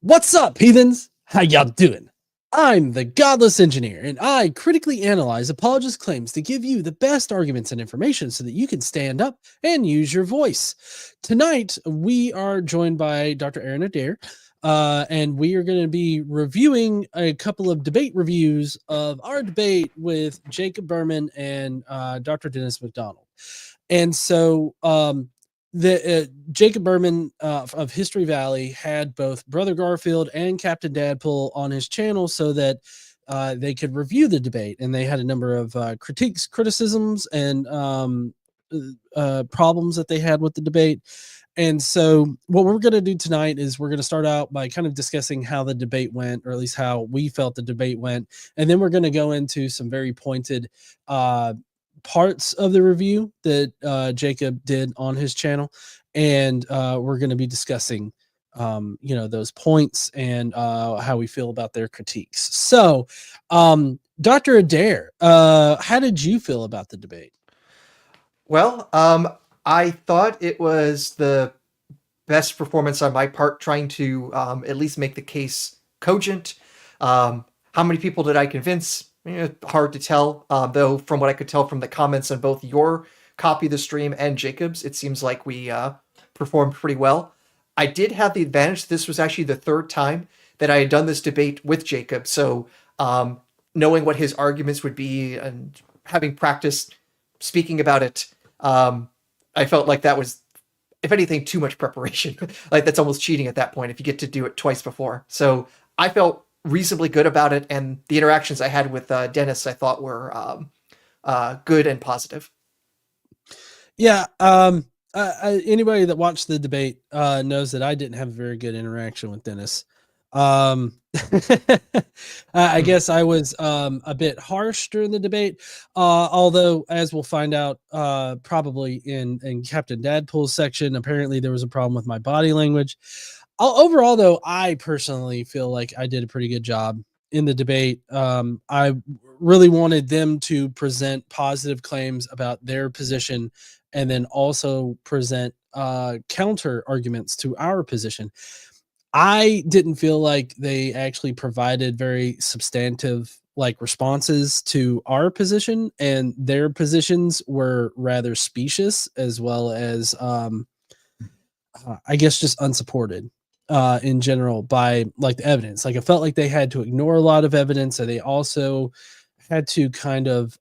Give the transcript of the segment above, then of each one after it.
What's up, heathens? How y'all doing? I'm the Godless Engineer, and I critically analyze apologist claims to give you the best arguments and information so that you can stand up and use your voice. Tonight, we are joined by Dr. Adair, and we are going to be reviewing a couple of debate reviews of our debate with Jacob Berman and Dr. Dennis MacDonald. And so, Jacob Berman of History Valley had both Brother Garfield and Captain Dadpool on his channel so that they could review the debate, and they had a number of criticisms, and problems that they had with the debate. And so what we're going to do tonight is we're going to start out by kind of discussing how the debate went, or at least how we felt the debate went. And then we're going to go into some very pointed parts of the review that Jacob did on his channel. And we're going to be discussing, those points and how we feel about their critiques. So, Dr. Adair, how did you feel about the debate? Well, I thought it was the best performance on my part, trying to at least make the case cogent. How many people did I convince? Hard to tell, though from what I could tell from the comments on both your copy of the stream and Jacob's, it seems like we performed pretty well. I did have the advantage. This was actually the third time that I had done this debate with Jacob, so knowing what his arguments would be and having practiced speaking about it, I felt like that was, if anything, too much preparation. Like, that's almost cheating at that point if you get to do it twice before. So I felt reasonably good about it, and the interactions I had with Dennis I thought were good and positive. Yeah. Anybody that watched the debate knows that I didn't have a very good interaction with Dennis. I guess I was a bit harsh during the debate, although, as we'll find out probably in Captain Dadpool's section, apparently there was a problem with my body language. Overall, though, I personally feel like I did a pretty good job in the debate. I really wanted them to present positive claims about their position and then also present counter arguments to our position. I didn't feel like they actually provided very substantive responses to our position, and their positions were rather specious, as well as I guess just unsupported in general by the evidence. I felt like they had to ignore a lot of evidence, and they also had to kind of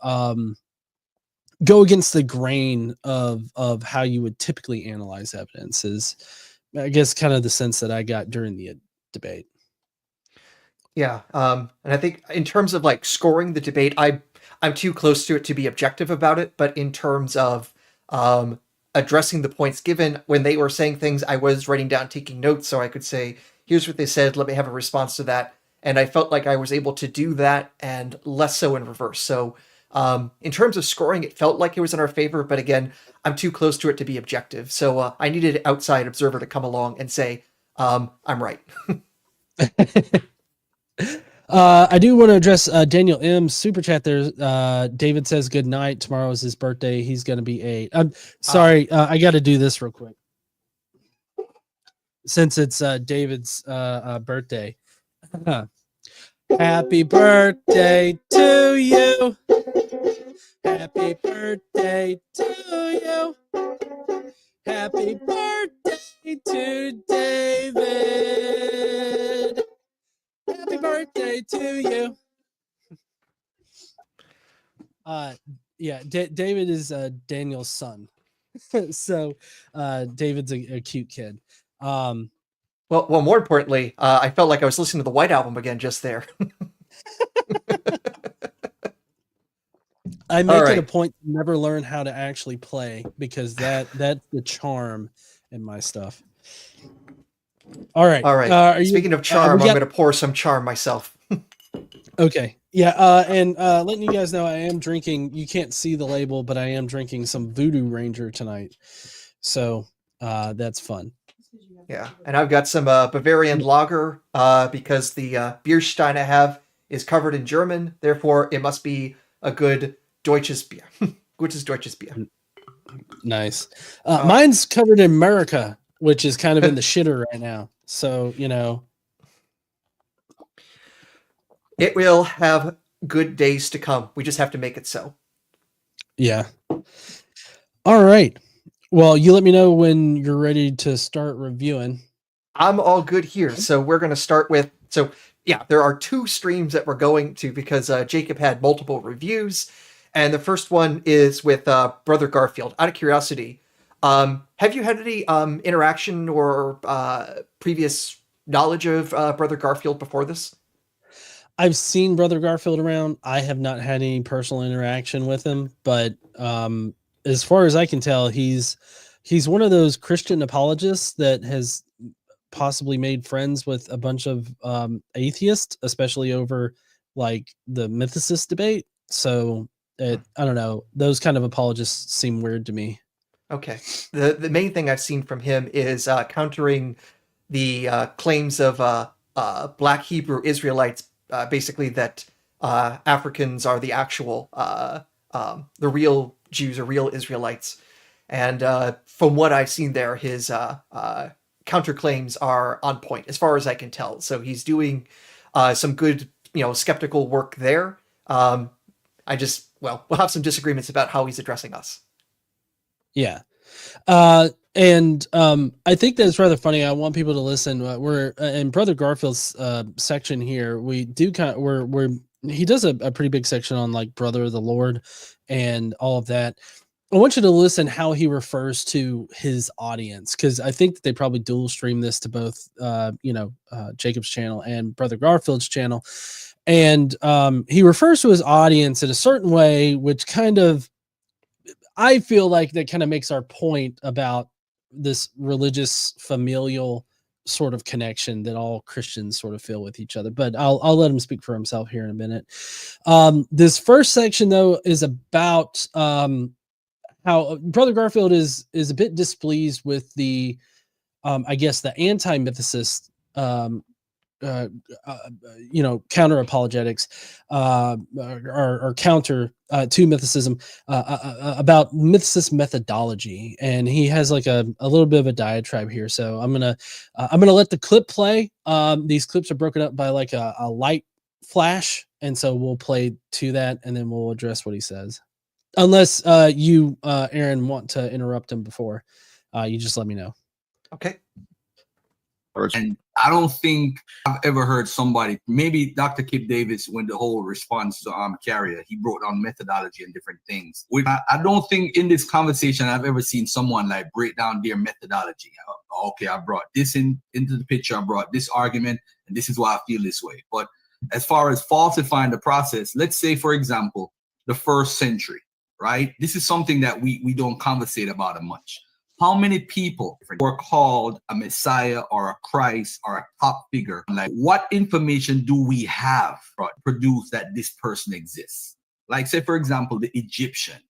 go against the grain of how you would typically analyze evidence, is I guess kind of the sense that I got during the debate. Yeah, and I think in terms of scoring the debate, I'm too close to it to be objective about it. But in terms of addressing the points given when they were saying things, I was writing down, taking notes, so I could say, "Here's what they said. Let me have a response to that." And I felt like I was able to do that, and less so in reverse. So in terms of scoring, it felt like it was in our favor. But again, I'm too close to it to be objective. So I needed an outside observer to come along and say, I'm right. I do want to address Daniel M's super chat there. David says good night. Tomorrow is his birthday. He's going to be 8. I'm sorry. I got to do this real quick. Since it's David's birthday. Happy birthday to you. Happy birthday to you. Happy birthday to David. Happy birthday to you. David is Daniel's son. So David's a cute kid. Well, more importantly, I felt like I was listening to the White Album again just there. I make it a point to never learn how to actually play, because that's the charm in my stuff. All right. Speaking of charm, I'm going to pour some charm myself. Okay. Yeah. And letting you guys know, I am drinking. You can't see the label, but I am drinking some Voodoo Ranger tonight. So that's fun. Yeah. And I've got some Bavarian lager because the Bierstein I have is covered in German. Therefore, it must be a good Deutsches Bier. Gutes Deutsches Bier. Nice. Mine's covered in America, which is kind of in the shitter right now. So, It will have good days to come. We just have to make it so. Yeah. All right. Well, you let me know when you're ready to start reviewing. I'm all good here. So we're going to start with, so yeah, there are 2 streams that we're going to because Jacob had multiple reviews. And the first one is with Brother Garfield. Out of curiosity, have you had any interaction or previous knowledge of Brother Garfield before this? I've seen Brother Garfield around. I have not had any personal interaction with him, but as far as I can tell, he's one of those Christian apologists that has possibly made friends with a bunch of atheists, especially over like the mythicist debate. So I don't know. Those kind of apologists seem weird to me. Okay. The main thing I've seen from him is countering the claims of Black Hebrew Israelites, basically that Africans are the actual, the real Jews or real Israelites. And from what I've seen there, his counterclaims are on point as far as I can tell. So he's doing some good, skeptical work there. We'll have some disagreements about how he's addressing us. Yeah. And I think that's rather funny. I want people to listen. We're in Brother Garfield's section here. We do he does a pretty big section on like Brother of the Lord and all of that. I want you to listen how he refers to his audience, because I think that they probably dual stream this to both, Jacob's channel and Brother Garfield's channel. And he refers to his audience in a certain way, which kind of, I feel like that kind of makes our point about this religious familial sort of connection that all Christians sort of feel with each other. But I'll let him speak for himself here in a minute. This first section though is about how Brother Garfield is a bit displeased with the I guess the anti-mythicist counter apologetics or counter to mythicism about mythicist methodology, and he has like a little bit of a diatribe here. So I'm gonna let the clip play. These clips are broken up by like a light flash, and so we'll play to that, and then we'll address what he says. Unless you, Aaron, want to interrupt him before, you just let me know. Okay. And I don't think I've ever heard somebody, maybe Dr. Kip Davis, when the whole response to Carrier, he broke down methodology and different things. I don't think in this conversation I've ever seen someone like break down their methodology. Okay, I brought this into the picture, I brought this argument, and this is why I feel this way. But as far as falsifying the process, let's say, for example, the 1st century, right? This is something that we don't conversate about much. How many people were called a Messiah or a Christ or a top figure? Like, what information do we have to produce that this person exists? Like, say, for example, the Egyptian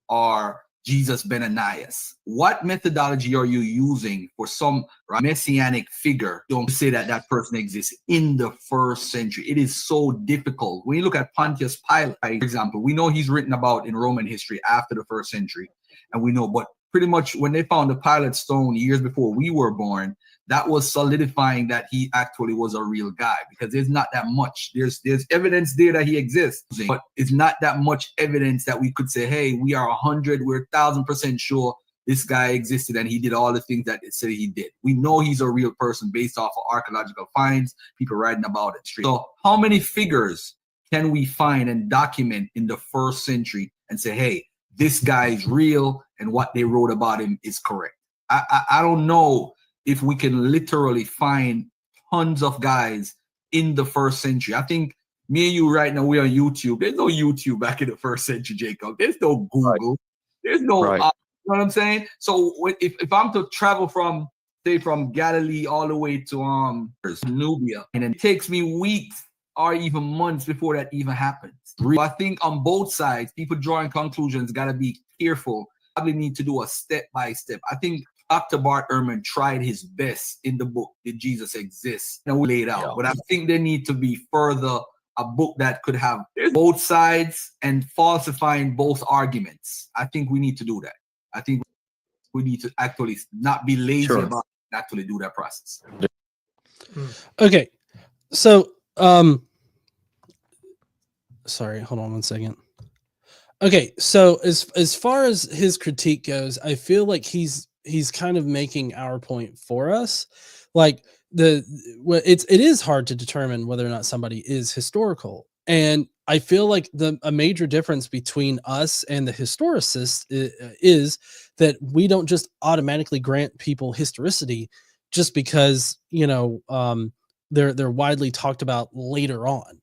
or Jesus ben Ananias. What methodology are you using for some messianic figure? Don't say that that person exists in the 1st century. It is so difficult. When you look at Pontius Pilate, for example, we know he's written about in Roman history after the 1st century. And we know, but pretty much when they found the Pilate stone years before we were born, that was solidifying that he actually was a real guy, because there's not that much. There's evidence there that he exists, but it's not that much evidence that we could say, hey, we are 1,000% sure this guy existed and he did all the things that it said he did. We know he's a real person based off of archaeological finds, people writing about it. So how many figures can we find and document in the 1st century and say, hey, this guy is real and what they wrote about him is correct? I don't know if we can literally find tons of guys in the 1st century. I think me and you right now, we're on YouTube. There's no YouTube back in the 1st century, Jacob. There's no Google. Right. There's no, you know what I'm saying? So if I'm to travel from Galilee all the way to Nubia, and it takes me weeks or even months before that even happens. I think on both sides, people drawing conclusions got to be careful. Probably need to do a step-by-step. I think Dr. Berman tried his best in the book, Did Jesus Exist? And we laid out. Yeah. But I think there need to be further a book that could have both sides and falsifying both arguments. I think we need to do that. I think we need to actually not be lazy about it, actually do that process. Okay. So sorry, hold on one second. Okay, so as far as his critique goes, I feel like he's kind of making our point for us. Like it is hard to determine whether or not somebody is historical, and I feel like a major difference between us and the historicists is that we don't just automatically grant people historicity just because they're widely talked about later on,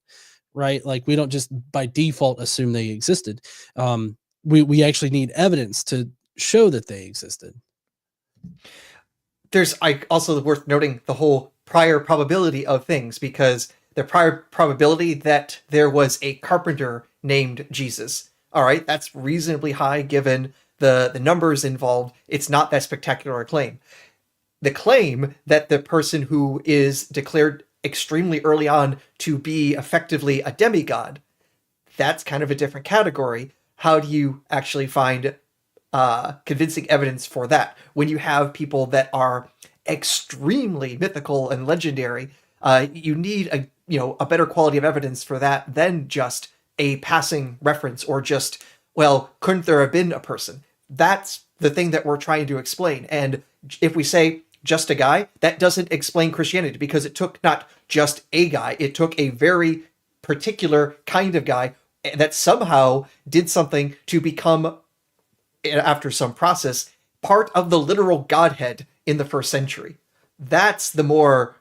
right? Like we don't just by default assume they existed. We actually need evidence to show that they existed. There's also worth noting the whole prior probability of things, because the prior probability that there was a carpenter named Jesus, all right, that's reasonably high given the numbers involved. It's not that spectacular a claim. The claim that the person who is declared extremely early on to be effectively a demigod, that's kind of a different category. How do you actually find convincing evidence for that when you have people that are extremely mythical and legendary? You need a better quality of evidence for that than just a passing reference, or just, well, couldn't there have been a person? That's the thing that we're trying to explain. And if we say just a guy, that doesn't explain Christianity, because it took not just a guy, it took a very particular kind of guy that somehow did something to become, after some process, part of the literal Godhead in the first century. That's the more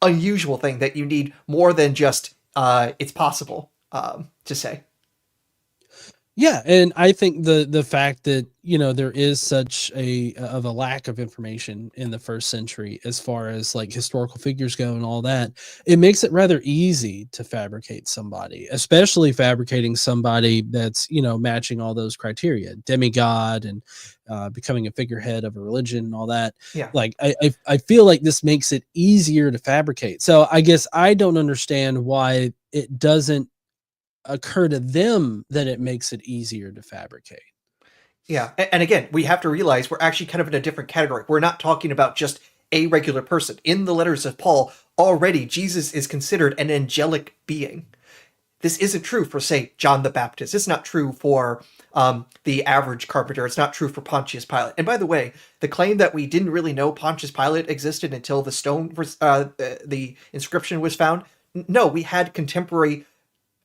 unusual thing that you need, more than just it's possible to say. Yeah, and I think the fact that there is such a lack of information in the first century as far as like historical figures go and all that, it makes it rather easy to fabricate somebody, especially fabricating somebody that's matching all those criteria, demigod and becoming a figurehead of a religion and all that. Yeah. Like I feel like this makes it easier to fabricate. So I guess I don't understand why it doesn't occur to them that it makes it easier to fabricate. Yeah, and again, we have to realize we're actually kind of in a different category. We're not talking about just a regular person. In the letters of Paul, already Jesus is considered an angelic being. This isn't true for, say, John the Baptist. It's not true for the average carpenter. It's not true for Pontius Pilate. And by the way, the claim that we didn't really know Pontius Pilate existed until the stone was, the inscription was found. No, we had contemporary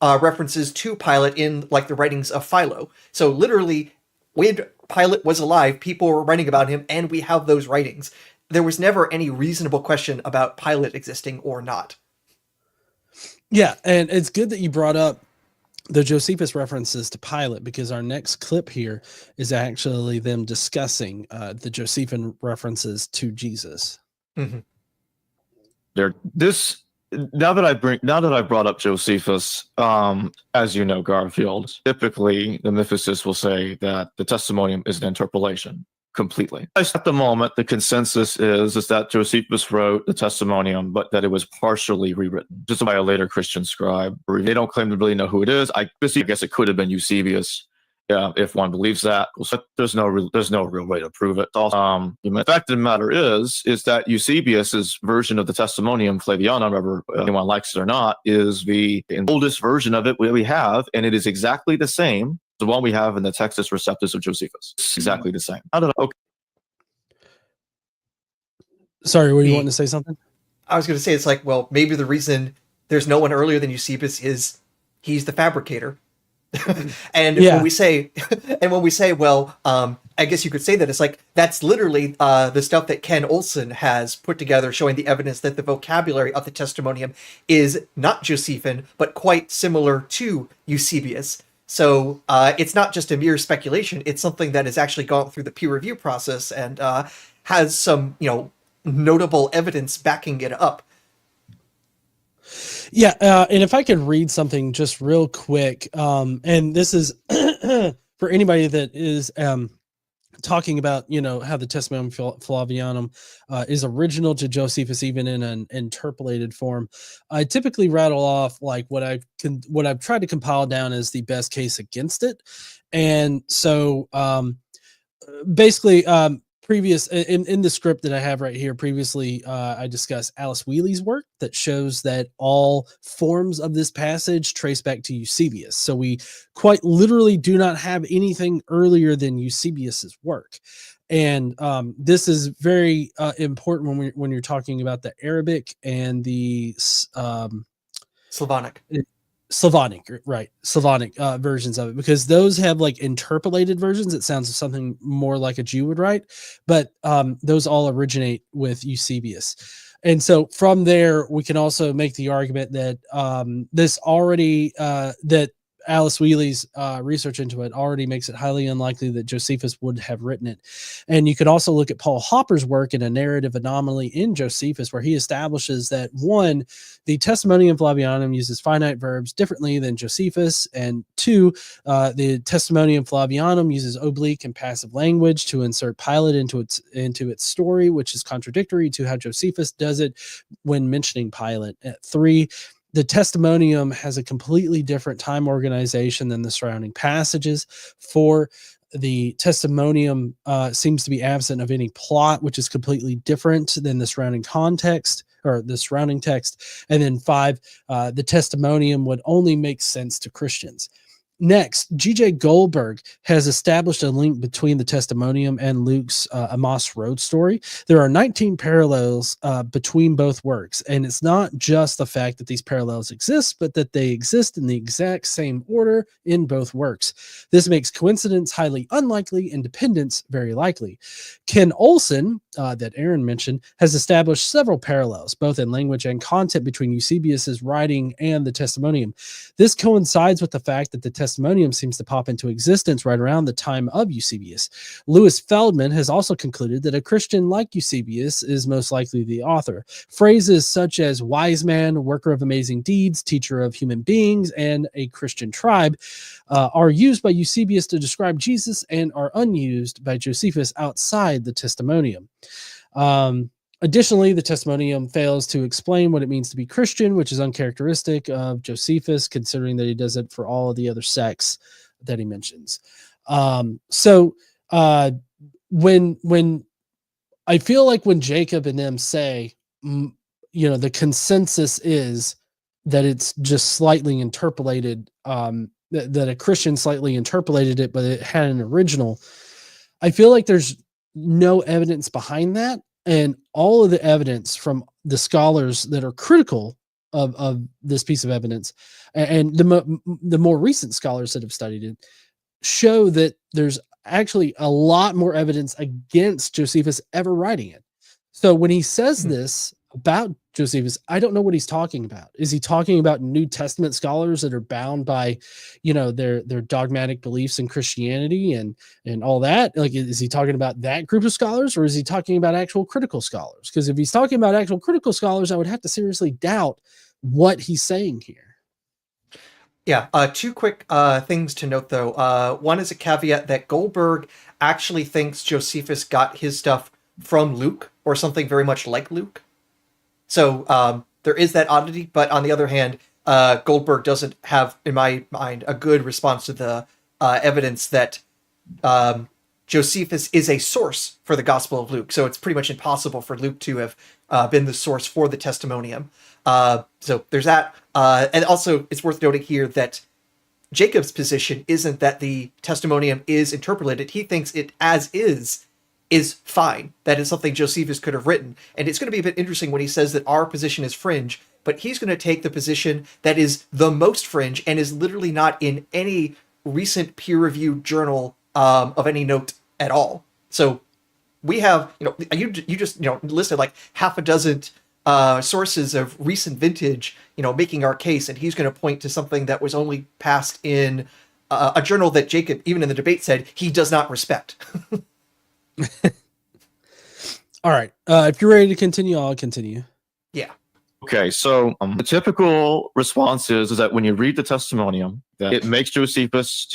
references to Pilate in like the writings of Philo. So literally, when Pilate was alive, people were writing about him, and we have those writings. There was never any reasonable question about Pilate existing or not. Yeah, and it's good that you brought up the Josephus references to Pilate, because our next clip here is actually them discussing the Josephine references to Jesus. Mm-hmm. Now that I brought up Josephus, as you know, Garfield, typically the mythicists will say that the testimonium is an interpolation completely. At the moment, the consensus is that Josephus wrote the testimonium, but that it was partially rewritten, just by a later Christian scribe. They don't claim to really know who it is. I guess it could have been Eusebius. Yeah, if one believes that, there's no real way to prove it. Also, the fact of the matter is that Eusebius's version of the Testimonium Flavianum, whether anyone likes it or not, is the oldest version of it we have, and it is exactly the same as the one we have in the Textus Receptus of Josephus. It's exactly the same. Okay. Sorry, were you wanting to say something? I was going to say, it's like, well, maybe the reason there's no one earlier than Eusebius is he's the fabricator. And when we say, well, I guess you could say that it's like, that's literally the stuff that Ken Olson has put together, showing the evidence that the vocabulary of the Testimonium is not Josephine, but quite similar to Eusebius. So it's not just a mere speculation. It's something that has actually gone through the peer review process and has some, notable evidence backing it up. Yeah, and if I could read something just real quick, and this is for anybody that is talking about, how the Testimonium Flavianum is original to Josephus, even in an interpolated form. I typically rattle off like what I've tried to compile down as the best case against it, and so basically, previous in the script that I have right here, previously I discussed Alice Wheely's work that shows that all forms of this passage trace back to Eusebius. So we quite literally do not have anything earlier than Eusebius's work. And this is very important when you're talking about the Arabic and the Slavonic. Slavonic versions of it, because those have like interpolated versions. It sounds something more like a Jew would write, but those all originate with Eusebius. And so from there, we can also make the argument that that Alice Wheely's research into it already makes it highly unlikely that Josephus would have written it. And you could also look at Paul Hopper's work in A Narrative Anomaly in Josephus, where he establishes that, one, the Testimonium Flavianum uses finite verbs differently than Josephus, and two, the Testimonium Flavianum uses oblique and passive language to insert Pilate into its story, which is contradictory to how Josephus does it when mentioning Pilate. At three, the Testimonium has a completely different time organization than the surrounding passages. Four, the Testimonium seems to be absent of any plot, which is completely different than the surrounding context or the surrounding text. And then five, the Testimonium would only make sense to Christians. Next, G.J. Goldberg has established a link between the Testimonium and Luke's Emmaus Road story. There are 19 parallels between both works, and it's not just the fact that these parallels exist, but that they exist in the exact same order in both works. This makes coincidence highly unlikely and dependence very likely. Ken Olson, that Aaron mentioned, has established several parallels, both in language and content, between Eusebius's writing and the Testimonium. This coincides with the fact that the Testimonium seems to pop into existence right around the time of Eusebius. Lewis Feldman has also concluded that a Christian like Eusebius is most likely the author. Phrases such as wise man, worker of amazing deeds, teacher of human beings, and a Christian tribe are used by Eusebius to describe Jesus and are unused by Josephus outside the Testimonium. Additionally, the Testimonium fails to explain what it means to be Christian, which is uncharacteristic of Josephus, considering that he does it for all of the other sects that he mentions. When I feel like when Jacob and them say, the consensus is that it's just slightly interpolated, that a Christian slightly interpolated it, but it had an original. I feel like there's no evidence behind that. And all of the evidence from the scholars that are critical of this piece of evidence, and the more recent scholars that have studied it, show that there's actually a lot more evidence against Josephus ever writing it. So when he says this about Josephus, I don't know what he's talking about. Is he talking about New Testament scholars that are bound by, their dogmatic beliefs in Christianity and all that? Like, is he talking about that group of scholars, or is he talking about actual critical scholars? Because if he's talking about actual critical scholars, I would have to seriously doubt what he's saying here. Yeah, two quick things to note, though. One is a caveat that Goldberg actually thinks Josephus got his stuff from Luke, or something very much like Luke. So there is that oddity, but on the other hand, Goldberg doesn't have, in my mind, a good response to the evidence that Josephus is a source for the Gospel of Luke. So it's pretty much impossible for Luke to have been the source for the Testimonium. So there's that. And also, it's worth noting here that Jacob's position isn't that the Testimonium is interpolated. He thinks it as is fine. That is something Josephus could have written. And it's going to be a bit interesting when he says that our position is fringe, but he's going to take the position that is the most fringe and is literally not in any recent peer-reviewed journal of any note at all. So we have, you just listed like half a dozen sources of recent vintage, making our case, and he's going to point to something that was only passed in a journal that Jacob, even in the debate, said he does not respect. All right. If you're ready to continue, I'll continue. Yeah. Okay, so the typical response is that when you read the Testimonium, that it makes Josephus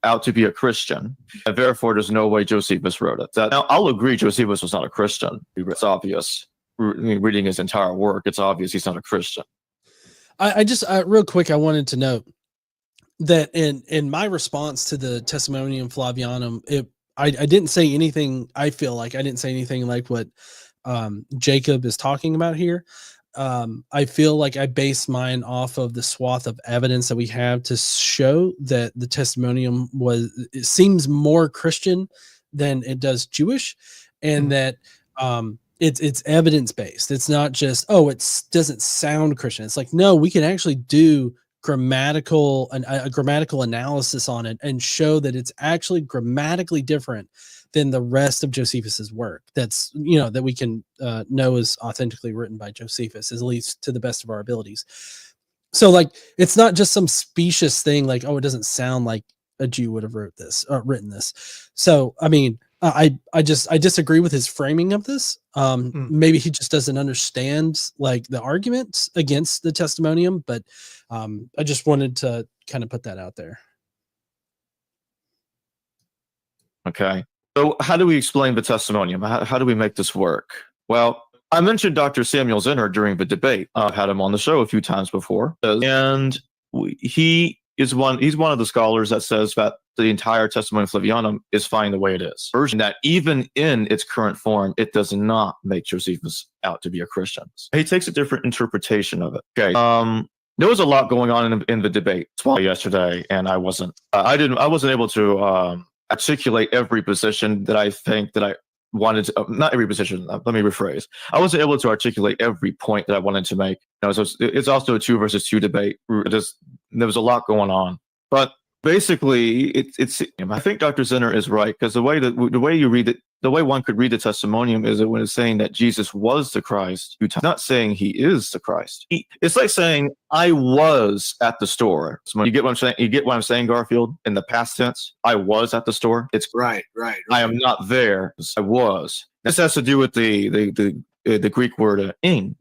out to be a Christian, and therefore there's no way Josephus wrote it. Now, I'll agree Josephus was not a Christian. It's obvious. Reading his entire work, it's obvious he's not a Christian. I just real quick, I wanted to note that in my response to the Testimonium Flavianum, I didn't say anything. I feel like I didn't say anything like what Jacob is talking about here. I feel like I base mine off of the swath of evidence that we have to show that the testimonium it seems more Christian than it does Jewish, and that it's evidence based. It's not just, oh, it doesn't sound Christian. It's like, no, we can actually do a grammatical analysis on it and show that it's actually grammatically different than the rest of Josephus's work. That's, that we can know is authentically written by Josephus, at least to the best of our abilities. So like, it's not just some specious thing like, oh, it doesn't sound like a Jew would have written this. So, I mean, I disagree with his framing of this. Maybe he just doesn't understand like the arguments against the testimonium, but I just wanted to kind of put that out there. Okay. So how do we explain the testimonium? How do we make this work? Well, I mentioned Dr. Samuel Zinner during the debate. I've had him on the show a few times before, and he's one of the scholars that says that the entire Testimonium Flavianum is fine the way it is. Version that even in its current form, it does not make Josephus out to be a Christian. He takes a different interpretation of it. Okay. There was a lot going on in the debate yesterday, and I wasn't able to articulate every position that I think that I wanted to, not every position, let me rephrase. I wasn't able to articulate every point that I wanted to make. So it's also a 2 versus 2 debate. There was a lot going on. But basically, I think Dr. Zinner is right, because the way you read it, the way one could read the testimonium is that when it's saying that Jesus was the Christ, you're not saying he is the Christ. It's like saying, I was at the store. So you get what I'm saying? You get what I'm saying, Garfield? In the past tense, I was at the store. It's right. I am not there. I was. This has to do with the Greek word in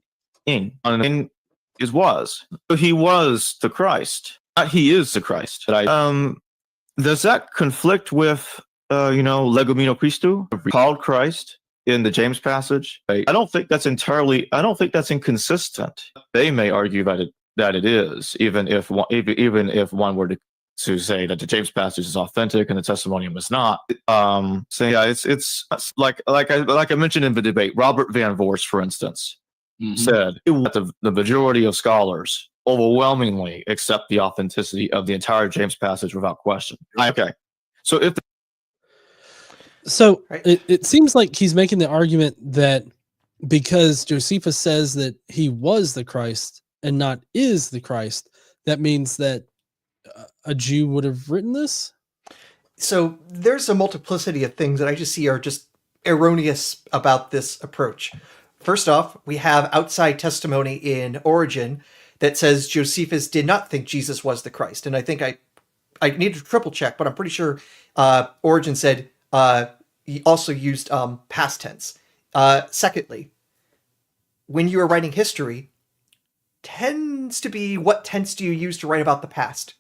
is was. So he was the Christ. Not he is the Christ. Does that conflict with legomeno Christou, called Christ in the James passage? I don't think that's inconsistent. They may argue that it is, even if one were to say that the James passage is authentic and the testimonium is not. It's like I mentioned in the debate, Robert Van Voorst, for instance, said that the majority of scholars overwhelmingly accept the authenticity of the entire James passage without question. Okay. So it seems like he's making the argument that because Josephus says that he was the Christ and not is the Christ, that means that a Jew would have written this. So there's a multiplicity of things that I just see are just erroneous about this approach. First off, we have outside testimony in Origen that says Josephus did not think Jesus was the Christ. And I think I need to triple check, but I'm pretty sure Origen said he also used past tense. Secondly, when you are writing history, tends to be what tense do you use to write about the past?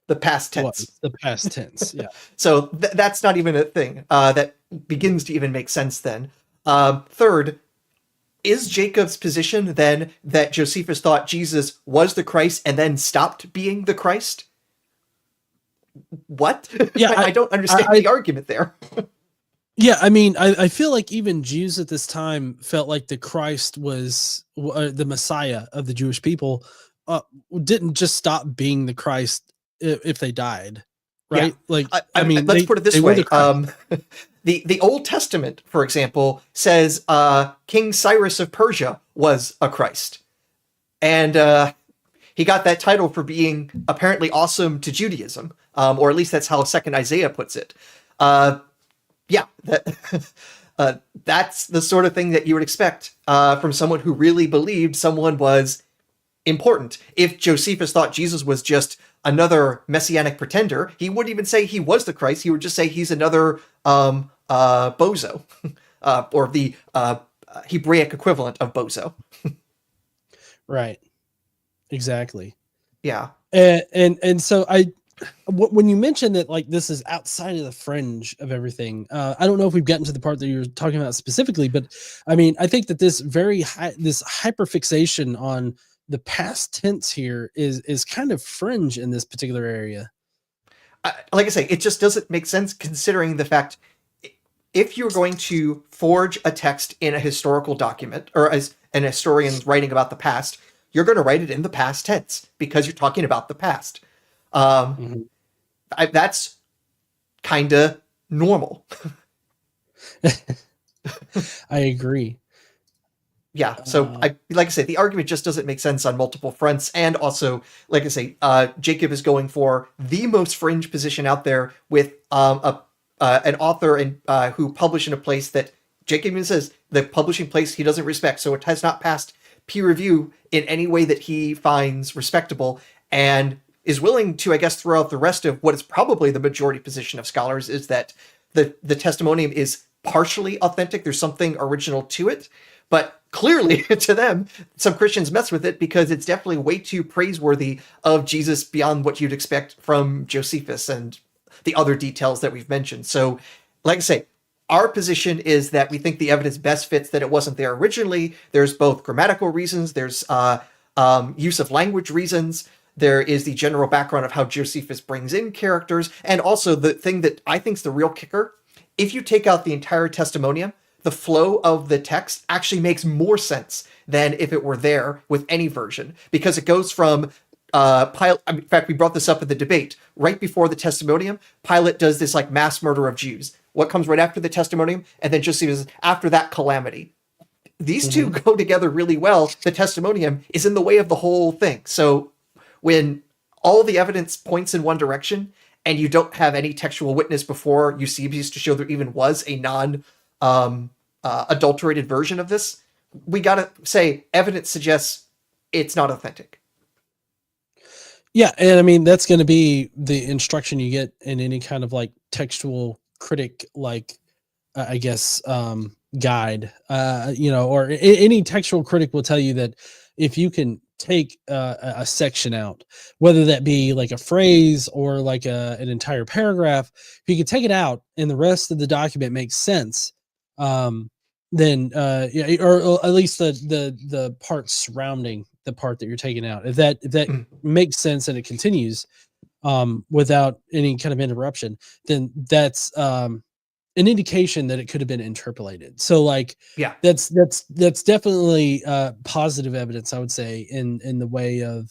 The past tense. The past tense, yeah. So that's not even a thing that begins to even make sense then. Third, is Jacob's position then that Josephus thought Jesus was the Christ and then stopped being the Christ? What? Yeah, I don't understand the argument there. Yeah, I mean, I feel like even Jews at this time felt like the Christ was the Messiah of the Jewish people, didn't just stop being the Christ if they died, right? Yeah. Like, I mean, let's put it this way. The Old Testament, for example, says King Cyrus of Persia was a Christ. And he got that title for being apparently awesome to Judaism, or at least that's how 2nd Isaiah puts it. That's the sort of thing that you would expect from someone who really believed someone was important. If Josephus thought Jesus was just another messianic pretender, he wouldn't even say he was the Christ. He would just say he's another bozo, or the Hebraic equivalent of bozo. Right. Exactly. Yeah. And so when you mentioned that, like, this is outside of the fringe of everything, I don't know if we've gotten to the part that you're talking about specifically, but I mean, I think that this hyperfixation on the past tense here is kind of fringe in this particular area. like I say, it just doesn't make sense considering the fact if you're going to forge a text in a historical document or as an historian writing about the past, you're going to write it in the past tense because you're talking about the past. That's kind of normal. I agree. Yeah, so like I say, the argument just doesn't make sense on multiple fronts, and also, like I say, Jacob is going for the most fringe position out there with an author who published in a place that Jacob even says the publishing place he doesn't respect, so it has not passed peer review in any way that he finds respectable, and is willing to, I guess, throw out the rest of what is probably the majority position of scholars is that the testimonium is partially authentic. There's something original to it, but clearly to them, some Christians mess with it because it's definitely way too praiseworthy of Jesus beyond what you'd expect from Josephus and the other details that we've mentioned. So, like I say, our position is that we think the evidence best fits that it wasn't there originally. There's both grammatical reasons, there's use of language reasons, there is the general background of how Josephus brings in characters, and also the thing that I think is the real kicker, if you take out the entire testimonium, the flow of the text actually makes more sense than if it were there with any version, because it goes from Pilate. In fact, we brought this up in the debate right before the testimonium. Pilate does this like mass murder of Jews. What comes right after the testimonium, and then Josephus after that calamity. These two go together really well. The testimonium is in the way of the whole thing. So when all the evidence points in one direction, and you don't have any textual witness before Eusebius to show there even was a adulterated version of this, we gotta say evidence suggests it's not authentic. Yeah, and I mean that's going to be the instruction you get in any kind of like textual critic, like I guess guide, or any textual critic will tell you that if you can take a section out, whether that be like a phrase or like an entire paragraph, if you can take it out and the rest of the document makes sense, then or at least the part surrounding the part that you're taking out, if that makes sense and it continues without any kind of interruption, then that's an indication that it could have been interpolated. So like, yeah, that's definitely positive evidence, I would say, in the way of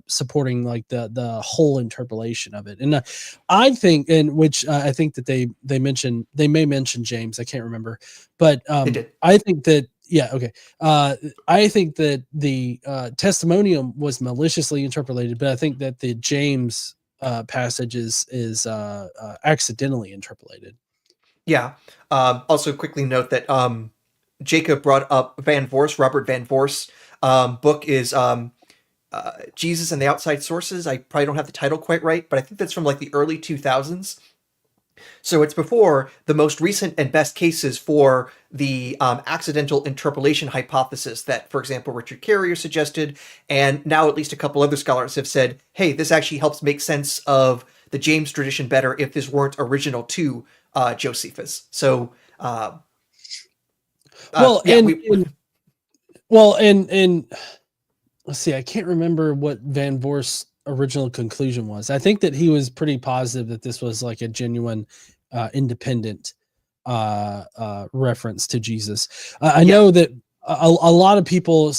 supporting like the whole interpolation of it. And I think, in which I think that they may mention James, I can't remember, but I think that I think that the testimonium was maliciously interpolated, but I think that the James passage is accidentally interpolated. Yeah. Also, quickly note that Jacob brought up Robert Van Voor's book is Jesus and the Outside Sources. I probably don't have the title quite right, but I think that's from like the early 2000s. So it's before the most recent and best cases for the accidental interpolation hypothesis that, for example, Richard Carrier suggested, and now at least a couple other scholars have said, hey, this actually helps make sense of the James tradition better if this weren't original to Josephus. So, and let's see, I can't remember what Van Voor's original conclusion was. I think that he was pretty positive that this was like a genuine, independent reference to Jesus. I know that a lot of people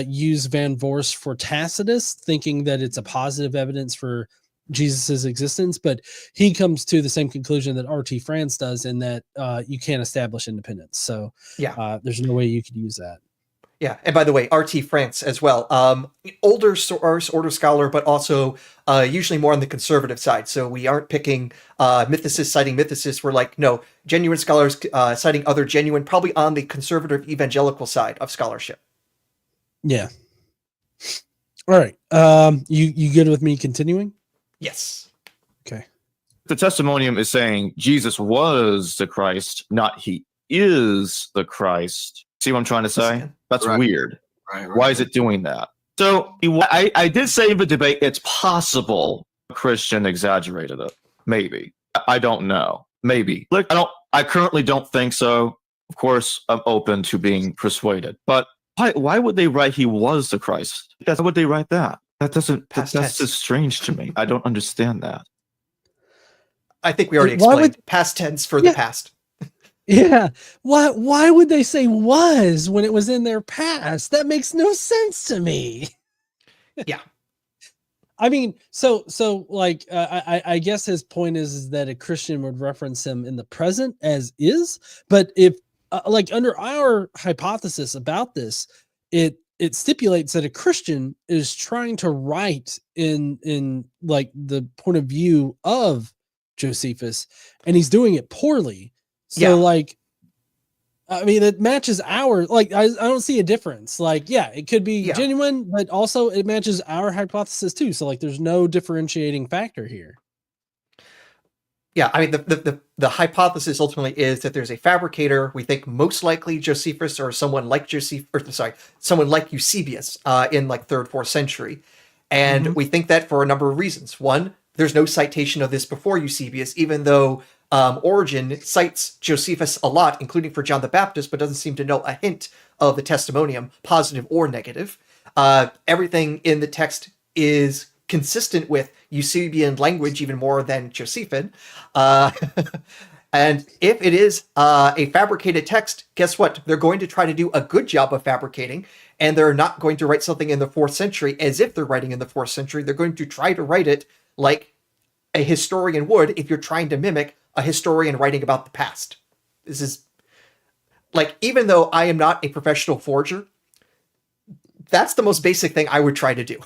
use Van Voor's for Tacitus, thinking that it's a positive evidence for Jesus's existence, but he comes to the same conclusion that R.T. France does, in that you can't establish independence. So there's no way you could use that. Yeah, and by the way, R.T. France as well, older source, older scholar, but also usually more on the conservative side. So we aren't picking mythicists citing mythicists. We're like, no, genuine scholars citing other genuine, probably on the conservative evangelical side of scholarship. Yeah. All right. You good with me continuing? Yes. Okay. The testimonium is saying Jesus was the Christ, not he is the Christ. See what I'm trying to say? That's weird. Right. Why is it doing that? So I did say in the debate, it's possible a Christian exaggerated it. Maybe. I don't know. Maybe. Look, I currently don't think so. Of course, I'm open to being persuaded. But why would they write he was the Christ? Why would they write that? That's just strange to me. I don't understand that. I think we already Why would- explained past tense for the past. Yeah. Why would they say was when it was in their past? That makes no sense to me. Yeah. I mean, so like I guess his point is that a Christian would reference him in the present as is, but if like under our hypothesis about this, it stipulates that a Christian is trying to write in like the point of view of Josephus, and he's doing it poorly. So like, I mean, it matches our, like, I don't see a difference. Like, yeah, it could be genuine, but also it matches our hypothesis too. So like, there's no differentiating factor here. Yeah, I mean, the hypothesis ultimately is that there's a fabricator. We think most likely Josephus or someone like someone like Eusebius in like 3rd, 4th century. And we think that for a number of reasons. One, there's no citation of this before Eusebius, even though Origen cites Josephus a lot, including for John the Baptist, but doesn't seem to know a hint of the testimonium, positive or negative. Everything in the text is consistent with Eusebian language even more than Josephine. And if it is a fabricated text, guess what? They're going to try to do a good job of fabricating, and they're not going to write something in the 4th century as if they're writing in the 4th century. They're going to try to write it like a historian would if you're trying to mimic a historian writing about the past. This is like, even though I am not a professional forger, that's the most basic thing I would try to do.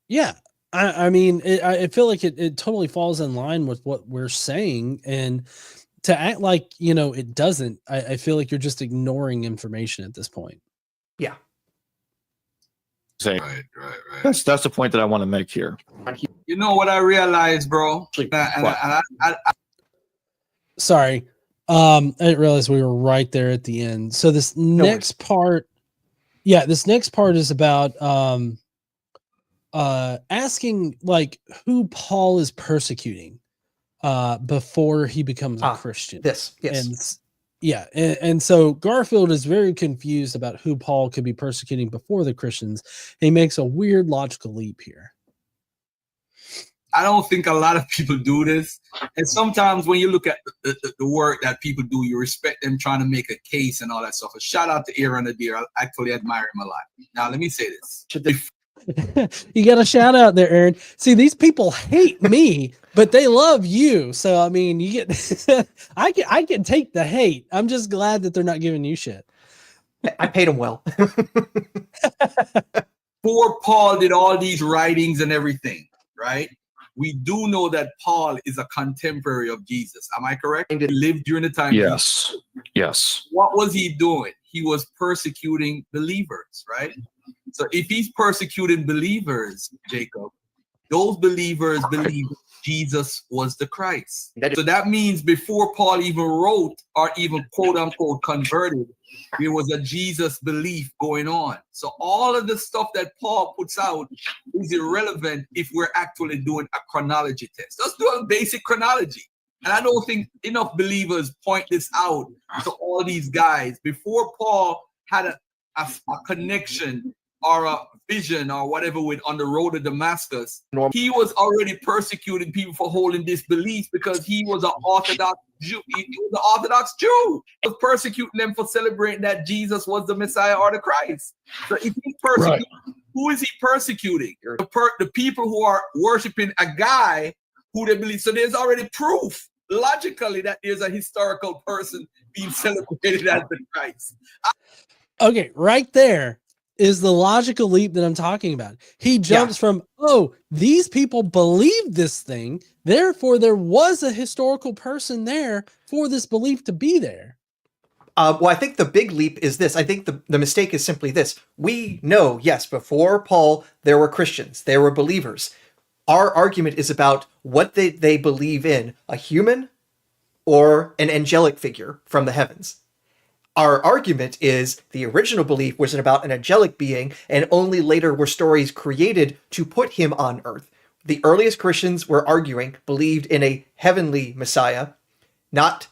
Yeah. I mean, I feel like it totally falls in line with what we're saying, and to act like, you know, it doesn't, I feel like you're just ignoring information at this point. Yeah. Right. Mm. That's the point that I want to make here. You know what I realized, bro? Sorry. I didn't realize we were right there at the end. So this next part is about asking like who Paul is persecuting before he becomes a Christian. And so Garfield is very confused about who Paul could be persecuting before the Christians. He makes a weird logical leap here. I don't think a lot of people do this. And sometimes when you look at the work that people do, you respect them trying to make a case and all that stuff. A shout out to Adair and I. I actually admire him a lot. Now, let me say this. You got a shout out there, Aaron. See, these people hate me, but they love you. So, I mean, you get, I can take the hate. I'm just glad that they're not giving you shit. I paid them well. Before Paul did all these writings and everything, right? We do know that Paul is a contemporary of Jesus. Am I correct? He lived during the time. Yes. Yes. What was he doing? He was persecuting believers, right? So if he's persecuting believers, Jacob, those believers believe Jesus was the Christ. So that means before Paul even wrote or even quote unquote converted, there was a Jesus belief going on. So all of the stuff that Paul puts out is irrelevant if we're actually doing a chronology test. Let's do a basic chronology. And I don't think enough believers point this out to all these guys. Before Paul had a connection or a vision or whatever with on the road to Damascus, he was already persecuting people for holding this belief because he was an Orthodox Jew. He was an Orthodox Jew. He was persecuting them for celebrating that Jesus was the Messiah or the Christ. So if he's persecuting, who is he persecuting? The people who are worshiping a guy who they believe. So there's already proof logically that there's a historical person being celebrated as the Christ. Okay, right there is the logical leap that I'm talking about. He jumps from, oh, these people believe this thing, therefore there was a historical person there for this belief to be there. Well, I think the big leap is this. I think the mistake is simply this. We know, yes, before Paul, there were Christians, there were believers. Our argument is about what they believe in, a human or an angelic figure from the heavens. Our argument is the original belief was about an angelic being, and only later were stories created to put him on earth. The earliest Christians were arguing, believed in a heavenly Messiah, not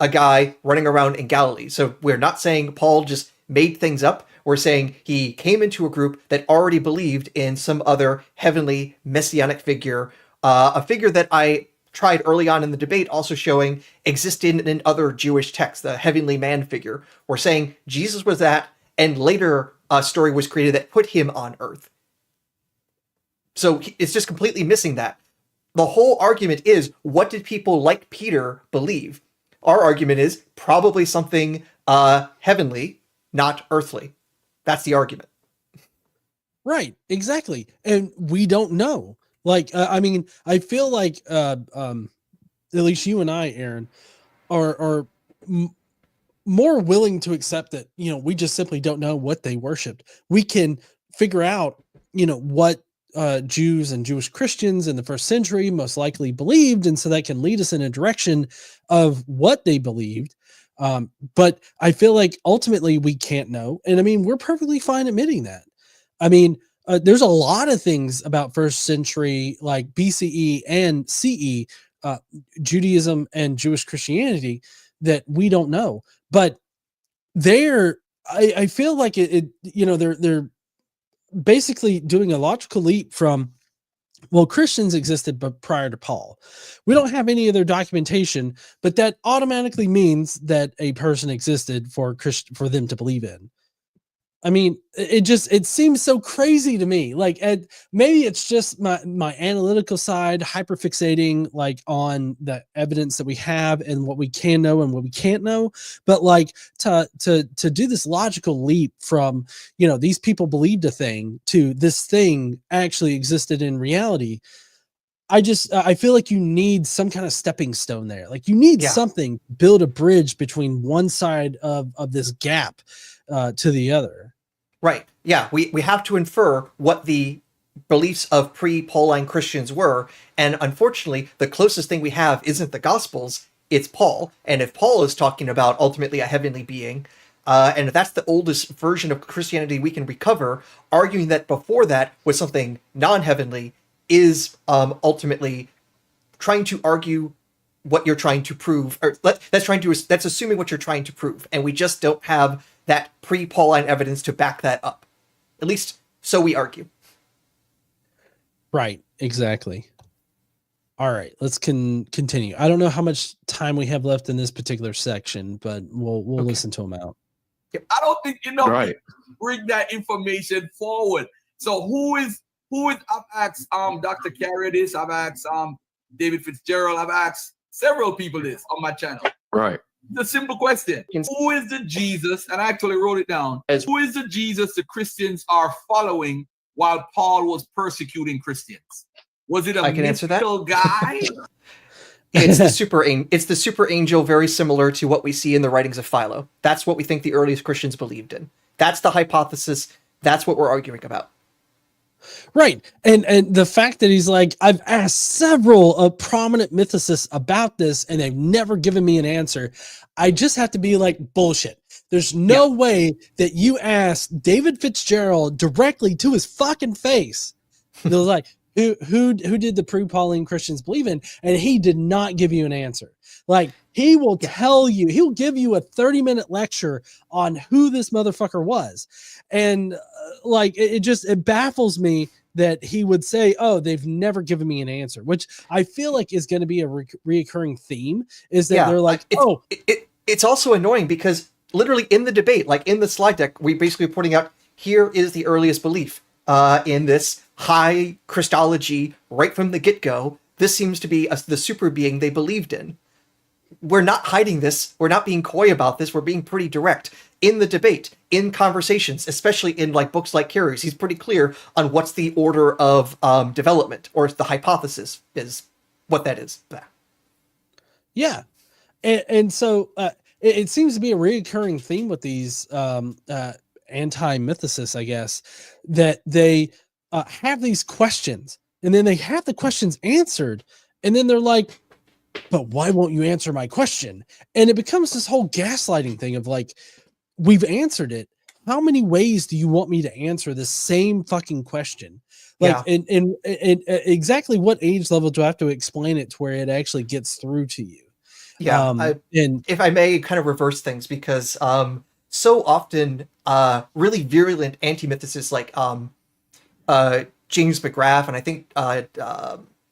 a guy running around in Galilee. So we're not saying Paul just made things up. We're saying he came into a group that already believed in some other heavenly messianic figure, a figure that I tried early on in the debate, also showing existed in other Jewish texts, the heavenly man figure, or saying Jesus was that, and later a story was created that put him on Earth. So it's just completely missing that. The whole argument is, what did people like Peter believe? Our argument is probably something heavenly, not earthly. That's the argument. Right, exactly. And we don't know. Like, I mean, I feel like at least you and I, Aaron, are more willing to accept that, you know, we just simply don't know what they worshiped. We can figure out, you know, what Jews and Jewish Christians in the first century most likely believed, and so that can lead us in a direction of what they believed. But I feel like ultimately we can't know. And I mean, we're perfectly fine admitting that. I mean, there's a lot of things about first century, like BCE and CE, Judaism and Jewish Christianity, that we don't know. But I feel like they're basically doing a logical leap from, well, Christians existed but prior to Paul. We don't have any of their documentation, but that automatically means that a person existed for them to believe in. I mean, it seems so crazy to me. Like, maybe it's just my analytical side hyperfixating like on the evidence that we have and what we can know and what we can't know. But like to do this logical leap from, you know, these people believed a thing to this thing actually existed in reality. I feel like you need some kind of stepping stone there. Like you need something, build a bridge between one side of this gap to the other. Right. Yeah, we have to infer what the beliefs of pre-Pauline Christians were, and unfortunately, the closest thing we have isn't the Gospels, it's Paul. And if Paul is talking about ultimately a heavenly being, and if that's the oldest version of Christianity we can recover, arguing that before that was something non-heavenly is ultimately trying to argue what you're trying to prove, or that's assuming what you're trying to prove, and we just don't have that pre-Pauline evidence to back that up. At least, so we argue. Right, exactly. All right, let's continue. I don't know how much time we have left in this particular section, but we'll listen to them out. I don't think bring that information forward. So who is I've asked Dr. Carrier this, I've asked David Fitzgerald, I've asked several people this on my channel. Right. The simple question: who is the Jesus? And I actually wrote it down. Who is the Jesus the Christians are following while Paul was persecuting Christians? Was it a mythical guy? It's the super angel, very similar to what we see in the writings of Philo. That's what we think the earliest Christians believed in. That's the hypothesis. That's what we're arguing about. Right. And the fact that he's like, I've asked several prominent mythicists about this and they've never given me an answer. I just have to be like, bullshit. There's no way that you asked David Fitzgerald directly to his fucking face. It was like, who did the pre-Pauline Christians believe in? And he did not give you an answer. Like, he will tell you, he'll give you a 30-minute lecture on who this motherfucker was. And it baffles me that he would say, oh, they've never given me an answer, which I feel like is going to be a reoccurring theme, is that they're like, it's also annoying because literally in the debate, like in the slide deck, we basically pointing out, here is the earliest belief in this high Christology right from the get-go. This seems to be the super being they believed in. We're not hiding this. We're not being coy about this. We're being pretty direct in the debate, in conversations, especially in like books like Carrier's. He's pretty clear on what's the order of development, or the hypothesis is what that is. Yeah. And so it seems to be a recurring theme with these anti-mythicists, I guess, that they have these questions and then they have the questions answered. And then they're like, but why won't you answer my question? And it becomes this whole gaslighting thing of like, we've answered it. How many ways do you want me to answer the same fucking question? Like, and exactly what age level do I have to explain it to where it actually gets through to you? Yeah. And if I may kind of reverse things, because so often really virulent anti-mythicists like James McGrath and I think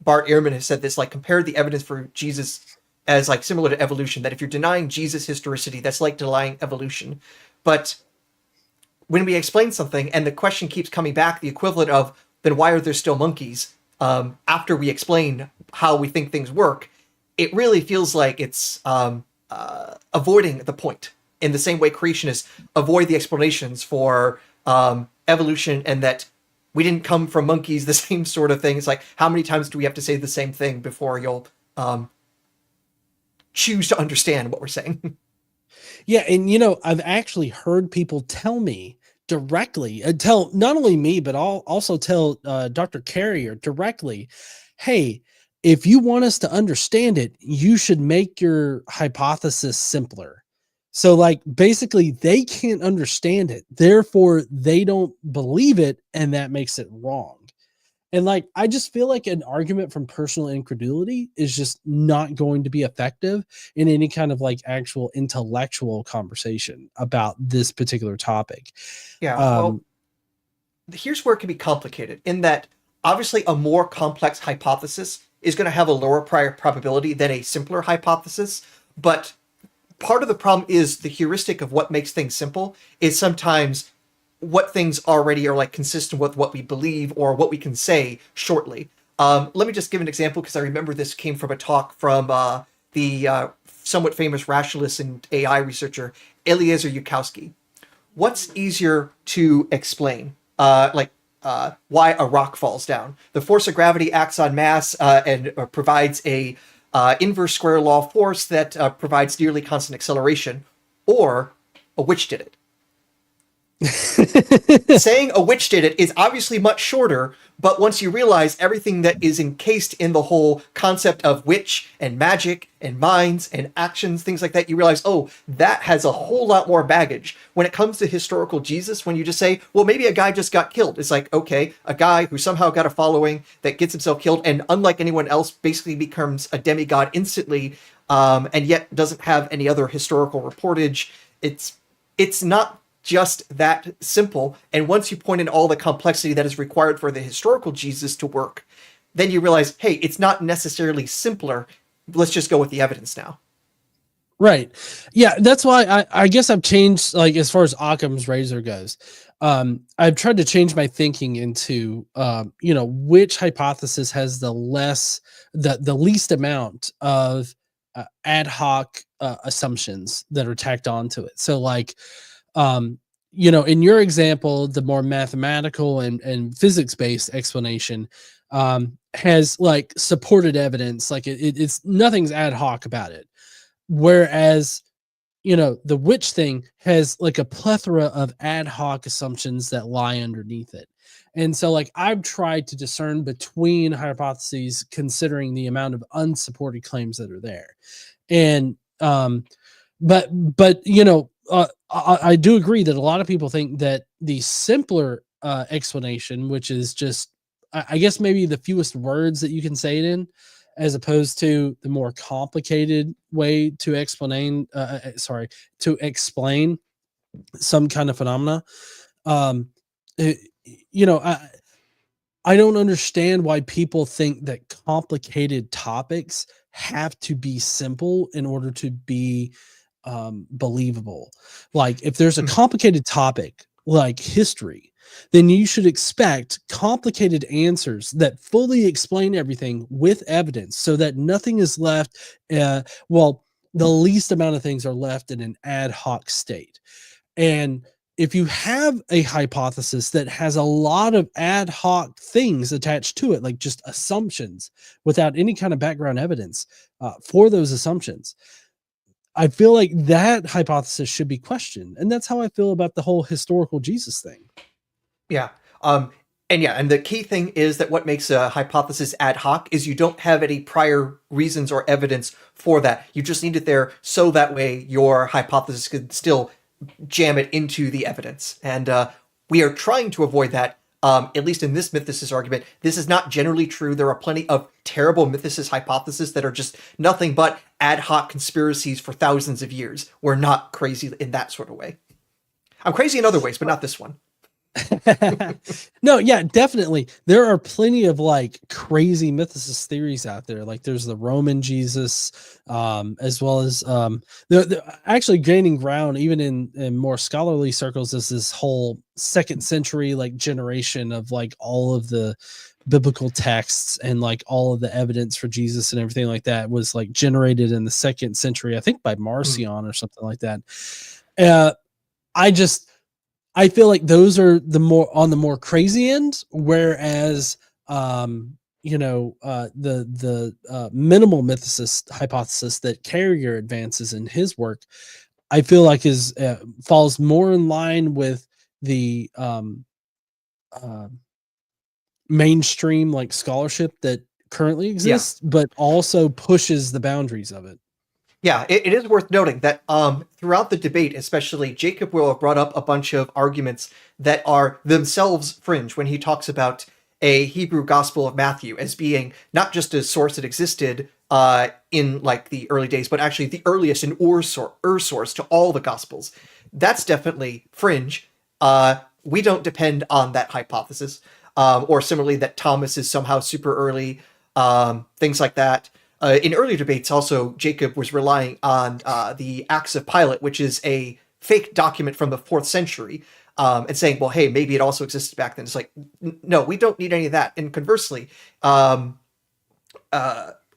Bart Ehrman has said this, like, compared the evidence for Jesus as like similar to evolution, that if you're denying Jesus' historicity, that's like denying evolution. But when we explain something and the question keeps coming back, the equivalent of, then why are there still monkeys? After we explain how we think things work, it really feels like it's avoiding the point, in the same way creationists avoid the explanations for evolution and that we didn't come from monkeys, the same sort of thing. It's like, how many times do we have to say the same thing before you'll choose to understand what we're saying? Yeah, and you know, I've actually heard people tell me directly, tell not only me, but I'll also tell Dr. Carrier directly, hey, if you want us to understand it, you should make your hypothesis simpler. So like basically they can't understand it, therefore they don't believe it, and that makes it wrong. And like, I just feel like an argument from personal incredulity is just not going to be effective in any kind of like actual intellectual conversation about this particular topic. Yeah, well, here's where it can be complicated, in that obviously a more complex hypothesis is going to have a lower prior probability than a simpler hypothesis. But part of the problem is the heuristic of what makes things simple is sometimes what things already are like consistent with what we believe or what we can say shortly. Let me just give an example, because I remember this came from a talk from the somewhat famous rationalist and AI researcher Eliezer Yudkowsky. What's easier to explain? Why a rock falls down. The force of gravity acts on mass and provides a inverse square law force that provides nearly constant acceleration, or a witch did it. Saying a witch did it is obviously much shorter, but once you realize everything that is encased in the whole concept of witch and magic and minds and actions, things like that, you realize, oh, that has a whole lot more baggage. When it comes to historical Jesus, when you just say, well, maybe a guy just got killed, it's like, okay, a guy who somehow got a following that gets himself killed and unlike anyone else basically becomes a demigod instantly, and yet doesn't have any other historical reportage. It's not just that simple. And once you point in all the complexity that is required for the historical Jesus to work, then you realize, hey, it's not necessarily simpler. Let's just go with the evidence now. Right. Yeah, that's why I guess I've changed, like, as far as Occam's razor goes. I've tried to change my thinking into, which hypothesis has the least amount of ad hoc assumptions that are tacked onto it. So like, in your example, the more mathematical and physics-based explanation has like supported evidence, like it's nothing's ad hoc about it. Whereas, the witch thing has like a plethora of ad hoc assumptions that lie underneath it. And so like I've tried to discern between hypotheses considering the amount of unsupported claims that are there. And I do agree that a lot of people think that the simpler explanation, which is just, I guess, maybe the fewest words that you can say it in, as opposed to the more complicated way to explain some kind of phenomena. I don't understand why people think that complicated topics have to be simple in order to be believable. Like if there's a complicated topic like history, then you should expect complicated answers that fully explain everything with evidence so that nothing is left. The least amount of things are left in an ad hoc state. And if you have a hypothesis that has a lot of ad hoc things attached to it, like just assumptions without any kind of background evidence for those assumptions, I feel like that hypothesis should be questioned. And that's how I feel about the whole historical Jesus thing. Yeah. And the key thing is that what makes a hypothesis ad hoc is you don't have any prior reasons or evidence for that. You just need it there so that way your hypothesis can still jam it into the evidence. And we are trying to avoid that, at least in this mythicist argument. This is not generally true. There are plenty of terrible mythicist hypotheses that are just nothing but ad hoc conspiracies for thousands of years. We're not crazy in that sort of way. I'm crazy in other ways, but not this one. No, yeah, definitely. There are plenty of like crazy mythicist theories out there. Like there's the Roman Jesus, as well as they're actually gaining ground even in more scholarly circles is this whole 2nd century like generation of like all of the biblical texts and like all of the evidence for Jesus and everything like that was like generated in the 2nd century, I think by Marcion or something like that. I feel like those are the more crazy end, whereas the minimal mythicist hypothesis that Carrier advances in his work, I feel like is falls more in line with the mainstream like scholarship that currently exists, but also pushes the boundaries of it. Yeah, it is worth noting that throughout the debate, especially, Jacob will have brought up a bunch of arguments that are themselves fringe when he talks about a Hebrew Gospel of Matthew as being not just a source that existed in like the early days, but actually the earliest and source to all the Gospels. That's definitely fringe. We don't depend on that hypothesis. Or similarly, that Thomas is somehow super early, things like that. In earlier debates, also, Jacob was relying on the Acts of Pilate, which is a fake document from the 4th century, and saying, well, hey, maybe it also existed back then. It's like, no, we don't need any of that. And conversely,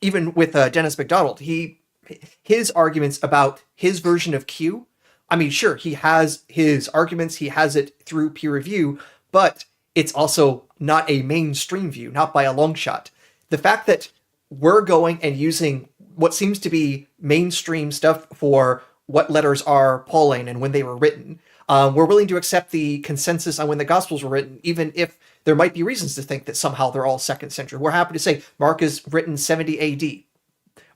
even with Dennis MacDonald, his arguments about his version of Q, I mean, sure, he has his arguments, he has it through peer review, but it's also not a mainstream view, not by a long shot. The fact that we're going and using what seems to be mainstream stuff for what letters are Pauline and when they were written. We're willing to accept the consensus on when the Gospels were written, even if there might be reasons to think that somehow they're all 2nd century. We're happy to say Mark is written 70 AD.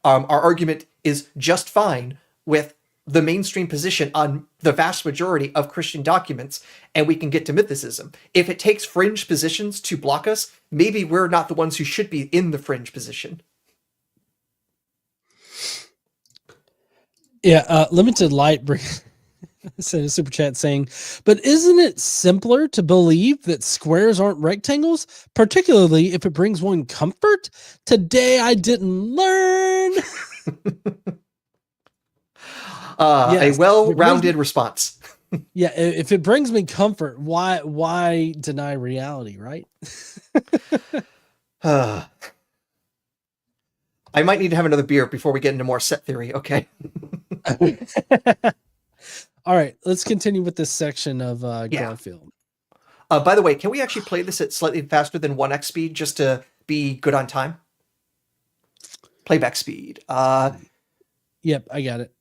Our argument is just fine with the mainstream position on the vast majority of Christian documents, and we can get to mythicism. If it takes fringe positions to block us, maybe we're not the ones who should be in the fringe position. Yeah, Limited Light sent a super chat saying, but isn't it simpler to believe that squares aren't rectangles, particularly if it brings one comfort? Today I didn't learn. Yes, a well-rounded response. Yeah, if it brings me comfort, why deny reality, right? I might need to have another beer before we get into more set theory, okay? All right, let's continue with this section of Garfield. By the way, can we actually play this at slightly faster than 1x speed just to be good on time? Playback speed. Yep, I got it.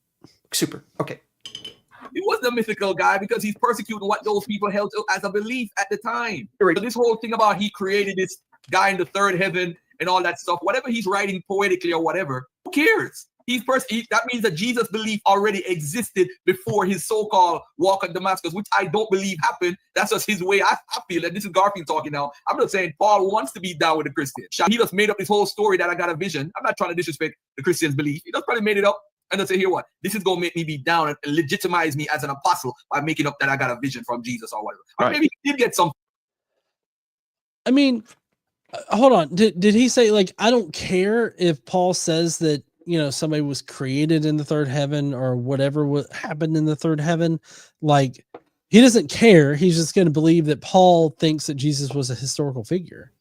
Super. Okay. He was the mythical guy because he's persecuting what those people held as a belief at the time. Right. So this whole thing about he created this guy in the 3rd heaven and all that stuff, whatever he's writing poetically or whatever, who cares? That means that Jesus' belief already existed before his so-called walk on Damascus, which I don't believe happened. That's just his way. I feel that this is Garfield talking now. I'm not saying Paul wants to be down with the Christians. He just made up this whole story that I got a vision. I'm not trying to disrespect the Christians' belief. He just probably made it up. And they'll say, here what? This is going to make me be down and legitimize me as an apostle by making up that I got a vision from Jesus or whatever. Or maybe he did get some. I mean, hold on. Did he say, like, I don't care if Paul says that, somebody was created in the 3rd heaven or whatever happened in the 3rd heaven? Like, he doesn't care. He's just going to believe that Paul thinks that Jesus was a historical figure.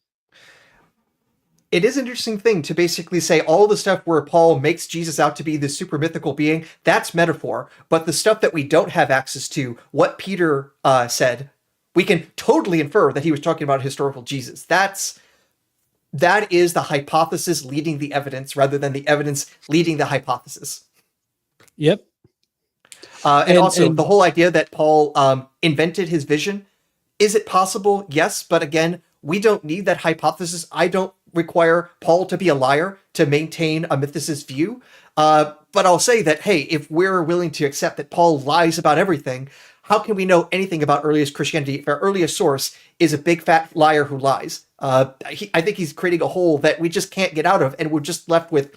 It is an interesting thing to basically say all the stuff where Paul makes Jesus out to be this super mythical being, that's metaphor. But the stuff that we don't have access to, what Peter said, we can totally infer that he was talking about historical Jesus. That is the hypothesis leading the evidence rather than the evidence leading the hypothesis. Yep. And also the whole idea that Paul invented his vision. Is it possible? Yes. But again, we don't need that hypothesis. I don't require Paul to be a liar to maintain a mythicist view. But I'll say that, hey, if we're willing to accept that Paul lies about everything, how can we know anything about earliest Christianity if our earliest source is a big fat liar who lies? I think he's creating a hole that we just can't get out of, and we're just left with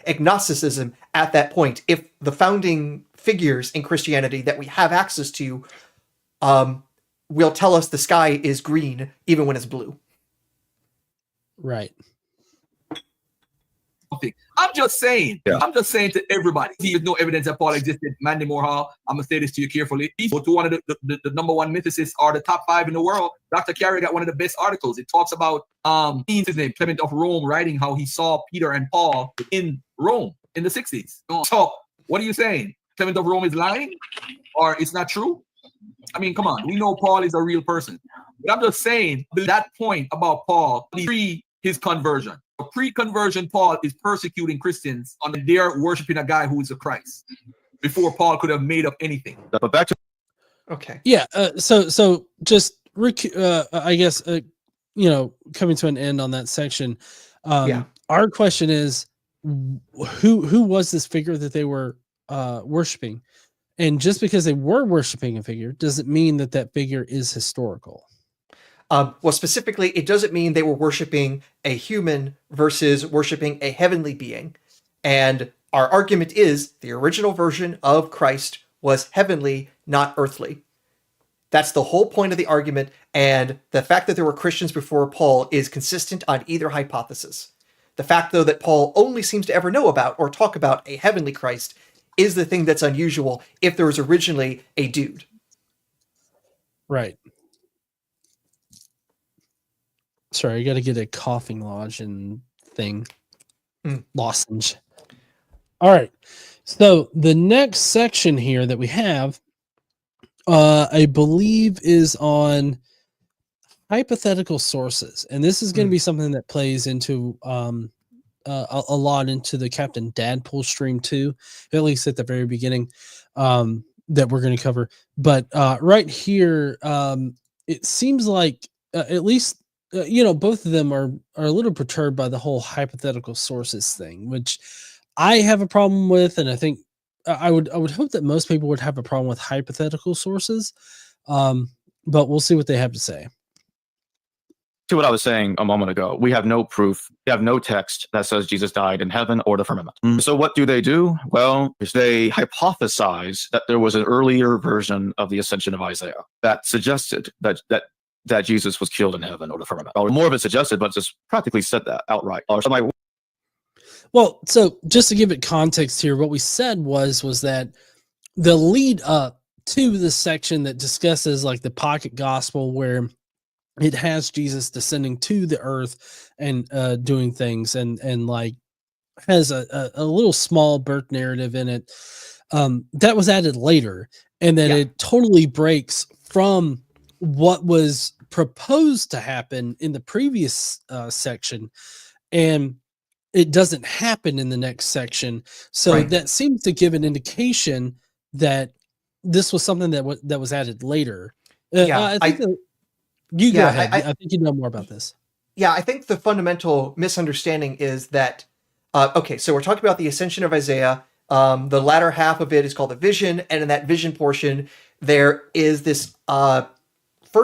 agnosticism at that point. If the founding figures in Christianity that we have access to will tell us the sky is green even when it's blue. Right. I'm just saying. Yeah. I'm just saying to everybody. There's no evidence that Paul existed. Mandy Moore, I'm gonna say this to you carefully. Go to one of the number one mythicists or the top 5 in the world. Dr. Carey got one of the best articles. It talks about his name, Clement of Rome, writing how he saw Peter and Paul in Rome in the 60s. So what are you saying? Clement of Rome is lying, or it's not true? I mean, come on. We know Paul is a real person. But I'm just saying that point about Paul pre his conversion. A pre-conversion Paul is persecuting Christians and they're worshiping a guy who is a Christ before Paul could have made up anything. But back to Okay. Yeah. So just I guess coming to an end on that section. Yeah. Our question is, who was this figure that they were worshiping? And just because they were worshiping a figure doesn't mean that that figure is historical. Well, specifically, it doesn't mean they were worshiping a human versus worshiping a heavenly being. And our argument is the original version of Christ was heavenly, not earthly. That's the whole point of the argument. And the fact that there were Christians before Paul is consistent on either hypothesis. The fact, though, that Paul only seems to ever know about or talk about a heavenly Christ is the thing that's unusual if there was originally a dude. Right. Sorry, I got to get a coughing lozenge thing. Lozenge. All right. So the next section here that we have, I believe, is on hypothetical sources. And this is going to be something that plays into a lot into the Captain Dadpool stream too, at least at the very beginning, that we're going to cover. But right here, it seems like at least both of them are a little perturbed by the whole hypothetical sources thing, which I have a problem with, and I think I would hope that most people would have a problem with hypothetical sources, but we'll see what they have to say. what I was saying a moment ago, we have no proof, we have no text that says Jesus died in heaven or the firmament. So what do? Well, they hypothesize that there was an earlier version of the Ascension of Isaiah that suggested that Jesus was killed in heaven or the firmament. Or more of it suggested, but just practically said that outright. Well, so just to give it context here, what we said was that the lead up to the section that discusses like the pocket gospel, where it has Jesus descending to the earth and doing things, and like has a little small birth narrative in it, that was added later, and then it totally breaks from what was proposed to happen in the previous section, and it doesn't happen in the next section. So that seems to give an indication that this was something that was added later. I think you go ahead. I think you know more about this. Yeah, I think the fundamental misunderstanding is that, so we're talking about the Ascension of Isaiah. The latter half of it is called the vision, and in that vision portion, there is this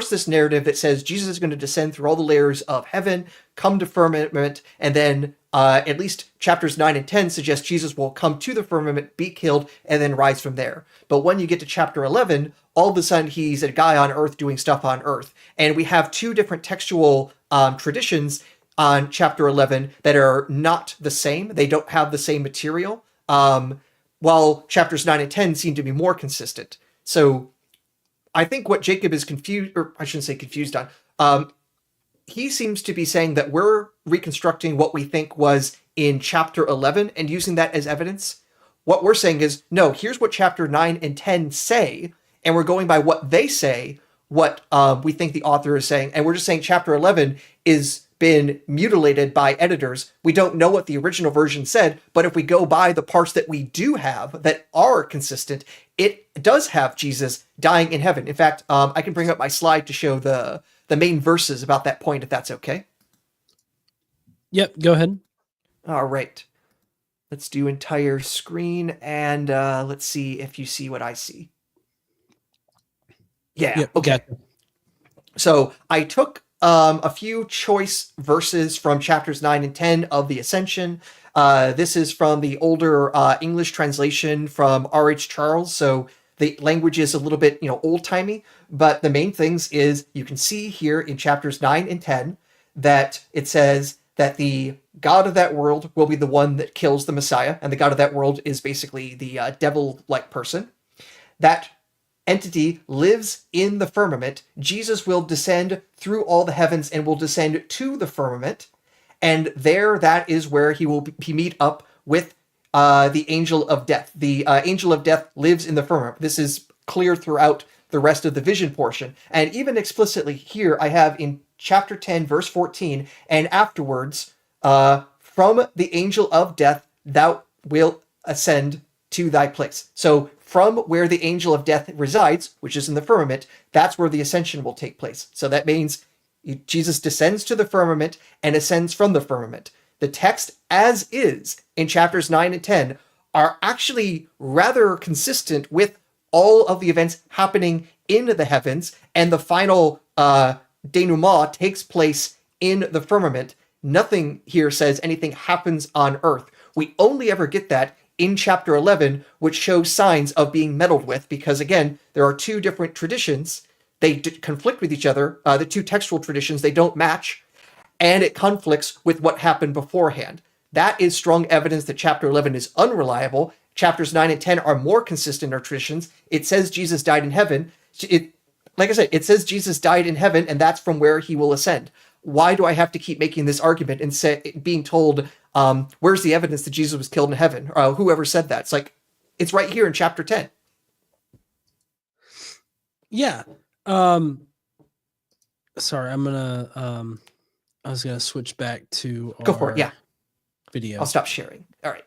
this narrative that says Jesus is going to descend through all the layers of heaven, come to firmament, and then at least chapters 9 and 10 suggest Jesus will come to the firmament, be killed, and then rise from there. But when you get to chapter 11, all of a sudden he's a guy on earth doing stuff on earth. And we have two different textual traditions on chapter 11 that are not the same. They don't have the same material, while chapters 9 and 10 seem to be more consistent. So I think what Jacob is confused, or I shouldn't say confused on, he seems to be saying that we're reconstructing what we think was in chapter 11 and using that as evidence. What we're saying is, no, here's what chapter 9 and 10 say, and we're going by what they say, what we think the author is saying, and we're just saying chapter 11 is been mutilated by editors. We don't know what the original version said, but if we go by the parts that we do have that are consistent, it does have Jesus dying in heaven. In fact, I can bring up my slide to show the main verses about that point, if that's okay. Yep, go ahead. All right. Let's do entire screen, and let's see if you see what I see. Yeah, yep, okay. Gotcha. So I took a few choice verses from chapters 9 and 10 of the Ascension. This is from the older English translation from R.H. Charles. So The language is a little bit, old-timey, but the main things is you can see here in chapters 9 and 10 that it says that the god of that world will be the one that kills the Messiah, and the god of that world is basically the devil-like person. That entity lives in the firmament. Jesus will descend through all the heavens and will descend to the firmament, and there, that is where he will meet up with the angel of death. The angel of death lives in the firmament. This is clear throughout the rest of the vision portion. And even explicitly here, I have in chapter 10, verse 14, and afterwards, from the angel of death, thou wilt ascend to thy place. So from where the angel of death resides, which is in the firmament, that's where the ascension will take place. So that means Jesus descends to the firmament and ascends from the firmament. The text as is in chapters 9 and 10 are actually rather consistent with all of the events happening in the heavens, and the final denouement takes place in the firmament. Nothing here says anything happens on earth. We only ever get that in chapter 11, which shows signs of being meddled with, because again, there are two different traditions. They conflict with each other. The two textual traditions, they don't match, and it conflicts with what happened beforehand. That is strong evidence that chapter 11 is unreliable. Chapters 9 and 10 are more consistent in our traditions. It says Jesus died in heaven. Like I said, it says Jesus died in heaven, and that's from where he will ascend. Why do I have to keep making this argument and being told, where's the evidence that Jesus was killed in heaven? Whoever said that? It's like, it's right here in chapter 10. Yeah. Sorry, I was gonna switch back to Go for it. Yeah. Video. I'll stop sharing. All right.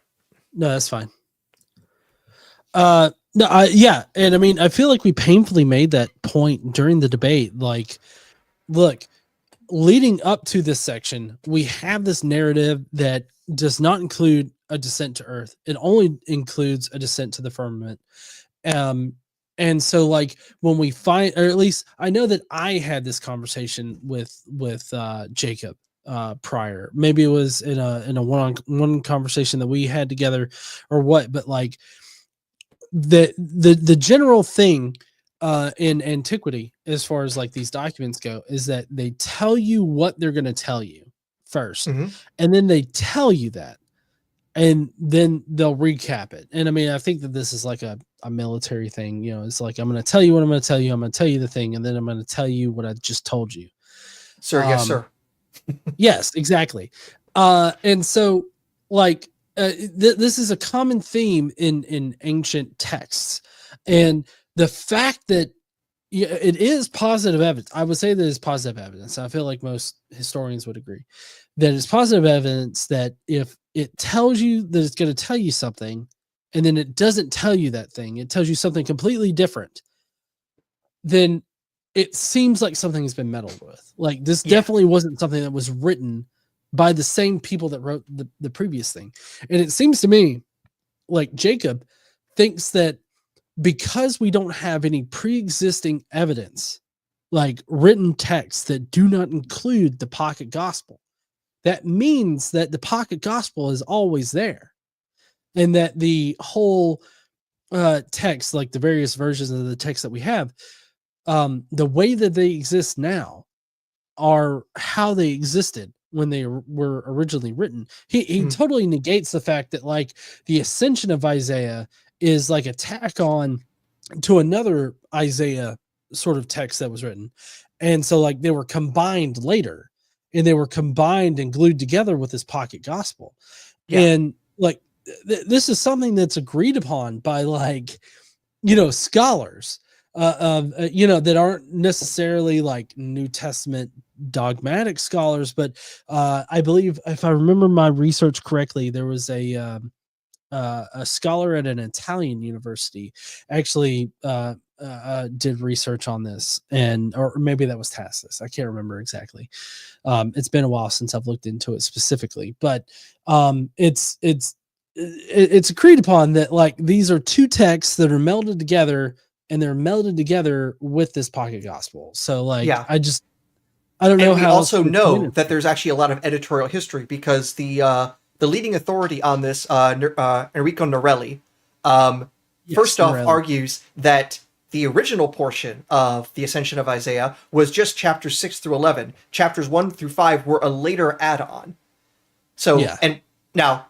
No, that's fine. Yeah, and I mean, I feel like we painfully made that point during the debate. Like, look, leading up to this section, we have this narrative that does not include a descent to earth. It only includes a descent to the firmament. And so, like, when we find, or at least I know that I had this conversation with Jacob prior. Maybe it was in a one-on-one conversation that we had together, or what. But like, the general thing in antiquity, as far as like these documents go, is that they tell you what they're going to tell you first, and then they tell you that, and then they'll recap it. And I mean, I think that this is like a military thing. You know, it's like, I'm going to tell you what I'm going to tell you. I'm going to tell you the thing, and then I'm going to tell you what I just told you. Sir, yes, sir. Yes, exactly. And so, like, this is a common theme in ancient texts, and the fact that it is positive evidence. I would say that it's positive evidence. I feel like most historians would agree that it's positive evidence that if it tells you that it's going to tell you something, and then it doesn't tell you that thing, it tells you something completely different, then it seems like something has been meddled with. Like, this definitely wasn't something that was written by the same people that wrote the previous thing. And it seems to me like Jacob thinks that because we don't have any pre-existing evidence, like written texts that do not include the pocket gospel, that means that the pocket gospel is always there. And that the whole text, like the various versions of the text that we have, the way that they exist now are how they existed when they were originally written. He totally negates the fact that like the ascension of Isaiah is like a tack on to another Isaiah sort of text that was written. And so like they were combined later, and they were combined and glued together with this pocket gospel. Yeah. And like this is something that's agreed upon by like, scholars that aren't necessarily like New Testament dogmatic scholars, but I believe, if I remember my research correctly, there was a scholar at an Italian university actually did research on this, or maybe that was Tacitus. I can't remember exactly. It's been a while since I've looked into it specifically, but it's agreed upon that like these are two texts that are melded together, and they're melded together with this pocket gospel. So like, I don't know. And we how also know that there's actually a lot of editorial history, because the leading authority on this, Enrico Norelli, first off irrelevant. argues that the original portion of the Ascension of Isaiah was just chapters 6 through 11. Chapters 1 through 5 were a later add-on. So, Yeah. and now,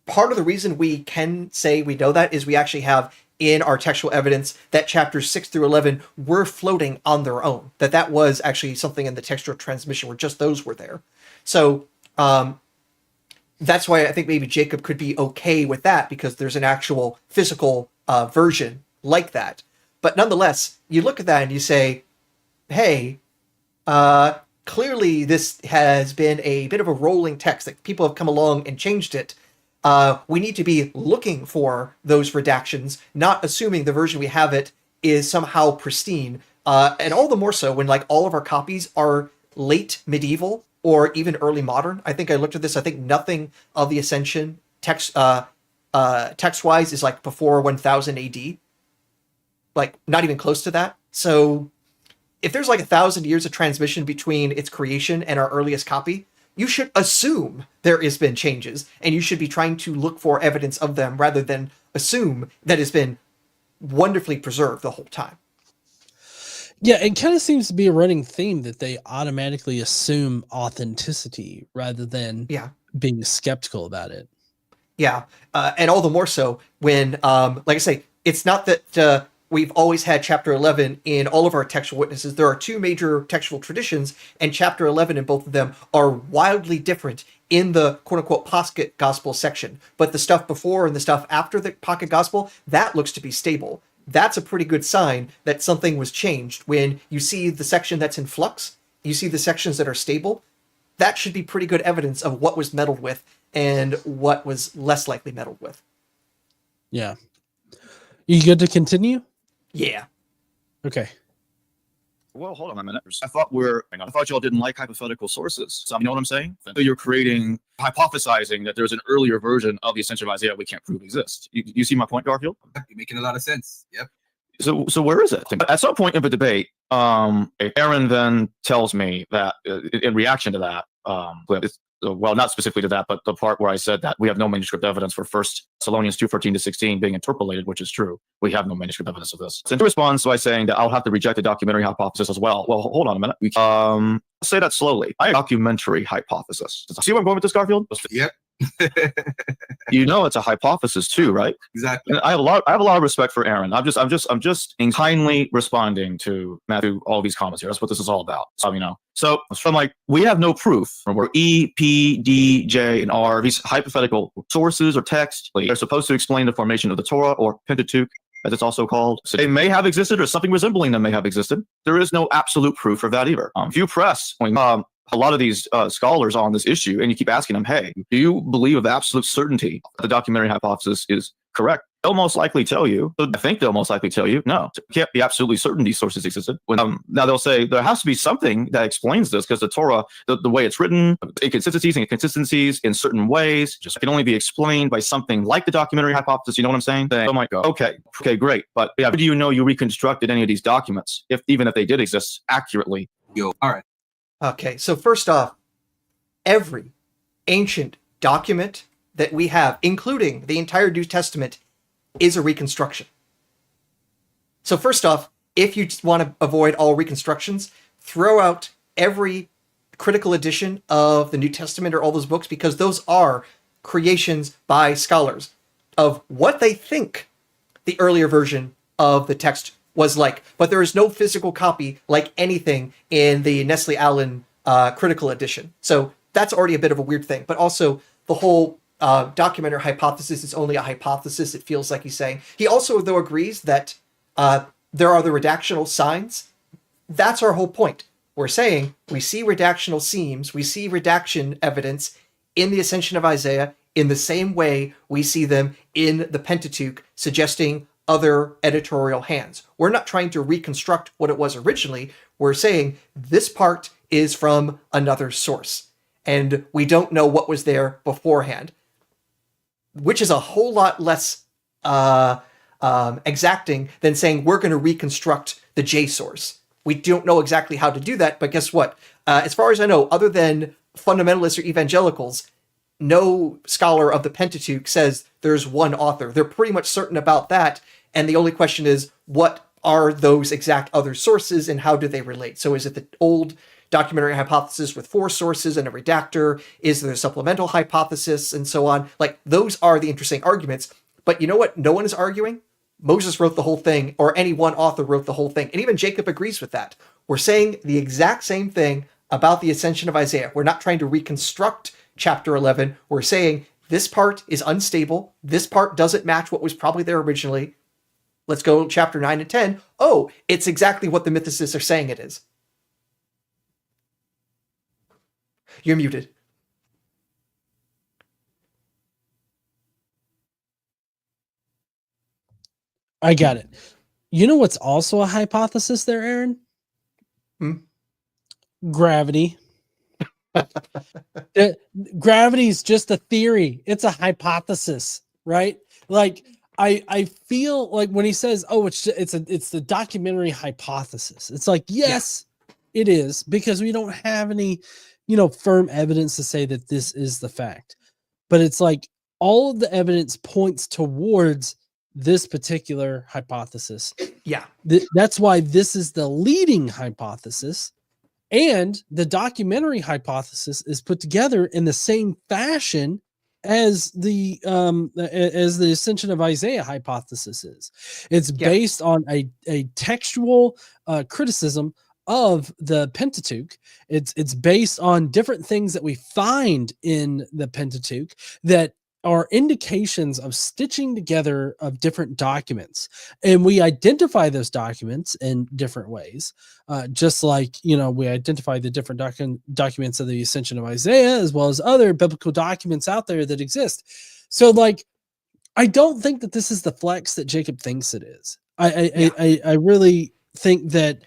part of the reason we can say we know that is we actually have in our textual evidence that chapters 6 through 11 were floating on their own. That was actually something in the textual transmission where just those were there. So, that's why I think maybe Jacob could be okay with that, because there's an actual physical version like that. But nonetheless, you look at that and you say, hey, clearly this has been a bit of a rolling text, that people have come along and changed it. We need to be looking for those redactions, not assuming the version we have it is somehow pristine. And all the more so when like all of our copies are late medieval or even early modern. I think I looked at this. I think nothing of the Ascension text-wise is like before 1000 AD. Like not even close to that. So if there's like 1,000 years of transmission between its creation and our earliest copy, you should assume there has been changes, and you should be trying to look for evidence of them rather than assume that it's been wonderfully preserved the whole time. Yeah, it kind of seems to be a running theme that they automatically assume authenticity rather than being skeptical about it. Yeah, and all the more so when, like I say, it's not that we've always had chapter 11 in all of our textual witnesses. There are two major textual traditions, and chapter 11 in both of them are wildly different in the quote-unquote pocket gospel section. But the stuff before and the stuff after the pocket gospel, that looks to be stable. That's a pretty good sign that something was changed. When you see the section that's in flux, you see the sections that are stable, that should be pretty good evidence of what was meddled with and what was less likely meddled with. Yeah. You good to continue? Yeah. Okay. Well, hold on a minute. I thought y'all didn't like hypothetical sources. So you know what I'm saying? So you're hypothesizing that there's an earlier version of the Ascension of Isaiah we can't prove exists. You see my point, Garfield? You're making a lot of sense. Yep. So where is it? At some point in the debate, Aaron then tells me that in reaction to that, well, not specifically to that, but the part where I said that we have no manuscript evidence for 1 Thessalonians 2:14-16 being interpolated, which is true. We have no manuscript evidence of this. So he responds by saying that I'll have to reject the documentary hypothesis as well. Well, hold on a minute. I'll say that slowly. Documentary hypothesis. See where I'm going with this, Garfield? Yep. You know it's a hypothesis too, right? Exactly. And I have a lot of respect for Aaron. I'm just kindly responding to Matthew, all these comments here. That's what this is all about. So So from we have no proof from where E, P, D, J, and R, these hypothetical sources or texts, they're supposed to explain the formation of the Torah or Pentateuch, as it's also called. So they may have existed, or something resembling them may have existed. There is no absolute proof of that either. If you press a lot of these scholars on this issue, and you keep asking them, hey, do you believe with absolute certainty the documentary hypothesis is correct? They'll most likely tell you, I think they'll most likely tell you, no, it can't be absolutely certain these sources existed. Now they'll say there has to be something that explains this, because the Torah, the way it's written, inconsistencies and inconsistencies in certain ways, just can only be explained by something like the documentary hypothesis. You know what I'm saying? They might go, okay, great. But how do you know you reconstructed any of these documents, even if they did exist accurately? All right. Okay, so first off, every ancient document that we have, including the entire New Testament, is a reconstruction. So first off, if you just want to avoid all reconstructions, throw out every critical edition of the New Testament or all those books, because those are creations by scholars of what they think the earlier version of the text was like. But there is no physical copy like anything in the Nestle Allen critical edition. So that's already a bit of a weird thing. But also the whole documentary hypothesis is only a hypothesis, it feels like he's saying. He also, though, agrees that there are the redactional signs. That's our whole point. We're saying we see redactional seams, we see redaction evidence in the Ascension of Isaiah in the same way we see them in the Pentateuch, suggesting other editorial hands. We're not trying to reconstruct what it was originally. We're saying this part is from another source, and we don't know what was there beforehand, which is a whole lot less exacting than saying we're going to reconstruct the J source. We don't know exactly how to do that, but guess what? As far as I know, other than fundamentalists or evangelicals, no scholar of the Pentateuch says there's one author. They're pretty much certain about that. And the only question is, what are those exact other sources and how do they relate? So is it the old documentary hypothesis with 4 sources and a redactor? Is there a supplemental hypothesis and so on? Like, those are the interesting arguments. But you know what no one is arguing? Moses wrote the whole thing, or any one author wrote the whole thing. And even Jacob agrees with that. We're saying the exact same thing about the ascension of Isaiah. We're not trying to reconstruct chapter 11. We're saying this part is unstable. This part doesn't match what was probably there originally. Let's go to chapter 9 and 10. Oh, it's exactly what the mythicists are saying it is. You're muted. I got it. You know what's also a hypothesis there, Aaron? Gravity. Gravity is just a theory. It's a hypothesis, right? Like, I feel like when he says, "Oh, it's the documentary hypothesis," it's like, yes, it is, because we don't have any, firm evidence to say that this is the fact. But it's like all of the evidence points towards this particular hypothesis. Yeah, that's why this is the leading hypothesis, and the documentary hypothesis is put together in the same fashion as the ascension of Isaiah hypothesis is. It's based on a textual criticism of the Pentateuch. It's based on different things that we find in the Pentateuch that are indications of stitching together of different documents, and we identify those documents in different ways, just like we identify the different documents of the ascension of Isaiah as well as other biblical documents out there that exist. So, like, I don't think that this is the flex that Jacob thinks it is. I really think that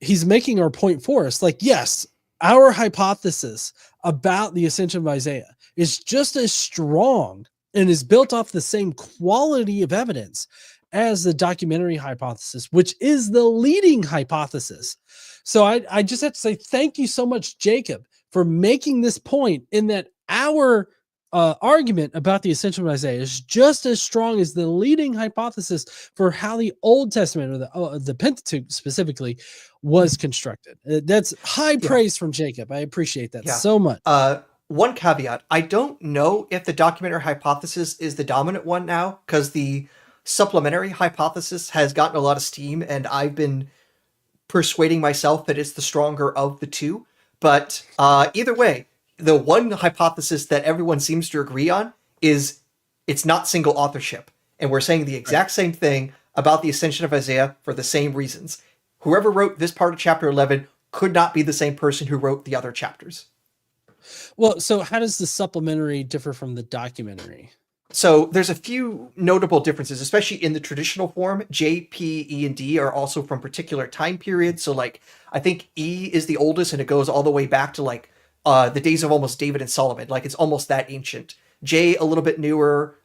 he's making our point for us. Like, yes, our hypothesis about the ascension of Isaiah is just as strong and is built off the same quality of evidence as the documentary hypothesis, which is the leading hypothesis. So I just have to say thank you so much, Jacob, for making this point, in that our argument about the ascension of Isaiah is just as strong as the leading hypothesis for how the Old Testament, or the Pentateuch specifically, was constructed. That's high praise from Jacob. I appreciate that so much. One caveat, I don't know if the documentary hypothesis is the dominant one now, because the supplementary hypothesis has gotten a lot of steam, and I've been persuading myself that it's the stronger of the two. But either way, the one hypothesis that everyone seems to agree on is it's not single authorship. And we're saying the exact same thing about the ascension of Isaiah for the same reasons. Whoever wrote this part of chapter 11 could not be the same person who wrote the other chapters. Well, so how does the supplementary differ from the documentary? So there's a few notable differences, especially in the traditional form. J, P, E, and D are also from particular time periods. So, like, I think E is the oldest, and it goes all the way back to, like, the days of almost David and Solomon. Like, it's almost that ancient. J, a little bit newer.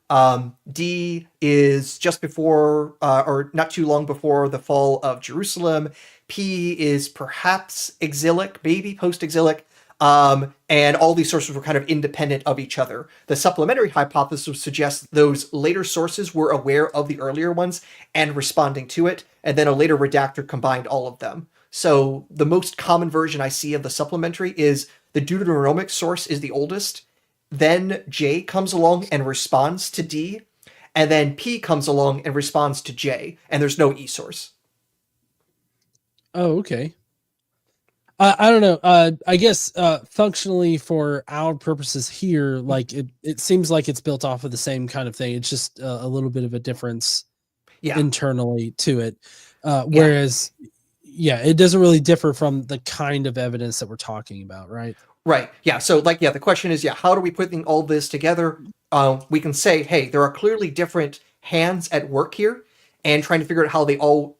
D is just before, or not too long before the fall of Jerusalem. P is perhaps exilic, maybe post-exilic. And all these sources were kind of independent of each other. The supplementary hypothesis suggests those later sources were aware of the earlier ones and responding to it, and then a later redactor combined all of them. So the most common version I see of the supplementary is the Deuteronomic source is the oldest, then J comes along and responds to D, and then P comes along and responds to J, and there's no E source. Oh, okay. I don't know. I guess functionally for our purposes here, like it seems like it's built off of the same kind of thing. It's just a little bit of a difference internally to it. Whereas, it doesn't really differ from the kind of evidence that we're talking about, right? Right. Yeah. So, like, the question is, how do we put all this together? We can say, hey, there are clearly different hands at work here, and trying to figure out how they all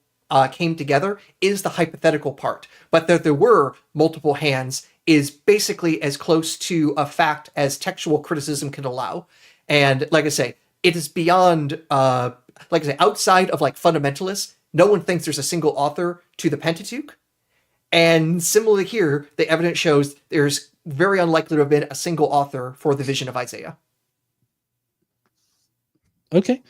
came together is the hypothetical part. But that there were multiple hands is basically as close to a fact as textual criticism can allow. And like I say, it is beyond, outside of, like, fundamentalists, no one thinks there's a single author to the Pentateuch. And similarly here, the evidence shows there's very unlikely to have been a single author for the vision of Isaiah. Okay.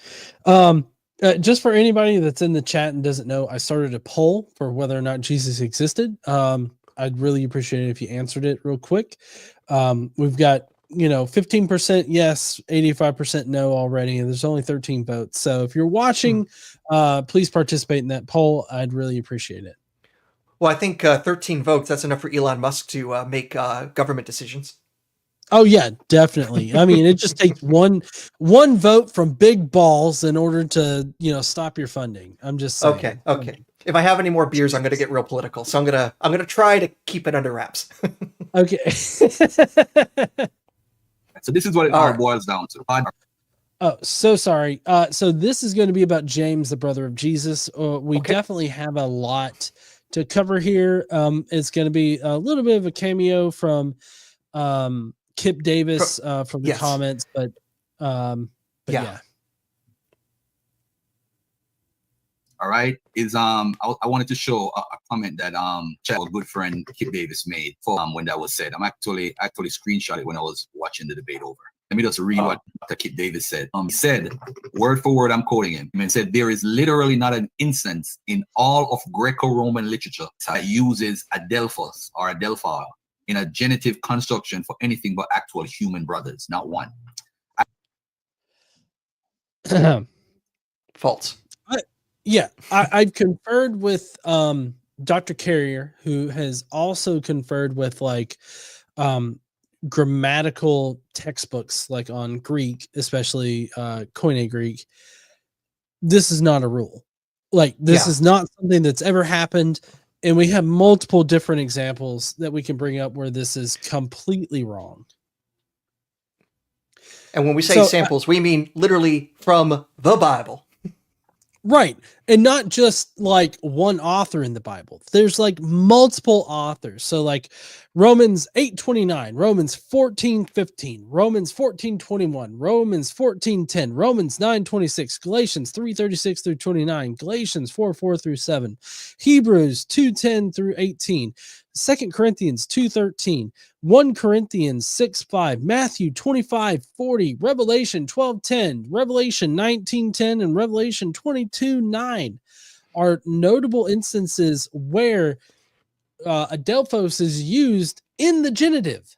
Just for anybody that's in the chat and doesn't know, I started a poll for whether or not Jesus existed. I'd really appreciate it if you answered it real quick. We've got 15% yes, 85% no already, and there's only 13 votes. So if you're watching, please participate in that poll. I'd really appreciate it. Well, I think 13 votes, that's enough for Elon Musk to make government decisions. Oh yeah, definitely. I mean, it just takes one vote from big balls in order to, stop your funding. I'm just saying. Okay. If I have any more beers, I'm going to get real political. So I'm going to try to keep it under wraps. Okay. So this is what it all boils down to. Oh, so sorry. So this is going to be about James, the brother of Jesus. We definitely have a lot to cover here. It's going to be a little bit of a cameo from Kip Davis from the comments, but yeah. All right. I wanted to show a comment that our good friend Kip Davis made for when that was said. I'm actually screenshot it when I was watching the debate over. Let me just read what Dr. Kip Davis said. He said, word for word, I'm quoting him. He said, there is literally not an instance in all of Greco-Roman literature that uses adelphos or adelpha in a genitive construction for anything but actual human brothers. Not one. False. I've conferred with Dr. Carrier, who has also conferred with grammatical textbooks, like on Greek, especially Koine Greek. This is not a rule. This is not something that's ever happened. And we have multiple different examples that we can bring up where this is completely wrong. And when we say samples, we mean literally from the Bible. Right. And not just one author in the Bible. There's multiple authors. So Romans 8:29, Romans 14:15, Romans 14:21, Romans 14:10, Romans 9:26, Galatians 3:36 through 29, Galatians 4:4 through 7, Hebrews 2:10 through 18, 2 Corinthians 2:13, 1 Corinthians 6:5, Matthew 25:40, Revelation 12:10, Revelation 19:10, and Revelation 22:9 are notable instances where adelphos is used in the genitive.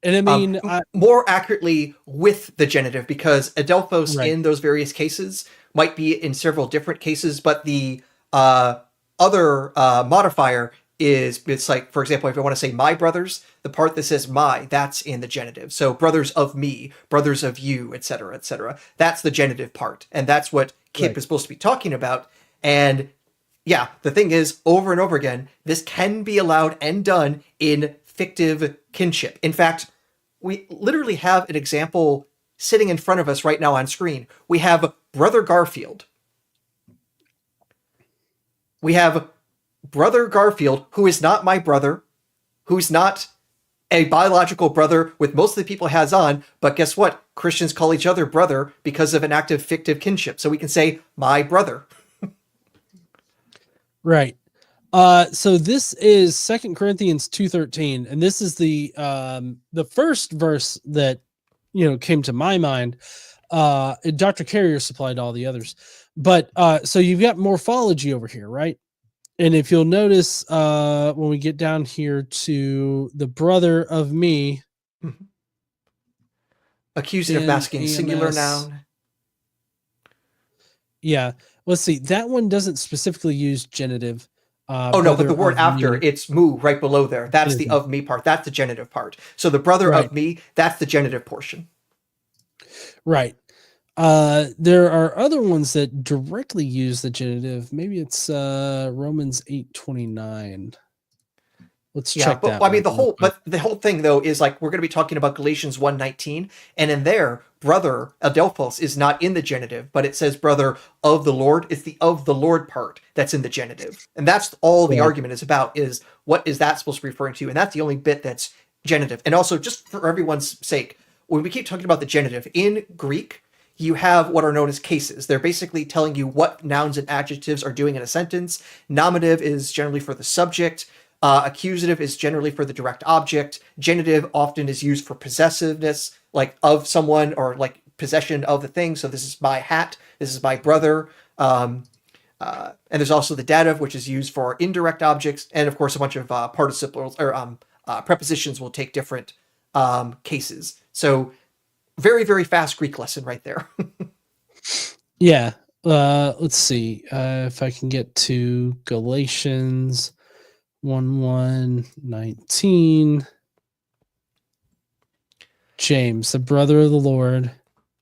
And I mean, more accurately with the genitive, because adelphos in those various cases might be in several different cases, but the other modifier is, it's for example, if I want to say my brothers, the part that says my, that's in the genitive. So brothers of me, brothers of you, etc., etc. That's the genitive part. And that's what Kip is supposed to be talking about. And yeah, the thing is, over and over again, this can be allowed and done in fictive kinship. In fact, we literally have an example sitting in front of us right now on screen. We have Brother Garfield. We have Brother Garfield, who is not my brother, who's not a biological brother with most of the people has on, but guess what? Christians call each other brother because of an act of fictive kinship. So we can say, my brother. Right. So this is 2 Corinthians 2:13, and this is the first verse that came to my mind. Dr. Carrier supplied all the others, but so you've got morphology over here, right? And if you'll notice, when we get down here to the brother of me, accusing of masking singular noun. Yeah, let's see. That one doesn't specifically use genitive. But the word after, it's mu right below there. That's the of me part. That's the genitive part. So the brother of me, that's the genitive portion. Right. There are other ones that directly use the genitive. Maybe it's Romans 8:29. Let's check that. I mean, the whole thing though is we're going to be talking about Galatians 1:19, and in there, brother adelphos is not in the genitive, but it says brother of the Lord. It's the of the Lord part that's in the genitive, and that's all the argument is about. Is what is that supposed to be referring to? And that's the only bit that's genitive. And also, just for everyone's sake, when we keep talking about the genitive in Greek, you have what are known as cases. They're basically telling you what nouns and adjectives are doing in a sentence. Nominative is generally for the subject. Accusative is generally for the direct object. Genitive often is used for possessiveness, like of someone or like possession of the thing. So this is my hat. This is my brother. And there's also the dative, which is used for indirect objects. And of course, a bunch of participles or prepositions will take different cases. So very, very fast Greek lesson right there. Yeah. Let's see if I can get to Galatians 1:19. James, the brother of the Lord.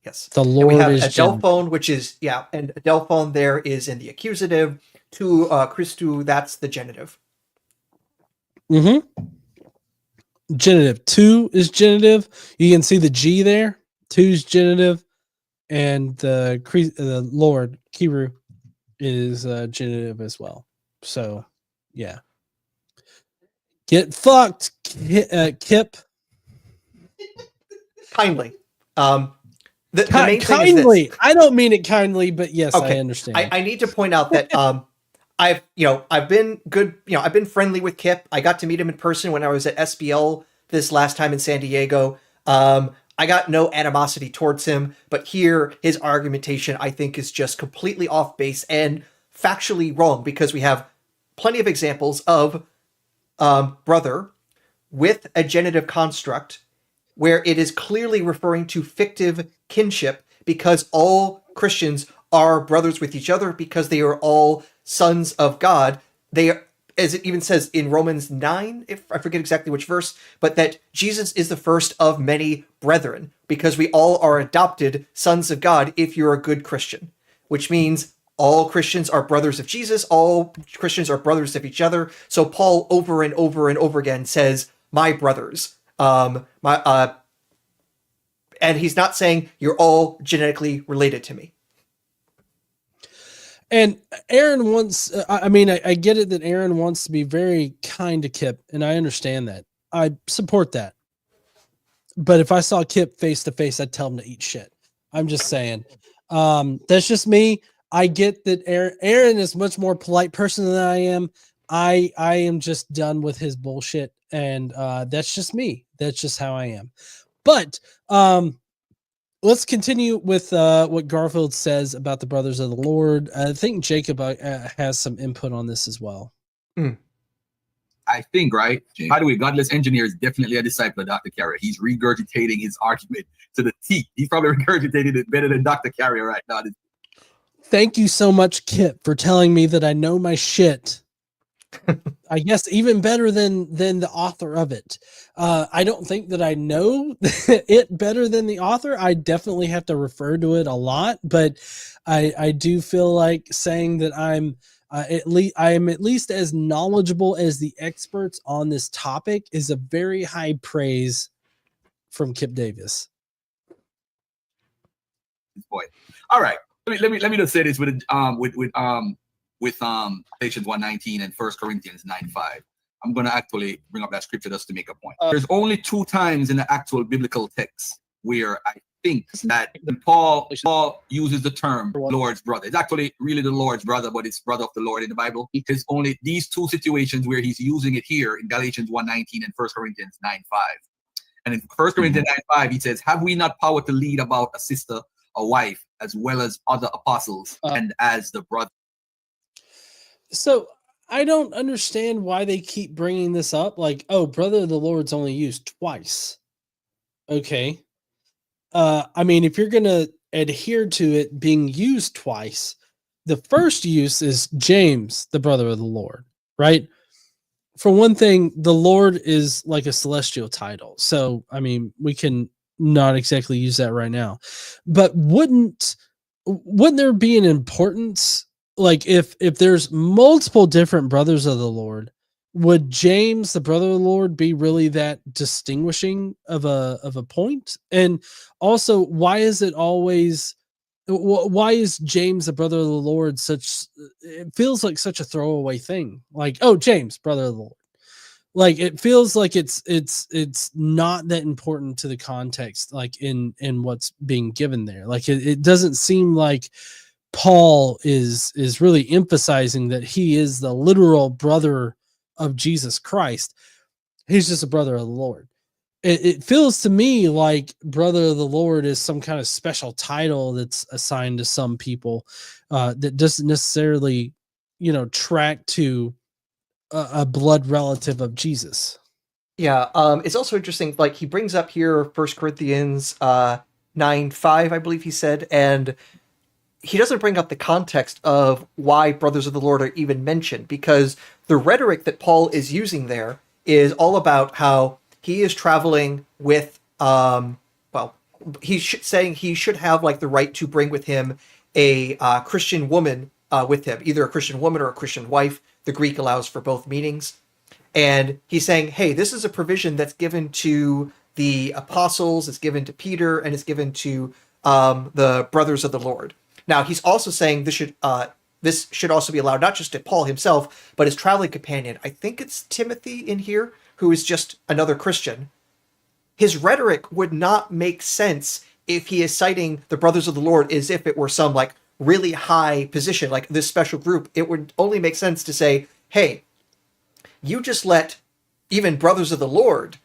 Yes. The And Lord we have is adelphon, which is, and adelphon there is in the accusative. To Christou, that's the genitive. Mm-hmm. Genitive. To is genitive. You can see the G there. To is genitive. And the Lord, Kiru, is genitive as well. So, yeah. Get fucked, Kip. Kindly. The main kindly. thing is this. I don't mean it kindly, but yes, Okay. I understand. I need to point out that I've been good. I've been friendly with Kip. I got to meet him in person when I was at SBL this last time in San Diego. I got no animosity towards him, but here his argumentation I think is just completely off base and factually wrong, because we have plenty of examples of brother with a genitive construct where it is clearly referring to fictive kinship, because all Christians are brothers with each other because they are all sons of God. They are, as it even says in Romans 9, if I forget exactly which verse, but that Jesus is the first of many brethren, because we all are adopted sons of God if you're a good Christian, which means all Christians are brothers of Jesus, all Christians are brothers of each other. So Paul over and over and over again says, my brothers, and he's not saying you're all genetically related to me. And Aaron wants, I get it that Aaron wants to be very kind to Kip, and I understand that. I support that. But if I saw Kip face to face, I'd tell him to eat shit. I'm just saying. That's just me. I get that Aaron is a much more polite person than I am. I am just done with his bullshit, and that's just me. That's just how I am. But let's continue with what Garfield says about the brothers of the Lord. I think Jacob has some input on this as well. I think, right? By the way, Godless Engineer is definitely a disciple of Dr. Carrier. He's regurgitating his argument to the teeth. He's probably regurgitating it better than Dr. Carrier right now. Thank you so much, Kip, for telling me that I know my shit. I guess even better than the author of it. I don't think that I know it better than the author. I definitely have to refer to it a lot, but I do feel like saying that I am at least as knowledgeable as the experts on this topic is a very high praise from Kip Davis. Boy, all right. Let me just say this with Galatians 1:19 and 1 Corinthians 9:5. I'm going to actually bring up that scripture just to make a point. There's only 2 times in the actual biblical text where I think that Paul uses the term Lord's brother. It's actually really the Lord's brother, but it's brother of the Lord in the Bible. There's only these 2 situations where he's using it here in Galatians 1:19 and 1 Corinthians 9:5. And in 1 Corinthians 9:5, he says, have we not power to lead about a sister, a wife, as well as other apostles, and as the brother? So I don't understand why they keep bringing this up. Like, oh, brother of the Lord's only used twice. Okay. If you're going to adhere to it being used twice, the first use is James, the brother of the Lord, right? For one thing, the Lord is like a celestial title. So, we can not exactly use that right now, but wouldn't there be an importance? Like if there's multiple different brothers of the Lord, would James, the brother of the Lord, be really that distinguishing of a point? And also, why is James, the brother of the Lord, it feels like such a throwaway thing? Like, oh, James, brother of the Lord. Like it feels like it's not that important to the context, like in what's being given there. Like it doesn't seem like Paul is really emphasizing that he is the literal brother of Jesus Christ. He's just a brother of the Lord. It feels to me like brother of the Lord is some kind of special title that's assigned to some people that doesn't necessarily, track to a blood relative of Jesus. Yeah, it's also interesting, like, he brings up here 1 Corinthians 9:5, I believe he said, and he doesn't bring up the context of why brothers of the Lord are even mentioned, because the rhetoric that Paul is using there is all about how he is traveling with, he's saying he should have, like, the right to bring with him a Christian woman with him, either a Christian woman or a Christian wife. The Greek allows for both meanings. And he's saying, hey, this is a provision that's given to the apostles, it's given to Peter, and it's given to the brothers of the Lord. Now, he's also saying this should also be allowed not just to Paul himself, but his traveling companion. I think it's Timothy in here, who is just another Christian. His rhetoric would not make sense if he is citing the brothers of the Lord as if it were some, like, really high position, like this special group. It would only make sense to say, hey, you just let even brothers of the Lord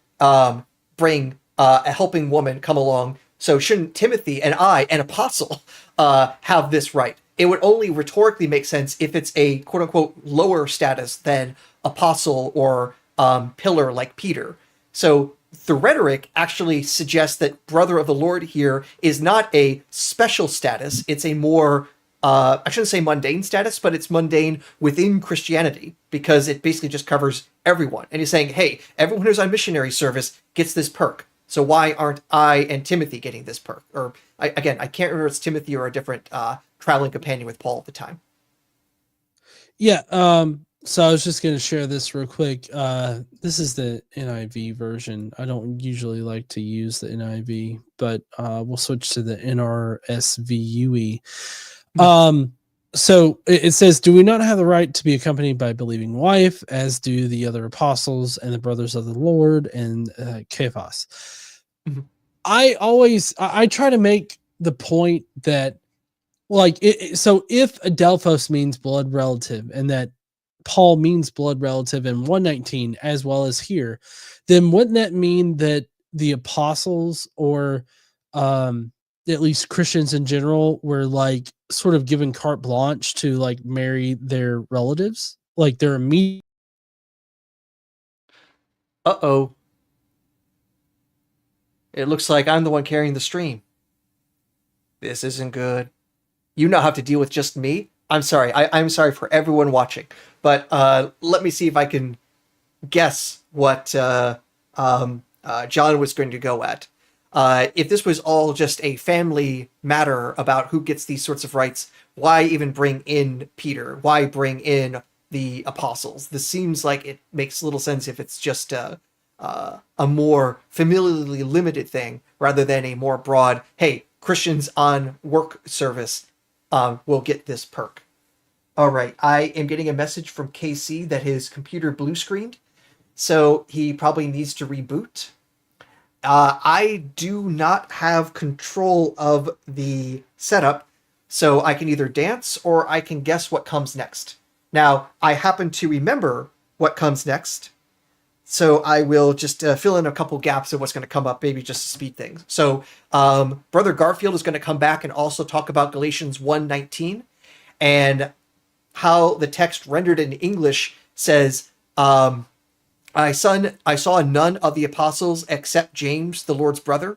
bring a helping woman come along. So shouldn't Timothy and I, an apostle, have this right? It would only rhetorically make sense if it's a quote unquote lower status than apostle or pillar like Peter. So the rhetoric actually suggests that brother of the Lord here is not a special status. It's a more I shouldn't say mundane status, but it's mundane within Christianity because it basically just covers everyone. And he's saying, hey, everyone who's on missionary service gets this perk. So why aren't I and Timothy getting this perk? Or I can't remember if it's Timothy or a different traveling companion with Paul at the time. Yeah. So I was just going to share this real quick. This is the NIV version. I don't usually like to use the NIV, but we'll switch to the NRSVUE. So it says, do we not have the right to be accompanied by a believing wife, as do the other apostles and the brothers of the Lord and Cephas? Mm-hmm. I try to make the point that, like, so if Adelphos means blood relative and that Paul means blood relative in 119 as well as here, then wouldn't that mean that the apostles or at least Christians in general were like sort of given carte blanche to like marry their relatives, like their immediate? Uh-oh. It looks like I'm the one carrying the stream. This isn't good. You now have to deal with just me. I'm sorry. I'm sorry for everyone watching. But let me see if I can guess what John was going to go at. If this was all just a family matter about who gets these sorts of rights, why even bring in Peter? Why bring in the apostles? This seems like it makes little sense if it's just a more familiarly limited thing rather than a more broad, hey, Christians on work service will get this perk. All right, I am getting a message from KC that his computer blue screened, so he probably needs to reboot. I do not have control of the setup, so I can either dance or I can guess what comes next. Now, I happen to remember what comes next, so I will just fill in a couple gaps of what's going to come up, maybe just to speed things. So, Brother Garfield is going to come back and also talk about Galatians 1:19, and how the text rendered in English says, I saw none of the apostles except James, the Lord's brother.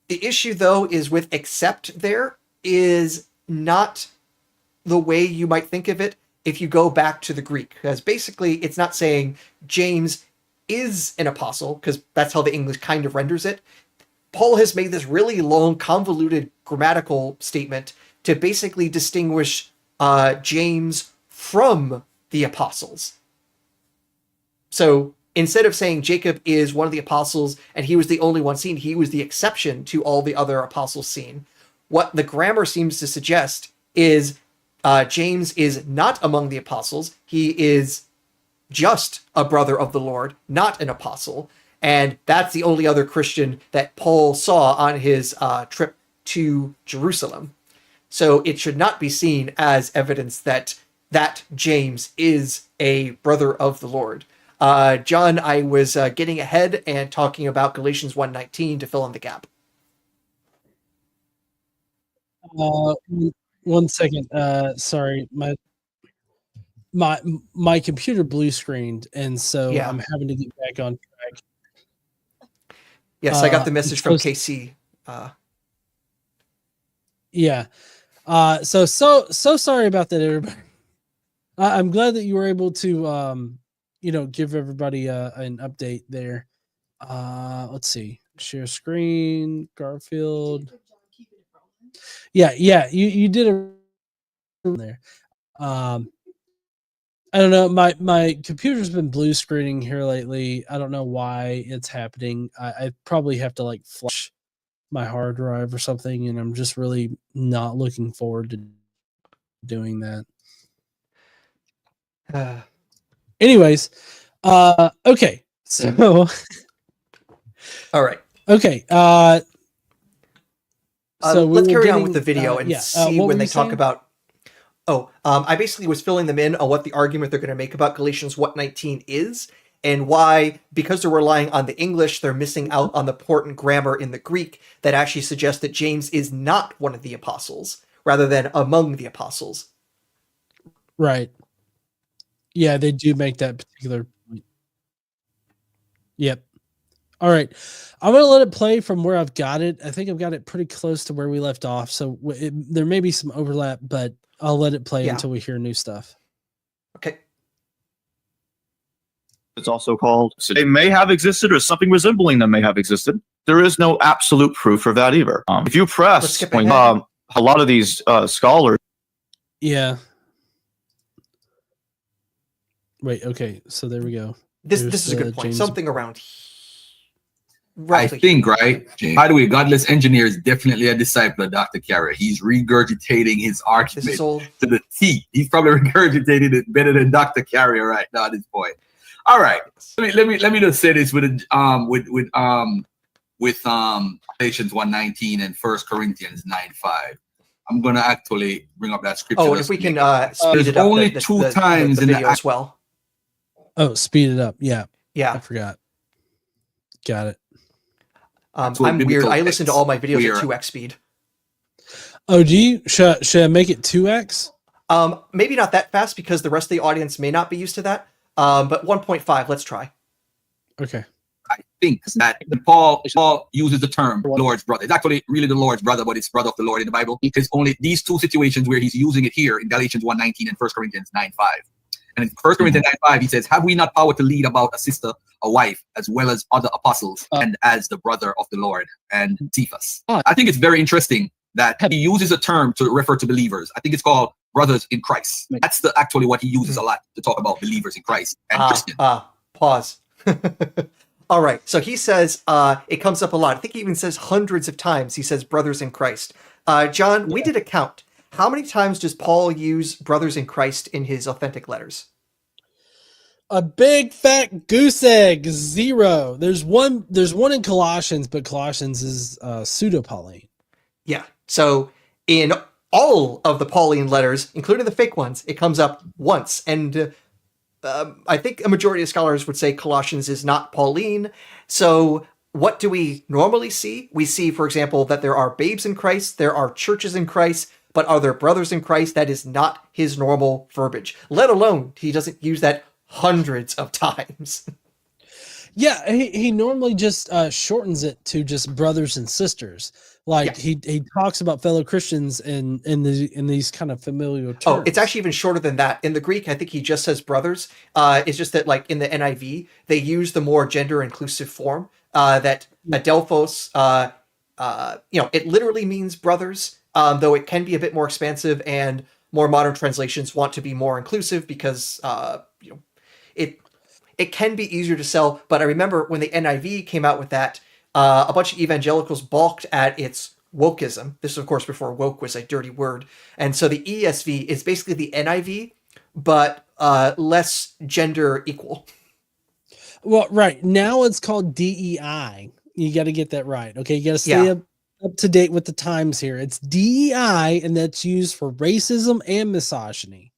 The issue, though, is with except there is not the way you might think of it if you go back to the Greek. Because basically, it's not saying James is an apostle, because that's how the English kind of renders it. Paul has made this really long, convoluted grammatical statement to basically distinguish James from the apostles. So instead of saying Jacob is one of the apostles and he was the only one seen, he was the exception to all the other apostles seen. What the grammar seems to suggest is James is not among the apostles. He is just a brother of the Lord, not an apostle. And that's the only other Christian that Paul saw on his trip to Jerusalem. So it should not be seen as evidence that that James is a brother of the Lord. John, I was getting ahead and talking about Galatians 1:19 to fill in the gap. One second. Sorry, my computer blue screened, and so Yeah. I'm having to get back on track. Yes, I got the message from so- KC. Yeah. So sorry about that, everybody. I'm glad that you were able to give everybody an update there. Let's see. Share screen, Garfield. Yeah, you did a there. I don't know. My computer's been blue screening here lately. I don't know why it's happening. I probably have to like flush my hard drive or something, and I'm just really not looking forward to doing that. Anyways, okay. So All right. okay. So let's carry on with the video and see what when were they you talk saying? about. I basically was filling them in on what the argument they're going to make about Galatians 1:19 is, and why, because they're relying on the English, they're missing out on the important grammar in the Greek that actually suggests that James is not one of the apostles, rather than among the apostles. Right. Yeah, they do make that particular point. Yep. All right. I'm going to let it play from where I've got it. I think I've got it pretty close to where we left off. So there may be some overlap, but I'll let it play until we hear new stuff. Okay. It's also called they may have existed, or something resembling them may have existed. There is no absolute proof for that either. If you press a lot of these scholars. Yeah. Wait, okay. So there we go. This is a good point. James. Something around. I think, right? By the way, Godless Engineer is definitely a disciple of Dr. Carrier. He's regurgitating his argument to the T. He's probably regurgitating it better than Dr. Carrier right now at this point. All right, let me just say this with Galatians 1:19 and 1 Corinthians 9:5. I'm gonna actually bring up that scripture. Oh, and if we can speed it up. Only two times in the video as well. Oh, speed it up. Yeah. Yeah. I forgot. Got it. I'm weird. I listen to all my videos at 2x speed. Oh, do you? Should I make it 2x? Maybe not that fast because the rest of the audience may not be used to that. But 1.5, let's try. Okay. I think that Paul uses the term Lord's brother. It's actually really the Lord's brother, but it's brother of the Lord in the Bible. It's only these two situations where he's using it here in Galatians 1:19 and 1 Corinthians 9:5. And in 1 Corinthians 9:5, he says, "Have we not power to lead about a sister, a wife, as well as other apostles, and as the brother of the Lord and Cephas?" I think it's very interesting that he uses a term to refer to believers. I think it's called brothers in Christ. That's actually what he uses a lot to talk about believers in Christ and Christians. Pause. All right. So he says it comes up a lot. I think he even says hundreds of times. He says brothers in Christ. John, we did a count. How many times does Paul use brothers in Christ in his authentic letters? A big fat goose egg. 0. There's one in Colossians, but Colossians is pseudo-Pauline. Yeah. So in all of the Pauline letters, including the fake ones, it comes up once. And I think a majority of scholars would say Colossians is not Pauline. So what do we normally see? We see, for example, that there are babes in Christ, there are churches in Christ, but are there brothers in Christ? That is not his normal verbiage, let alone he doesn't use that hundreds of times. Yeah, he normally just shortens it to just brothers and sisters. Like he talks about fellow Christians in these kind of familiar terms. Oh, it's actually even shorter than that. In the Greek, I think he just says brothers. It's just that, like in the NIV, they use the more gender inclusive form. That adelphos, it literally means brothers. Though it can be a bit more expansive, and more modern translations want to be more inclusive because it can be easier to sell. But I remember when the NIV came out with that, a bunch of evangelicals balked at its wokeism. This is, of course, before woke was a dirty word. And so the ESV is basically the NIV, but less gender equal. Well, right. Now it's called DEI. You got to get that right. Okay, you got to stay up to date with the times here. It's DEI, and that's used for racism and misogyny.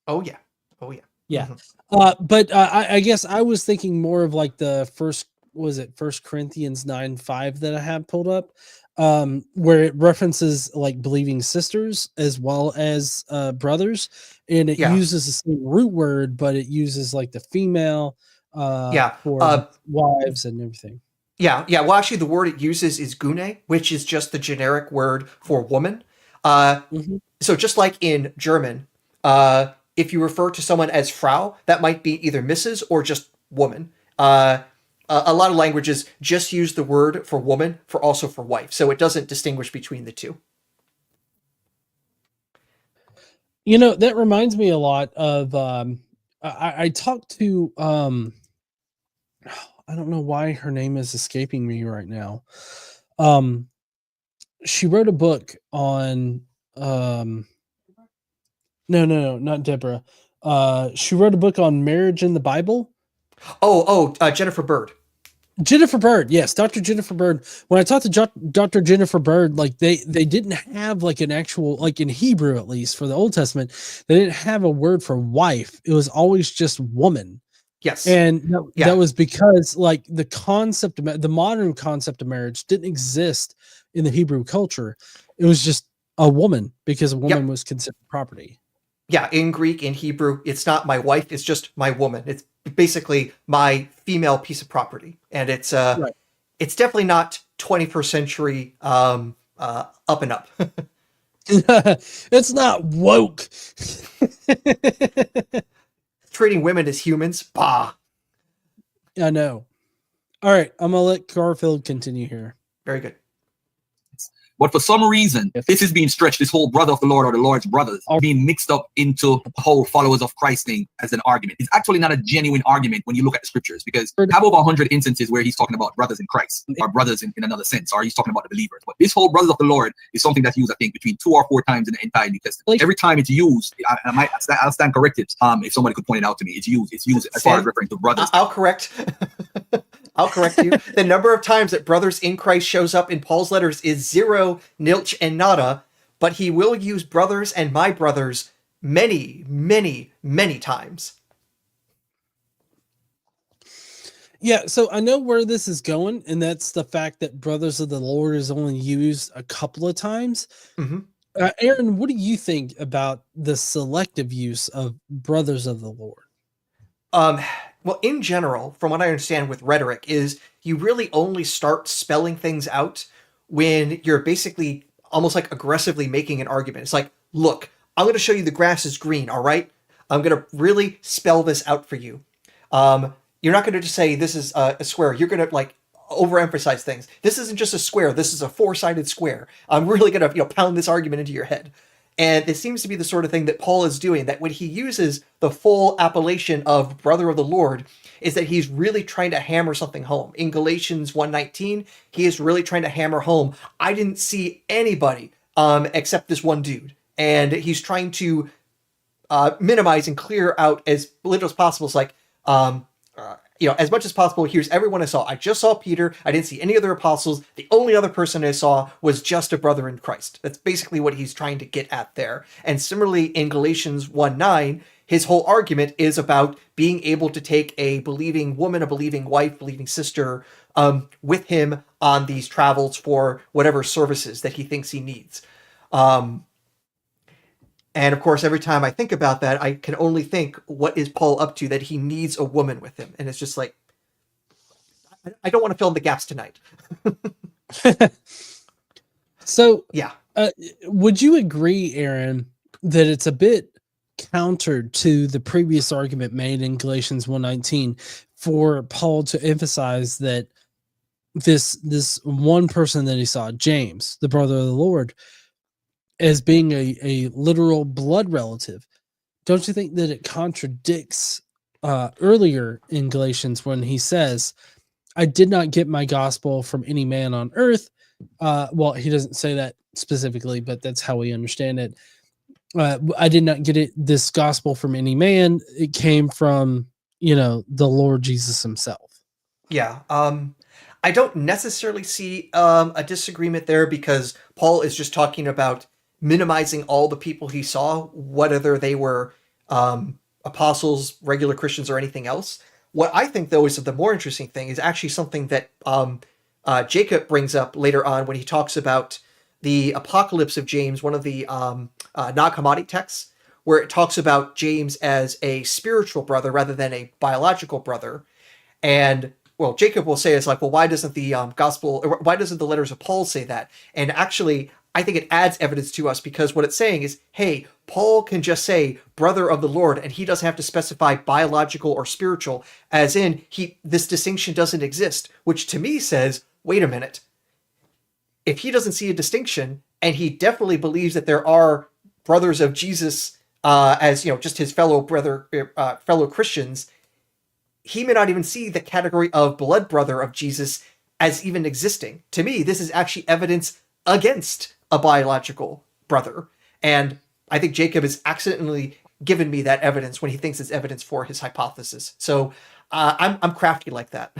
Oh yeah. Oh yeah. Yeah. Mhm. But I guess I was thinking more of like the First Corinthians 9:5 that I have pulled up, where it references like believing sisters as well as brothers, and it Yeah. uses the same root word, but it uses like the female Yeah. for wives and everything. Yeah. Yeah. Well, actually, the word it uses is gune, which is just the generic word for woman. Uh, Mhm. so just like in German, if you refer to someone as Frau, that might be either Mrs. or just woman. A lot of languages just use the word for woman for also for wife, so it doesn't distinguish between the two. You know, that reminds me a lot of I talked to I don't know why her name is escaping me right now. Um she wrote a book on no, not Deborah. She wrote a book on marriage in the Bible. Jennifer Bird. Jennifer Bird, yes, Dr. Jennifer Bird. When I talked to Dr. Jennifer Bird, like they didn't have like an actual, like in Hebrew at least for the Old Testament, they didn't have a word for wife. It was always just woman. Yes. And Yeah. that was because like the modern concept of marriage didn't exist in the Hebrew culture. It was just a woman because a woman was considered property. Yeah, in Greek, in Hebrew, it's not my wife, it's just my woman. It's basically my female piece of property. And it's Right. it's definitely not 21st century up and up. It's not woke. Treating women as humans, bah. I know. All right, I'm gonna let Garfield continue here. Very good. But for some reason, this is being stretched, this whole brother of the Lord or the Lord's brothers are being mixed up into the whole followers of Christ thing as an argument. It's actually not a genuine argument when you look at the scriptures, because we have over 100 instances where he's talking about brothers in Christ or brothers in another sense, or he's talking about the believers. But this whole brothers of the Lord is something that's used, I think, between 2 or 4 times in the entire New Testament. Every time it's used, I'll stand corrected if somebody could point it out to me. It's used as far as referring to brothers. I'll correct. I'll correct you. The number of times that brothers in Christ shows up in Paul's letters is 0, nilch, and nada, but he will use brothers and my brothers many, many, many times. Yeah, so I know where this is going, and that's the fact that brothers of the Lord is only used a couple of times. Mhm. Aaron, what do you think about the selective use of brothers of the Lord? Well, in general, from what I understand with rhetoric, is you really only start spelling things out when you're basically almost like aggressively making an argument. It's like, look, I'm going to show you the grass is green, all right? I'm going to really spell this out for you. You're not going to just say this is a square. You're going to like overemphasize things. This isn't just a square. This is a 4-sided square. I'm really going to pound this argument into your head. And it seems to be the sort of thing that Paul is doing, that when he uses the full appellation of brother of the Lord, is that he's really trying to hammer something home. In Galatians 1:19, he is really trying to hammer home, I didn't see anybody except this one dude. And he's trying to minimize and clear out as little as possible. It's like, as much as possible, here's everyone I saw. I just saw Peter. I didn't see any other apostles. The only other person I saw was just a brother in Christ. That's basically what he's trying to get at there. And similarly, in Galatians 1:9, his whole argument is about being able to take a believing woman, a believing wife, believing sister with him on these travels for whatever services that he thinks he needs. And of course, every time I think about that, I can only think, what is Paul up to that he needs a woman with him? And it's just like, I don't want to fill in the gaps tonight. So, yeah. Would you agree, Aaron, that it's a bit counter to the previous argument made in Galatians 1:19 for Paul to emphasize that this one person that he saw, James, the brother of the Lord, as being a literal blood relative? Don't you think that it contradicts earlier in Galatians when he says, I did not get my gospel from any man on earth? Well, he doesn't say that specifically, but that's how we understand it. I did not get this gospel from any man. It came from, the Lord Jesus himself. Yeah. I don't necessarily see a disagreement there, because Paul is just talking about minimizing all the people he saw, whether they were apostles, regular Christians, or anything else. What I think, though, is the more interesting thing is actually something that Jacob brings up later on when he talks about the Apocalypse of James, one of the Nag Hammadi texts, where it talks about James as a spiritual brother rather than a biological brother. And, well, Jacob will say, it's like, well, why doesn't the why doesn't the letters of Paul say that? And actually, I think it adds evidence to us, because what it's saying is, hey, Paul can just say brother of the Lord, and he doesn't have to specify biological or spiritual, as in this distinction doesn't exist, which to me says, wait a minute. If he doesn't see a distinction, and he definitely believes that there are brothers of Jesus as, just his fellow Christians, he may not even see the category of blood brother of Jesus as even existing. To me, this is actually evidence against a biological brother. And I think Jacob has accidentally given me that evidence when he thinks it's evidence for his hypothesis. So I'm crafty like that.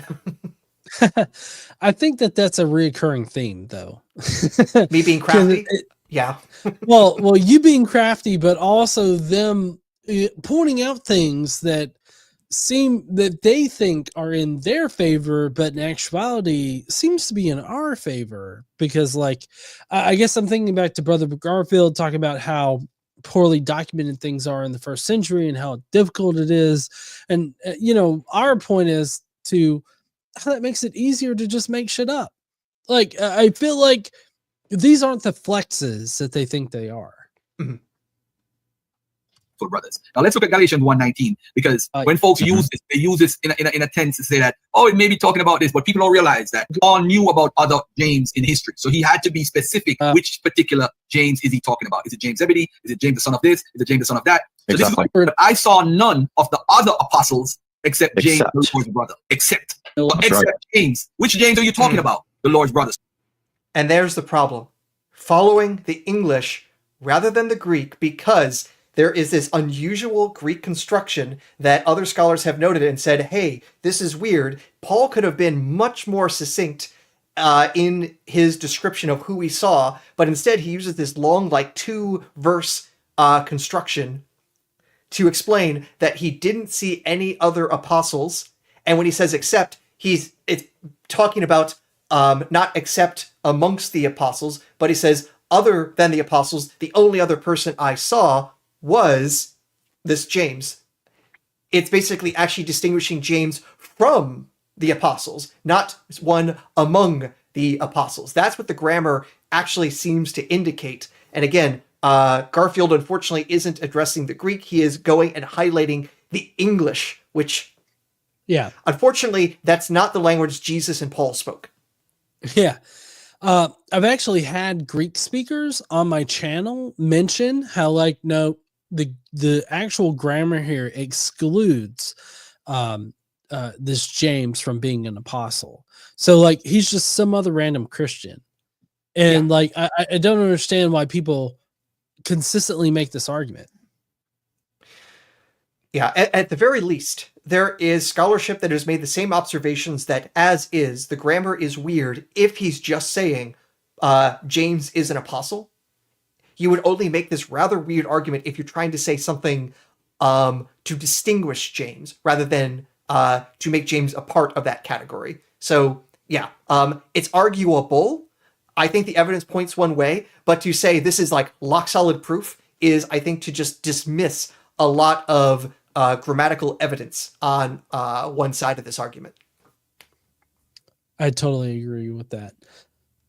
I think that's a reoccurring theme, though. Me being crafty? Yeah. well, you being crafty, but also them pointing out things that they think are in their favor, but in actuality seems to be in our favor. Because, like, I guess I'm thinking back to Brother Garfield talking about how poorly documented things are in the first century and how difficult it is. And, our point is to how that makes it easier to just make shit up. Like, I feel like these aren't the flexes that they think they are. Mm-hmm. For brothers. Now let's look at Galatians 1:19, because when folks use this, they use this in a tense to say that, it may be talking about this, but people don't realize that Paul knew about other James in history. So he had to be specific which particular James is he talking about. Is it James Zebedee? Is it James the son of this? Is it James the son of that? So exactly. This is I saw none of the other apostles except James, the Lord's brother. Except James. Which James are you talking about? The Lord's brothers. And there's the problem. Following the English rather than the Greek, because there is this unusual Greek construction that other scholars have noted and said, hey, this is weird. Paul could have been much more succinct in his description of who he saw, but instead he uses this long, 2-verse construction to explain that he didn't see any other apostles. And when he says except, it's talking about not except amongst the apostles, but he says other than the apostles, the only other person I saw was this James. It's basically actually distinguishing James from the apostles, not one among the apostles. That's what the grammar actually seems to indicate. And again, Garfield unfortunately isn't addressing the Greek. He is going and highlighting the English, which, unfortunately, that's not the language Jesus and Paul spoke. Yeah. I've actually had Greek speakers on my channel mention how, no, the actual grammar here excludes this James from being an apostle. So, he's just some other random Christian. And, I don't understand why people consistently make this argument. Yeah, at the very least, there is scholarship that has made the same observations that, as is, the grammar is weird if he's just saying James is an apostle. You would only make this rather weird argument if you're trying to say something to distinguish James rather than to make James a part of that category. So, it's arguable. I think the evidence points one way, but to say this is lock solid proof is, I think, to just dismiss a lot of grammatical evidence on one side of this argument. I totally agree with that.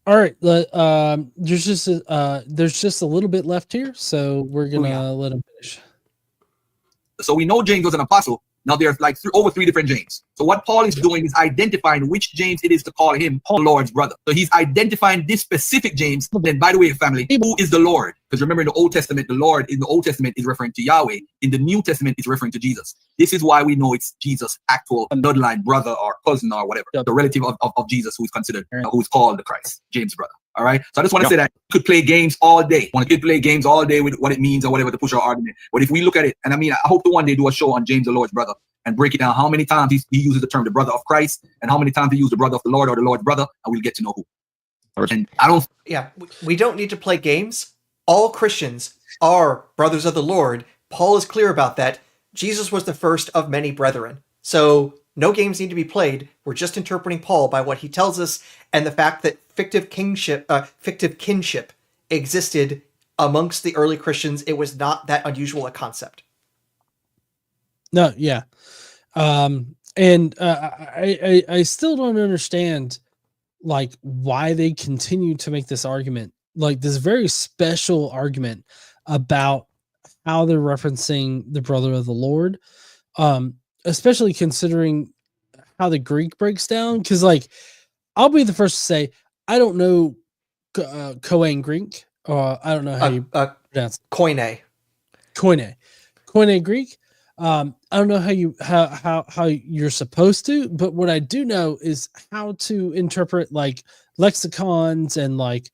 All right, there's just a little bit left here, so we're gonna let him finish. So we know James was an apostle. Now there's over 3 different James. So what Paul is doing is identifying which James it is to call him the Lord's brother. So he's identifying this specific James. And by the way, family, who is the Lord? Because remember, in the Old Testament, the Lord in the Old Testament is referring to Yahweh. In the New Testament, is referring to Jesus. This is why we know it's Jesus' actual bloodline brother or cousin or whatever, the relative of Jesus, who is considered, who is called the Christ, James' brother. All right. So I just want to say that you could play games all day. We could play games all day with what it means or whatever to push our argument. But if we look at it, and I hope to one day do a show on James, the Lord's brother, and break it down how many times he uses the term the brother of Christ and how many times he uses the brother of the Lord or the Lord's brother, and we'll get to know who. And I don't. Yeah, we don't need to play games. All Christians are brothers of the Lord Paul is clear about that. Jesus was the first of many brethren. So no games need to be played. We're just interpreting Paul by what he tells us, and the fact that fictive kinship existed amongst the early Christians. It was not that unusual a concept. No, yeah. And I still don't understand like why they continue to make this argument, like this very special argument about how they're referencing the brother of the Lord, especially considering how the Greek breaks down. Because like, I'll be the first to say I don't know Koine Greek, or I don't know how you pronounce it. Koine Greek. I don't know how you're supposed to, but what I do know is how to interpret like lexicons and like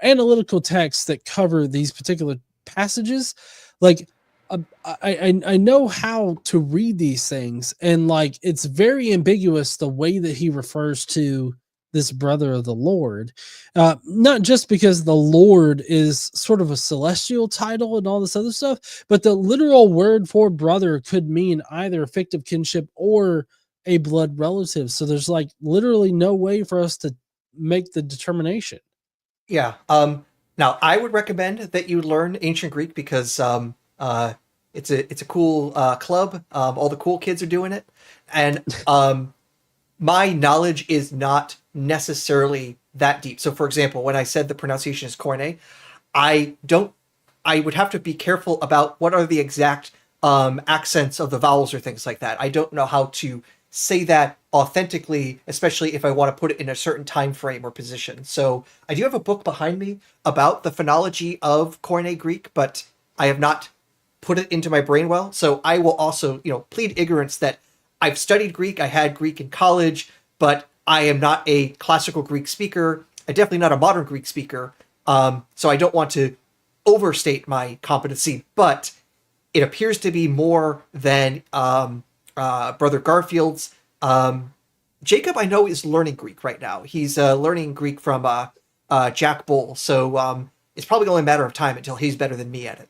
analytical texts that cover these particular passages. Like I know how to read these things, and like it's very ambiguous the way that he refers to this brother of the Lord, not just because the Lord is sort of a celestial title and all this other stuff, but the literal word for brother could mean either fictive kinship or a blood relative. So there's like literally no way for us to make the determination. Yeah. Now I would recommend that you learn ancient Greek because it's a cool club. All the cool kids are doing it, and my knowledge is not necessarily that deep. So for example, when I said the pronunciation is Koine, I would have to be careful about what are the exact accents of the vowels or things like that. I don't know how to say that authentically, especially if I want to put it in a certain time frame or position. So I do have a book behind me about the phonology of Koine Greek, but I have not put it into my brain well. So I will also, plead ignorance that I've studied Greek. I had Greek in college, but I am not a classical Greek speaker. I'm definitely not a modern Greek speaker. So I don't want to overstate my competency, but it appears to be more than Brother Garfield's. Jacob, I know, is learning Greek right now. He's learning Greek from Jack Bull. So it's probably only a matter of time until he's better than me at it.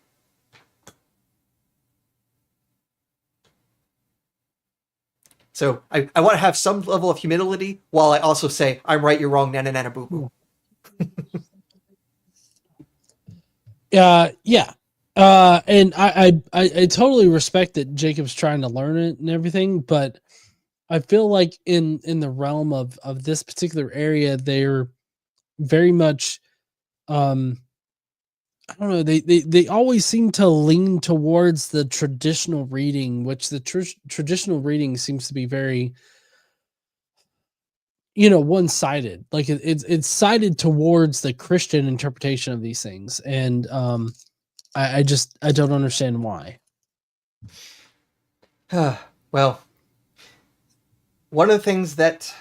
So I want to have some level of humility while I also say, I'm right, you're wrong, nana nana boo boo. Yeah. And I totally respect that Jacob's trying to learn it and everything, but I feel like in the realm of this particular area, they're very much, I don't know, they always seem to lean towards the traditional reading, which the traditional reading seems to be very, one-sided. Like it's sided towards the Christian interpretation of these things, and I don't understand why. Well, one of the things that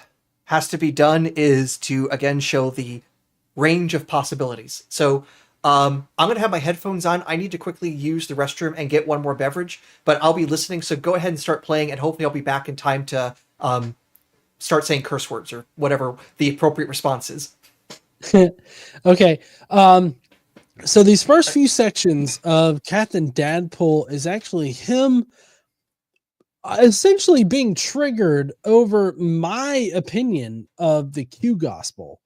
has to be done is to again show the range of possibilities. So I'm going to have my headphones on. I need to quickly use the restroom and get one more beverage, but I'll be listening. So go ahead and start playing, and hopefully I'll be back in time to start saying curse words or whatever the appropriate response is. Okay. So these first few sections of Captain Dadpool is actually him essentially being triggered over my opinion of the Q gospel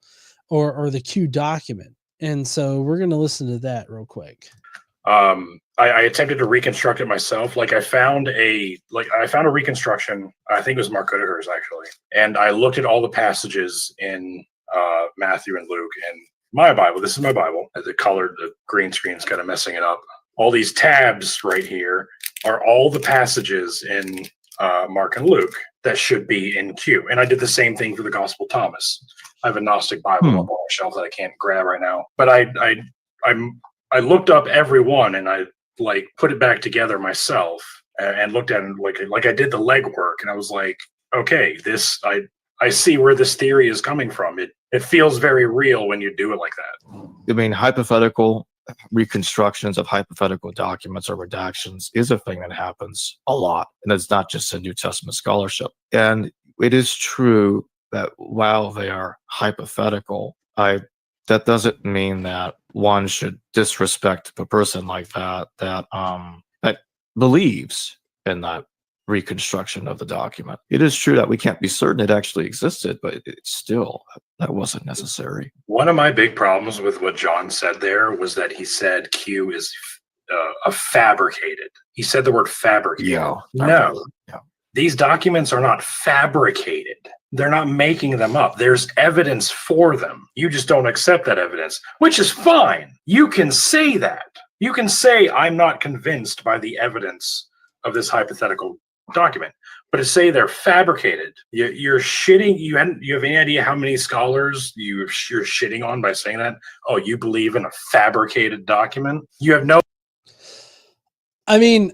or the Q document. And so we're going to listen to that real quick. I attempted to reconstruct it myself. I found a reconstruction. I think it was Mark Goodher's actually. And I looked at all the passages in Matthew and Luke and my Bible. This is my Bible. The green screen's kind of messing it up. All these tabs right here are all the passages in Mark and Luke that should be in Q. And I did the same thing for the Gospel Thomas. I have a Gnostic Bible up on my shelf that I can't grab right now. But I looked up every one and I put it back together myself and looked at it like I did the legwork, and I was like, okay, I see where this theory is coming from. It feels very real when you do it like that. I mean, hypothetical reconstructions of hypothetical documents or redactions is a thing that happens a lot, and it's not just in New Testament scholarship. And it is true that while they are hypothetical, I that doesn't mean that one should disrespect a person like that that believes in that reconstruction of the document. It is true that we can't be certain it actually existed, but it's still, that wasn't necessary. One of my big problems with what John said there was that he said Q is a fabricated. He said the word fabricated. Yeah. No. Yeah. These documents are not fabricated. They're not making them up. There's evidence for them. You just don't accept that evidence, which is fine. You can say that. You can say, I'm not convinced by the evidence of this hypothetical document. But to say they're fabricated, you're shitting. You have any idea how many scholars you're shitting on by saying that? Oh, you believe in a fabricated document? You have no. I mean,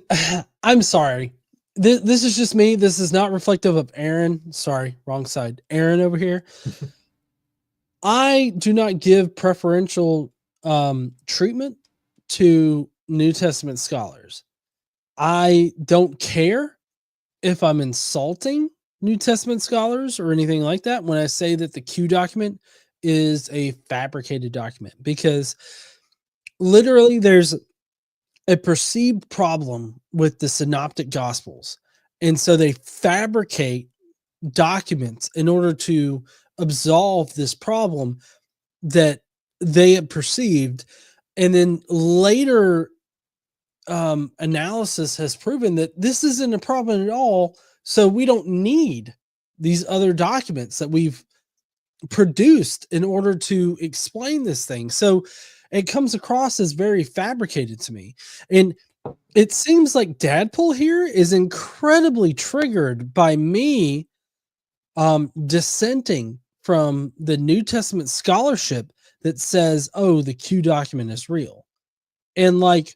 I'm sorry. This is just me. This is not reflective of Aaron. Sorry, wrong side. Aaron over here. I do not give preferential treatment to New Testament scholars. I don't care if I'm insulting New Testament scholars or anything like that when I say that the Q document is a fabricated document, because literally there's a perceived problem with the synoptic gospels. And so they fabricate documents in order to absolve this problem that they had perceived. And then later analysis has proven that this isn't a problem at all. So we don't need these other documents that we've produced in order to explain this thing. So it comes across as very fabricated to me. And it seems like Dadpool here is incredibly triggered by me dissenting from the New Testament scholarship that says, oh, the Q document is real. And like,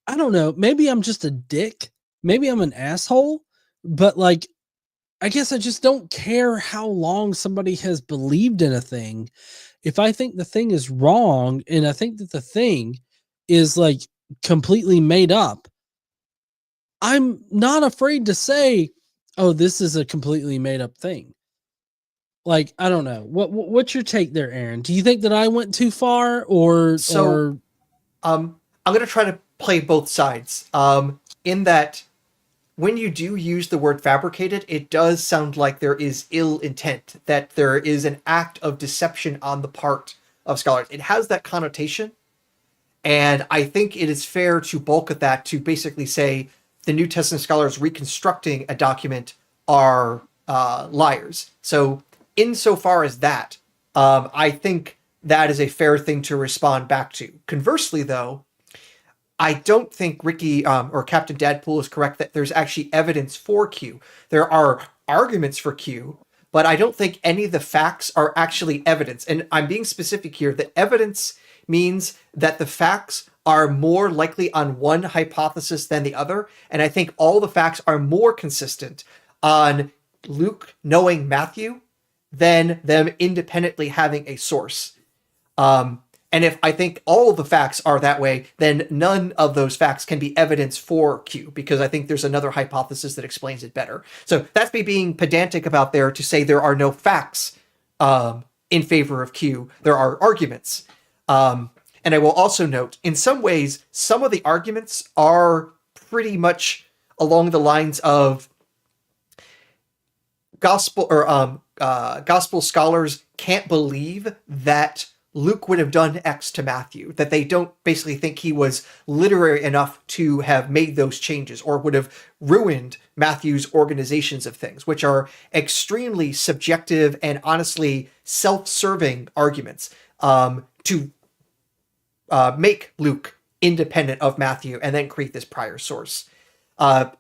I don't know, maybe I'm just a dick. Maybe I'm an asshole, but like, I guess I just don't care how long somebody has believed in a thing. If I think the thing is wrong and I think that the thing is like completely made up, I'm not afraid to say, oh, this is a completely made up thing. Like, I don't know. What's your take there, Aaron? Do you think that I went too far or I'm going to try to play both sides. In that when you do use the word fabricated, it does sound like there is ill intent, that there is an act of deception on the part of scholars. It has that connotation. And I think it is fair to bulk at that to basically say the New Testament scholars reconstructing a document are liars. So insofar as that, I think that is a fair thing to respond back to. Conversely, though, I don't think Ricky or Captain Dadpool is correct that there's actually evidence for Q. There are arguments for Q, but I don't think any of the facts are actually evidence. And I'm being specific here that evidence means that the facts are more likely on one hypothesis than the other. And I think all the facts are more consistent on Luke knowing Matthew than them independently having a source. And if I think all the facts are that way, then none of those facts can be evidence for Q, because I think there's another hypothesis that explains it better. So that's me being pedantic about there to say there are no facts in favor of Q. There are arguments. And I will also note, in some ways, some of the arguments are pretty much along the lines of gospel scholars can't believe that Luke would have done X to Matthew, that they don't basically think he was literary enough to have made those changes or would have ruined Matthew's organizations of things, which are extremely subjective and honestly self-serving arguments to make Luke independent of Matthew and then create this prior source. One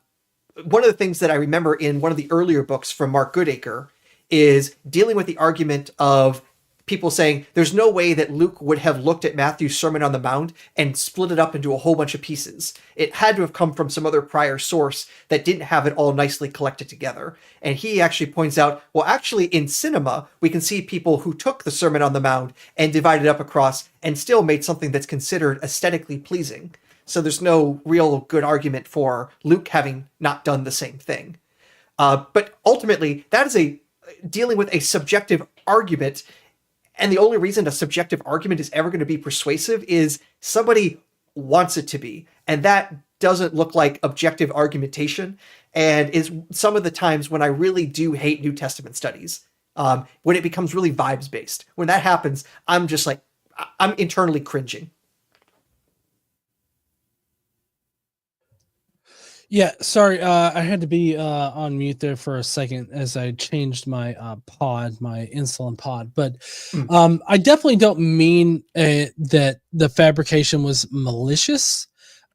of the things that I remember in one of the earlier books from Mark Goodacre is dealing with the argument of people saying there's no way that Luke would have looked at Matthew's Sermon on the Mount and split it up into a whole bunch of pieces. It had to have come from some other prior source that didn't have it all nicely collected together. And he actually points out, well, actually in cinema, we can see people who took the Sermon on the Mount and divided up across and still made something that's considered aesthetically pleasing. So there's no real good argument for Luke having not done the same thing. But ultimately, that is dealing with a subjective argument. And the only reason a subjective argument is ever going to be persuasive is somebody wants it to be. And that doesn't look like objective argumentation, and is some of the times when I really do hate New Testament studies. When it becomes really vibes based. When that happens, I'm just like, I'm internally cringing. Yeah, sorry, I had to be on mute there for a second as I changed my my insulin pod. But I definitely don't mean that the fabrication was malicious.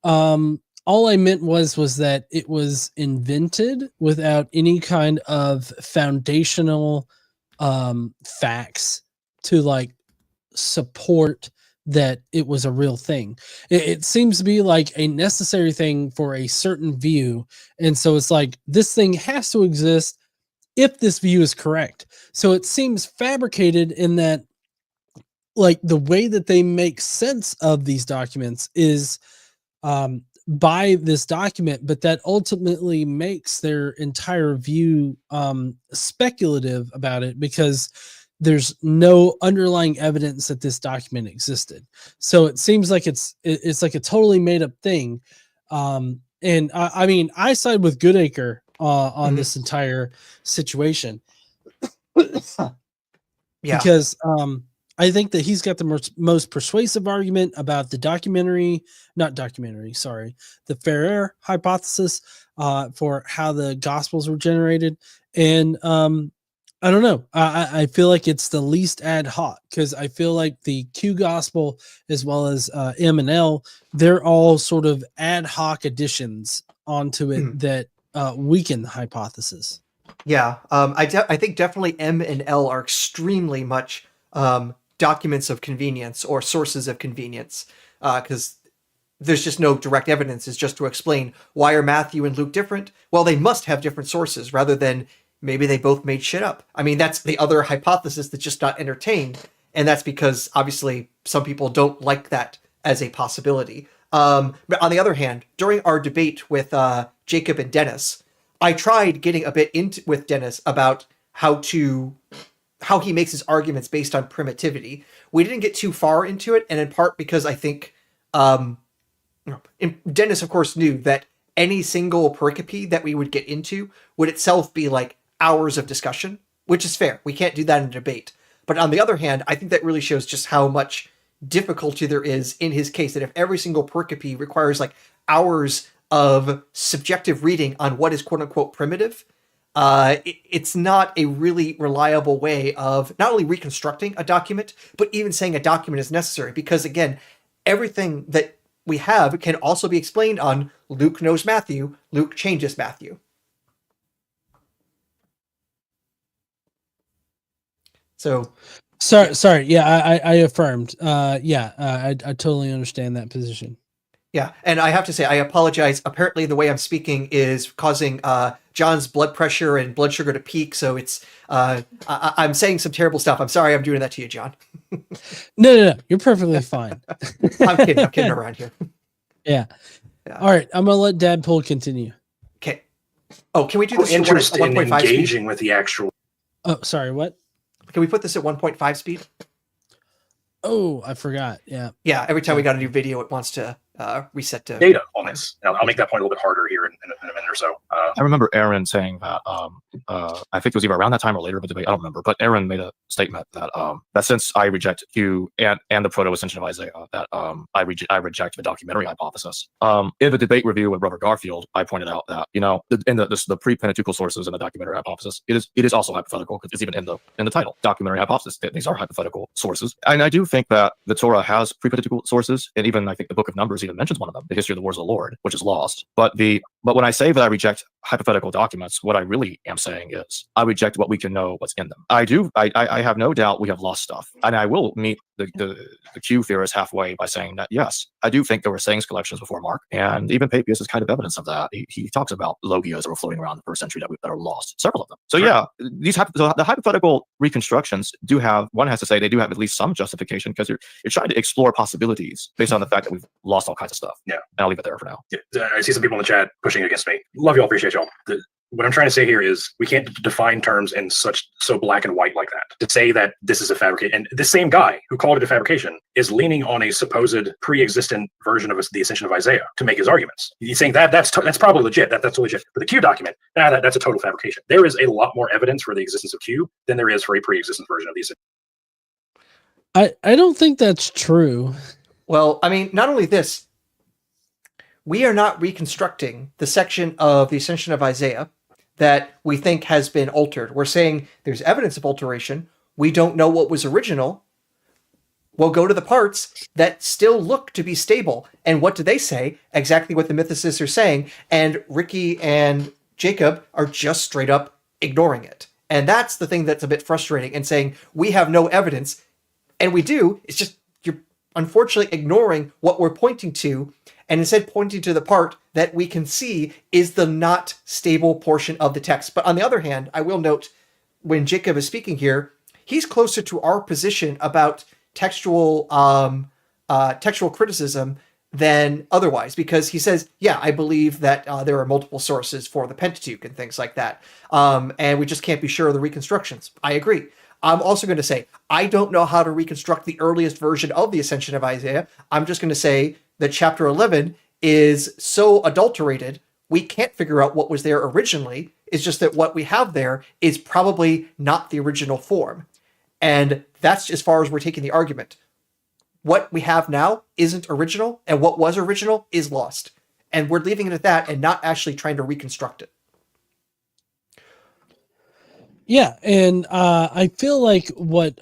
All I meant was that it was invented without any kind of foundational facts to like support that it was a real thing. It seems to be like a necessary thing for a certain view. And so it's like, this thing has to exist if this view is correct. So it seems fabricated in that, like, the way that they make sense of these documents is by this document, but that ultimately makes their entire view speculative about it, because there's no underlying evidence that this document existed. So it seems like it's like a totally made up thing. And I mean, I side with Goodacre on this entire situation. Because I think that he's got the most persuasive argument about the the Ferrer hypothesis for how the Gospels were generated. And I don't know. I feel like it's the least ad hoc, because I feel like the Q Gospel as well as M and L, they're all sort of ad hoc additions onto it that weaken the hypothesis. Yeah, I think definitely M and L are extremely much documents of convenience or sources of convenience, because there's just no direct evidence. It's just to explain, why are Matthew and Luke different? Well, they must have different sources, rather than maybe they both made shit up. I mean, that's the other hypothesis that's just not entertained. And that's because obviously some people don't like that as a possibility. But on the other hand, during our debate with Jacob and Dennis, I tried getting a bit into with Dennis about how he makes his arguments based on primitivity. We didn't get too far into it, and in part because I think Dennis, of course, knew that any single pericope that we would get into would itself be like hours of discussion, which is fair. We can't do that in a debate. But on the other hand, I think that really shows just how much difficulty there is in his case, that if every single pericope requires like hours of subjective reading on what is quote unquote primitive, it's not a really reliable way of not only reconstructing a document, but even saying a document is necessary. Because again, everything that we have can also be explained on Luke knows Matthew, Luke changes Matthew. So, sorry. Yeah, I affirmed. I totally understand that position. Yeah, and I have to say, I apologize. Apparently, the way I'm speaking is causing John's blood pressure and blood sugar to peak. So it's I'm saying some terrible stuff. I'm sorry, I'm doing that to you, John. No, you're perfectly fine. I'm kidding around here. Yeah. All right, I'm gonna let Dadpool continue. Okay. Oh, can we do this interest at in 1.5 engaging speed? with the actual? Oh, sorry. What? Can we put this at 1.5 speed? Oh, I forgot. Yeah. Yeah. Every time we got a new video, it wants to reset to data on this. I'll make that point a little bit harder here in a minute or so. I remember Aaron saying that. I think it was either around that time or later in the debate. I don't remember, but Aaron made a statement that that since I reject Q and the proto-ascension of Isaiah, that I reject the documentary hypothesis. In the debate review with Robert Garfield, I pointed out that in the pre-Pentateuchal sources in the documentary hypothesis, it is also hypothetical, because it's even in the title, documentary hypothesis. These are hypothetical sources, and I do think that the Torah has pre-Pentateuchal sources, and even I think the Book of Numbers even mentions one of them, the history of the wars of the Lord, which is lost. But when I say that I reject hypothetical documents, what I really am saying is I reject what we can know what's in them. I have no doubt we have lost stuff, and I will meet the Q theorist halfway by saying that yes, I do think there were sayings collections before Mark, and even Papias is kind of evidence of that. He talks about logias that were floating around the first century that are lost, several of them. So yeah, the hypothetical reconstructions do have, one has to say they do have at least some justification, because you're trying to explore possibilities based on the fact that we've lost all kinds of stuff. Yeah, and I'll leave it there for now. Yeah, I see some people in the chat pushing against me. Love y'all, appreciate y'all. what I'm trying to say here is we can't define terms in so black and white like that. To say that this is a fabrication, and the same guy who called it a fabrication is leaning on a supposed pre-existent version of the Ascension of Isaiah to make his arguments. He's saying that's probably legit. That's legit. For the Q document, that's a total fabrication. There is a lot more evidence for the existence of Q than there is for a pre-existent version of the Ascension. I don't think that's true. Well, I mean, not only this, we are not reconstructing the section of the Ascension of Isaiah that we think has been altered. We're saying there's evidence of alteration. We don't know what was original. We'll go to the parts that still look to be stable. And what do they say? Exactly what the mythicists are saying. And Ricky and Jacob are just straight up ignoring it. And that's the thing that's a bit frustrating, and saying we have no evidence. And we do. It's just you're unfortunately ignoring what we're pointing to, and instead pointing to the part that we can see is the not stable portion of the text. But on the other hand, I will note, when Jacob is speaking here, he's closer to our position about textual criticism than otherwise, because he says, yeah, I believe that there are multiple sources for the Pentateuch and things like that. And we just can't be sure of the reconstructions. I agree. I'm also going to say, I don't know how to reconstruct the earliest version of the Ascension of Isaiah. I'm just going to say that chapter 11 is so adulterated, we can't figure out what was there originally. It's just that what we have there is probably not the original form. And that's as far as we're taking the argument. What we have now isn't original, and what was original is lost. And we're leaving it at that and not actually trying to reconstruct it. Yeah, and I feel like what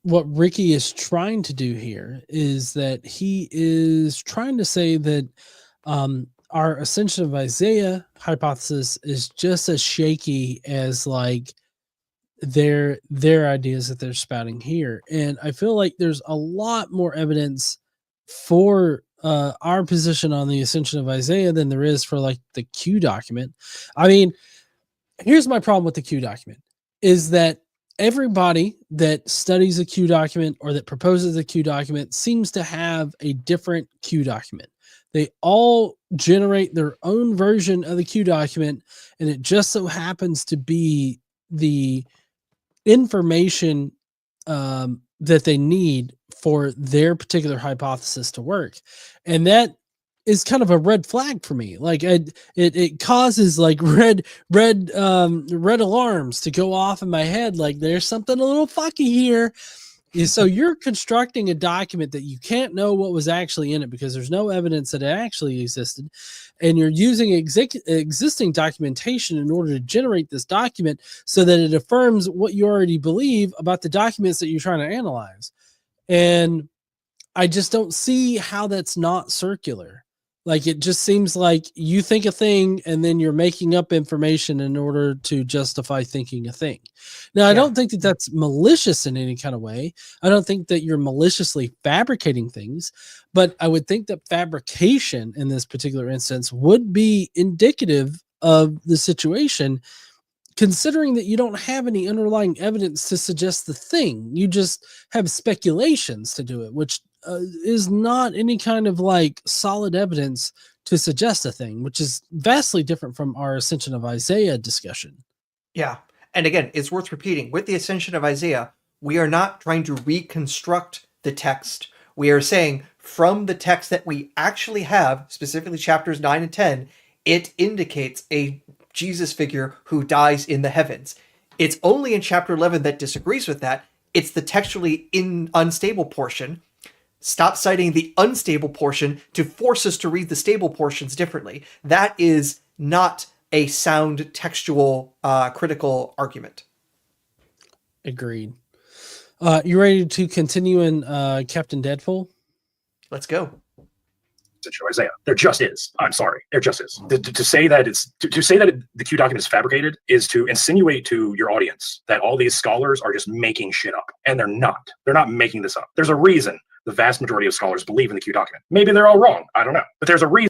Ricky is trying to do here is that he is trying to say that our Ascension of Isaiah hypothesis is just as shaky as like their ideas that they're spouting here. And I feel like there's a lot more evidence for our position on the Ascension of Isaiah than there is for like the Q document. I mean, here's my problem with the Q document is that everybody that studies a Q document or that proposes a Q document seems to have a different Q document. They all generate their own version of the Q document, and it just so happens to be the information that they need for their particular hypothesis to work. And that is kind of a red flag for me. Like it causes like red alarms to go off in my head. Like there's something a little fucky here. So you're constructing a document that you can't know what was actually in it because there's no evidence that it actually existed. And you're using existing documentation in order to generate this document so that it affirms what you already believe about the documents that you're trying to analyze. And I just don't see how that's not circular. Like, it just seems like you think a thing and then you're making up information in order to justify thinking a thing. Now, I don't think that that's malicious in any kind of way. I don't think that you're maliciously fabricating things, but I would think that fabrication in this particular instance would be indicative of the situation, considering that you don't have any underlying evidence to suggest the thing. You just have speculations to do it, which is not any kind of like solid evidence to suggest a thing, which is vastly different from our Ascension of Isaiah discussion. Yeah. And again, it's worth repeating, with the Ascension of Isaiah, we are not trying to reconstruct the text. We are saying from the text that we actually have, specifically chapters 9 and 10, it indicates a Jesus figure who dies in the heavens. It's only in chapter 11 that disagrees with that. It's the textually unstable portion. Stop citing the unstable portion to force us to read the stable portions differently. That is not a sound textual critical argument. Agreed. You ready to continue in Captain Deadpool? Let's go. Isaiah. There just is. I'm sorry. There just is. To say that the Q document is fabricated is to insinuate to your audience that all these scholars are just making shit up, and they're not. They're not making this up. There's a reason the vast majority of scholars believe in the Q document. Maybe they're all wrong. I don't know, but there's a reason.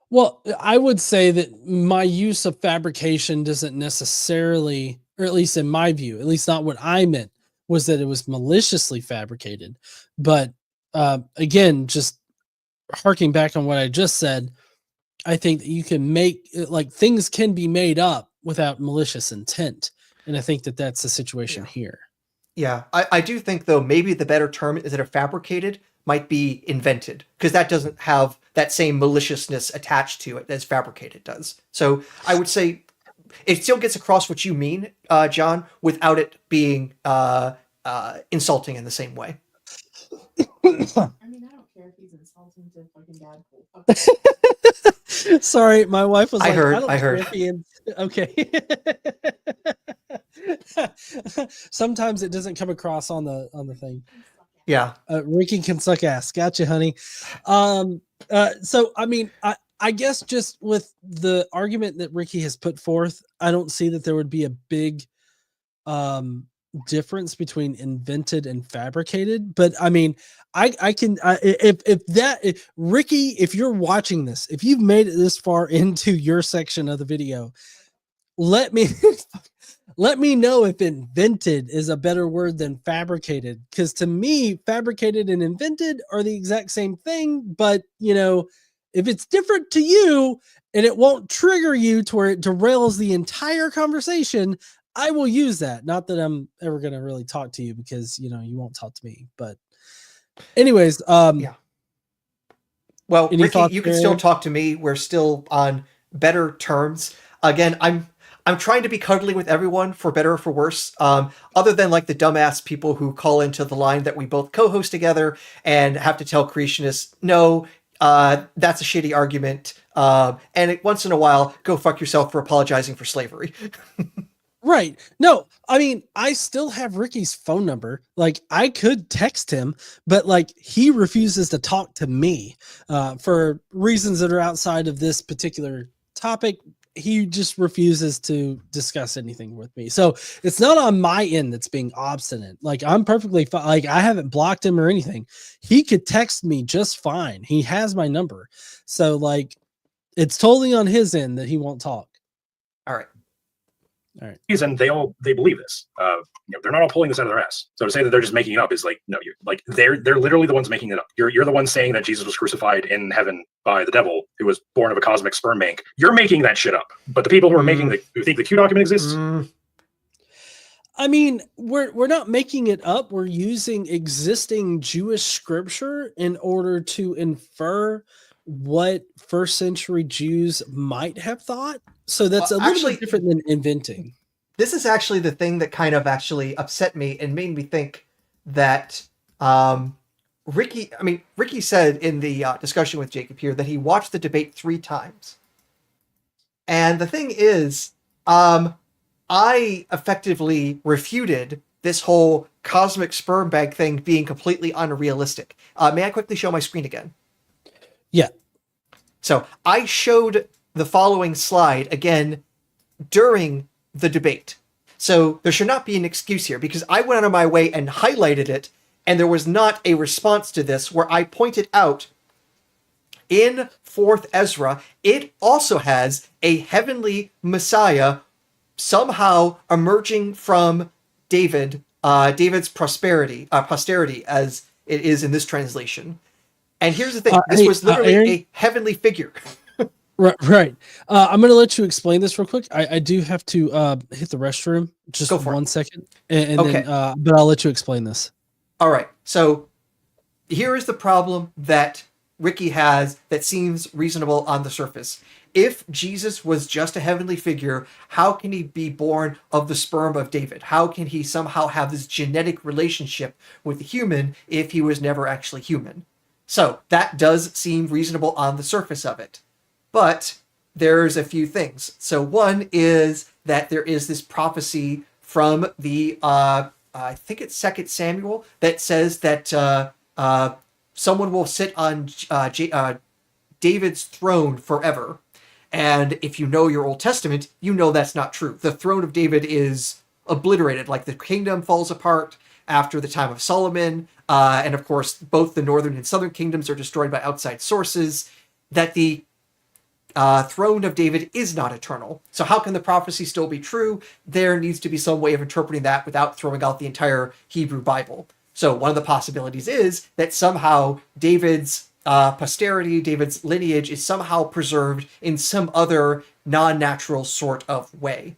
Well, I would say that my use of fabrication doesn't necessarily, or at least in my view, at least not what I meant, was that it was maliciously fabricated. But again, just harking back on what I just said, I think that you can make like things can be made up without malicious intent, and I think that that's the situation here. Yeah, I do think though maybe the better term instead of fabricated might be invented, because that doesn't have that same maliciousness attached to it as fabricated does. So I would say it still gets across what you mean, John, without it being insulting in the same way. I mean, I don't care if he's insulting to fucking Deadpool. Sorry, my wife was I like, heard, I don't I care heard. if he okay. Sometimes it doesn't come across on the thing. Yeah. Ricky can suck ass. Gotcha, honey. So I mean, I guess just with the argument that Ricky has put forth, I don't see that there would be a big difference between invented and fabricated. But I mean, I can if Ricky, if you're watching this, if you've made it this far into your section of the video, let me let me know if invented is a better word than fabricated, because to me fabricated and invented are the exact same thing. But you know, if it's different to you and it won't trigger you to where it derails the entire conversation, I will use that. Not that I'm ever going to really talk to you, because you know you won't talk to me. But anyways, yeah. Well, Ricky, you can there? still talk to me. We're still on better terms. Again, I'm trying to be cuddly with everyone, for better or for worse. Other than like the dumbass people who call into the line that we both co-host together and have to tell creationists, no, that's a shitty argument. And once in a while, go fuck yourself for apologizing for slavery. Right. No, I mean, I still have Ricky's phone number. Like, I could text him, but like he refuses to talk to me for reasons that are outside of this particular topic. He just refuses to discuss anything with me. So it's not on my end that's being obstinate. Like, I'm perfectly fine. Like, I haven't blocked him or anything. He could text me just fine. He has my number. So like, it's totally on his end that he won't talk. All right. And they believe this. You know, they're not all pulling this out of their ass. So to say that they're just making it up is like, no, you're like they're literally the ones making it up. You're the ones saying that Jesus was crucified in heaven by the devil, who was born of a cosmic sperm bank. You're making that shit up. But the people who are who think the Q document exists. I mean, we're not making it up. We're using existing Jewish scripture in order to infer what first century Jews might have thought. So that's a little bit different than inventing. This is actually the thing that kind of actually upset me and made me think that Ricky said in the discussion with Jacob here that he watched the debate 3 times. And the thing is, I effectively refuted this whole cosmic sperm bag thing being completely unrealistic. May I quickly show my screen again? Yeah. So I showed the following slide again during the debate. So there should not be an excuse here, because I went out of my way and highlighted it, and there was not a response to this where I pointed out in 4th Ezra, it also has a heavenly Messiah somehow emerging from David's posterity, as it is in this translation. And here's the thing, this was literally a heavenly figure. Right. I'm going to let you explain this real quick. I do have to hit the restroom just Go for 1 it. second. And Okay. then, but I'll let you explain this. All right. So here is the problem that Ricky has that seems reasonable on the surface. If Jesus was just a heavenly figure, how can he be born of the sperm of David? How can he somehow have this genetic relationship with a human if he was never actually human? So that does seem reasonable on the surface of it. But there's a few things. So one is that there is this prophecy from the, I think it's 2 Samuel, that says that someone will sit on David's throne forever. And if you know your Old Testament, you know that's not true. The throne of David is obliterated, like the kingdom falls apart after the time of Solomon. And of course, both the northern and southern kingdoms are destroyed by outside sources. That the throne of David is not eternal. So how can the prophecy still be true? There needs to be some way of interpreting that without throwing out the entire Hebrew Bible. So one of the possibilities is that somehow David's posterity, David's lineage is somehow preserved in some other non-natural sort of way.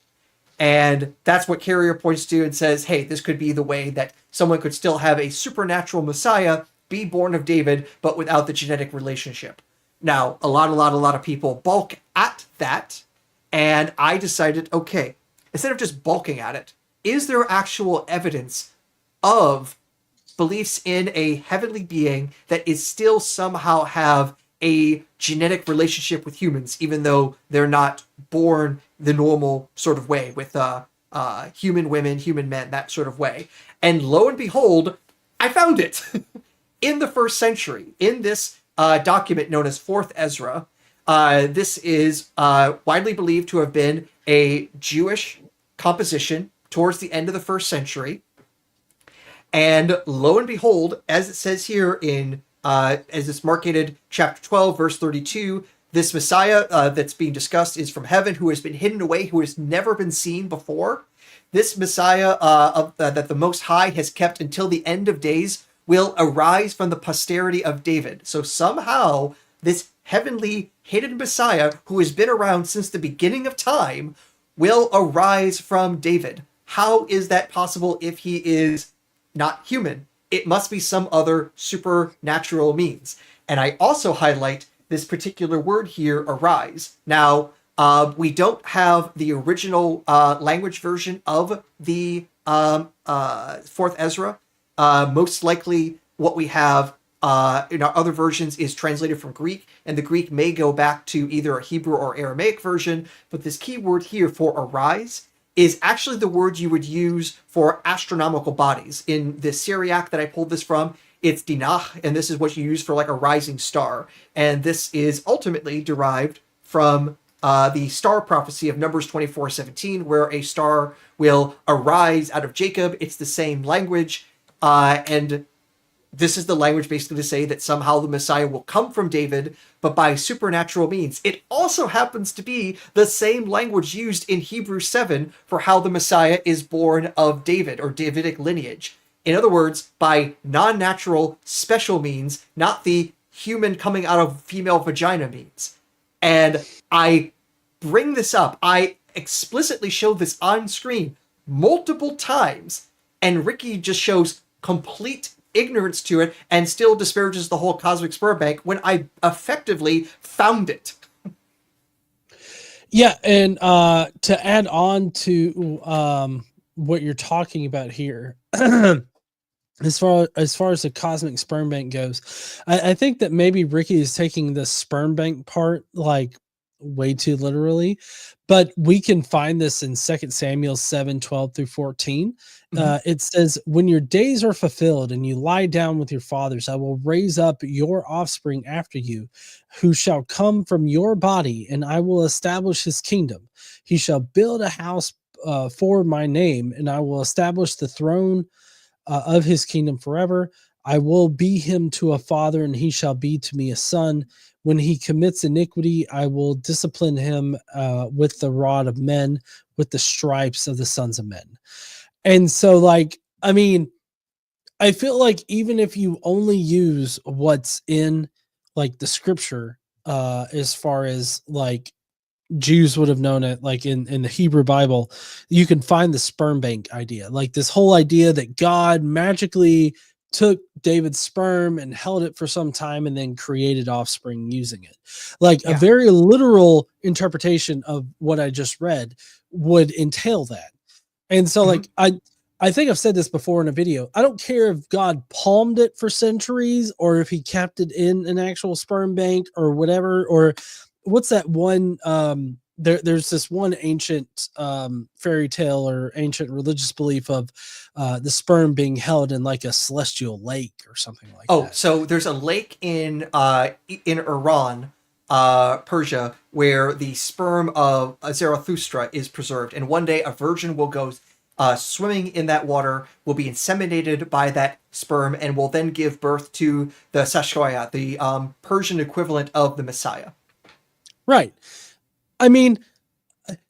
And that's what Carrier points to and says, hey, this could be the way that someone could still have a supernatural Messiah, be born of David, but without the genetic relationship. Now, a lot of people balk at that, and I decided, okay, instead of just balking at it, is there actual evidence of beliefs in a heavenly being that is still somehow have a genetic relationship with humans, even though they're not born the normal sort of way with human women, human men, that sort of way? And lo and behold, I found it in the 1st century in this document known as 4th Ezra. This is widely believed to have been a Jewish composition towards the end of the 1st century. And lo and behold, as it says here in, as it's marketed, chapter 12, verse 32, this Messiah that's being discussed is from heaven, who has been hidden away, who has never been seen before. This Messiah that the Most High has kept until the end of days will arise from the posterity of David. So somehow, this heavenly hidden Messiah, who has been around since the beginning of time, will arise from David. How is that possible if he is not human? It must be some other supernatural means. And I also highlight this particular word here, arise. Now, we don't have the original language version of the 4th Ezra. Most likely what we have in our other versions is translated from Greek, and the Greek may go back to either a Hebrew or Aramaic version, but this key word here for arise is actually the word you would use for astronomical bodies. In the Syriac that I pulled this from, it's dinah, and this is what you use for like a rising star. And this is ultimately derived from the star prophecy of Numbers 24:17, where a star will arise out of Jacob. It's the same language, and this is the language basically to say that somehow the Messiah will come from David, but by supernatural means. It also happens to be the same language used in Hebrews 7 for how the Messiah is born of David, or Davidic lineage. In other words, by non-natural special means, not the human coming out of female vagina means. And I bring this up. I explicitly show this on screen multiple times, and Ricky just shows complete ignorance to it and still disparages the whole cosmic sperm bank when I effectively found it. Yeah, and to add on to what you're talking about here, as far as the cosmic sperm bank goes, I think that maybe Ricky is taking the sperm bank part like way too literally, but we can find this in 2 Samuel 7:12 through 14. It says, when your days are fulfilled and you lie down with your fathers, I will raise up your offspring after you, who shall come from your body, and I will establish his kingdom. He shall build a house for my name, and I will establish the throne of his kingdom forever. I will be him to a father, and he shall be to me a son. When he commits iniquity, I will discipline him with the rod of men, with the stripes of the sons of men. And so, like, I mean, I feel like even if you only use what's in like the scripture, as far as like Jews would have known it, like in the Hebrew Bible, you can find the sperm bank idea, like this whole idea that God magically took David's sperm and held it for some time and then created offspring using it. Like a very literal interpretation of what I just read would entail that. And so like I think I've said this before in a video. I don't care if God palmed it for centuries or if he kept it in an actual sperm bank or whatever, or what's that one there's this one ancient fairy tale or ancient religious belief of the sperm being held in like a celestial lake or something like that. Oh, so there's a lake in Iran, Persia, where the sperm of Zarathustra is preserved, and one day a virgin will go swimming in that water, will be inseminated by that sperm, and will then give birth to the Sashkoya, the Persian equivalent of the Messiah. Right. I mean,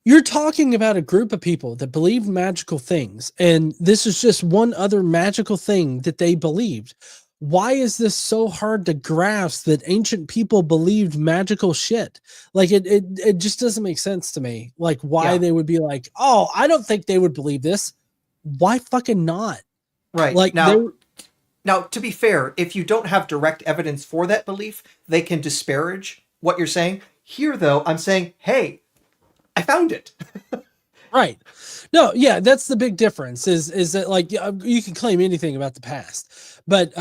you're talking about a group of people that believe magical things, and this is just one other magical thing that they believed. why is this so hard to grasp that ancient people believed magical shit? Like it just doesn't make sense to me. Like why they would be like, oh, I don't think they would believe this. Why fucking not? Right. Like now, to be fair, if you don't have direct evidence for that belief, they can disparage what you're saying. Here, though, I'm saying, hey, I found it. Right. No, yeah, that's the big difference is that like you can claim anything about the past, but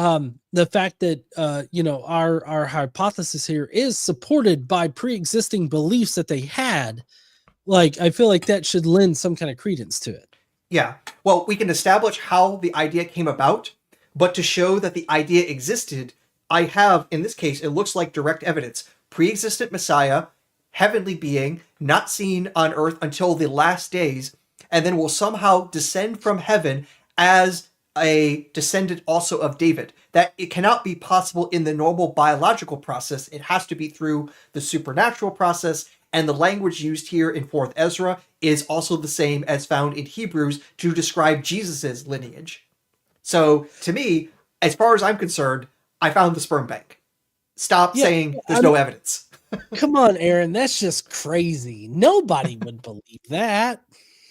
the fact that our hypothesis here is supported by pre-existing beliefs that they had, like I feel like that should lend some kind of credence to it. Yeah. Well, we can establish how the idea came about, but to show that the idea existed, I have, in this case, it looks like direct evidence. Pre-existent Messiah, heavenly being, not seen on earth until the last days, and then will somehow descend from heaven as a descendant also of David. That it cannot be possible in the normal biological process. It has to be through the supernatural process, and the language used here in 4th Ezra is also the same as found in Hebrews to describe Jesus's lineage. So, to me, as far as I'm concerned, I found the sperm bank. Stop saying there's no evidence. Come on, Aaron, that's just crazy. Nobody would believe that.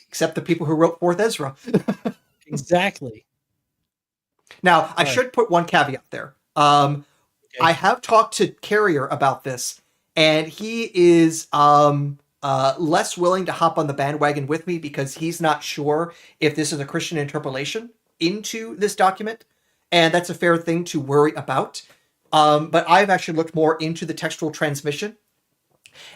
Except the people who wrote 4th Ezra. Exactly. Now, I should put one caveat there. I have talked to Carrier about this, and he is less willing to hop on the bandwagon with me because he's not sure if this is a Christian interpolation into this document, and that's a fair thing to worry about. But I've actually looked more into the textual transmission,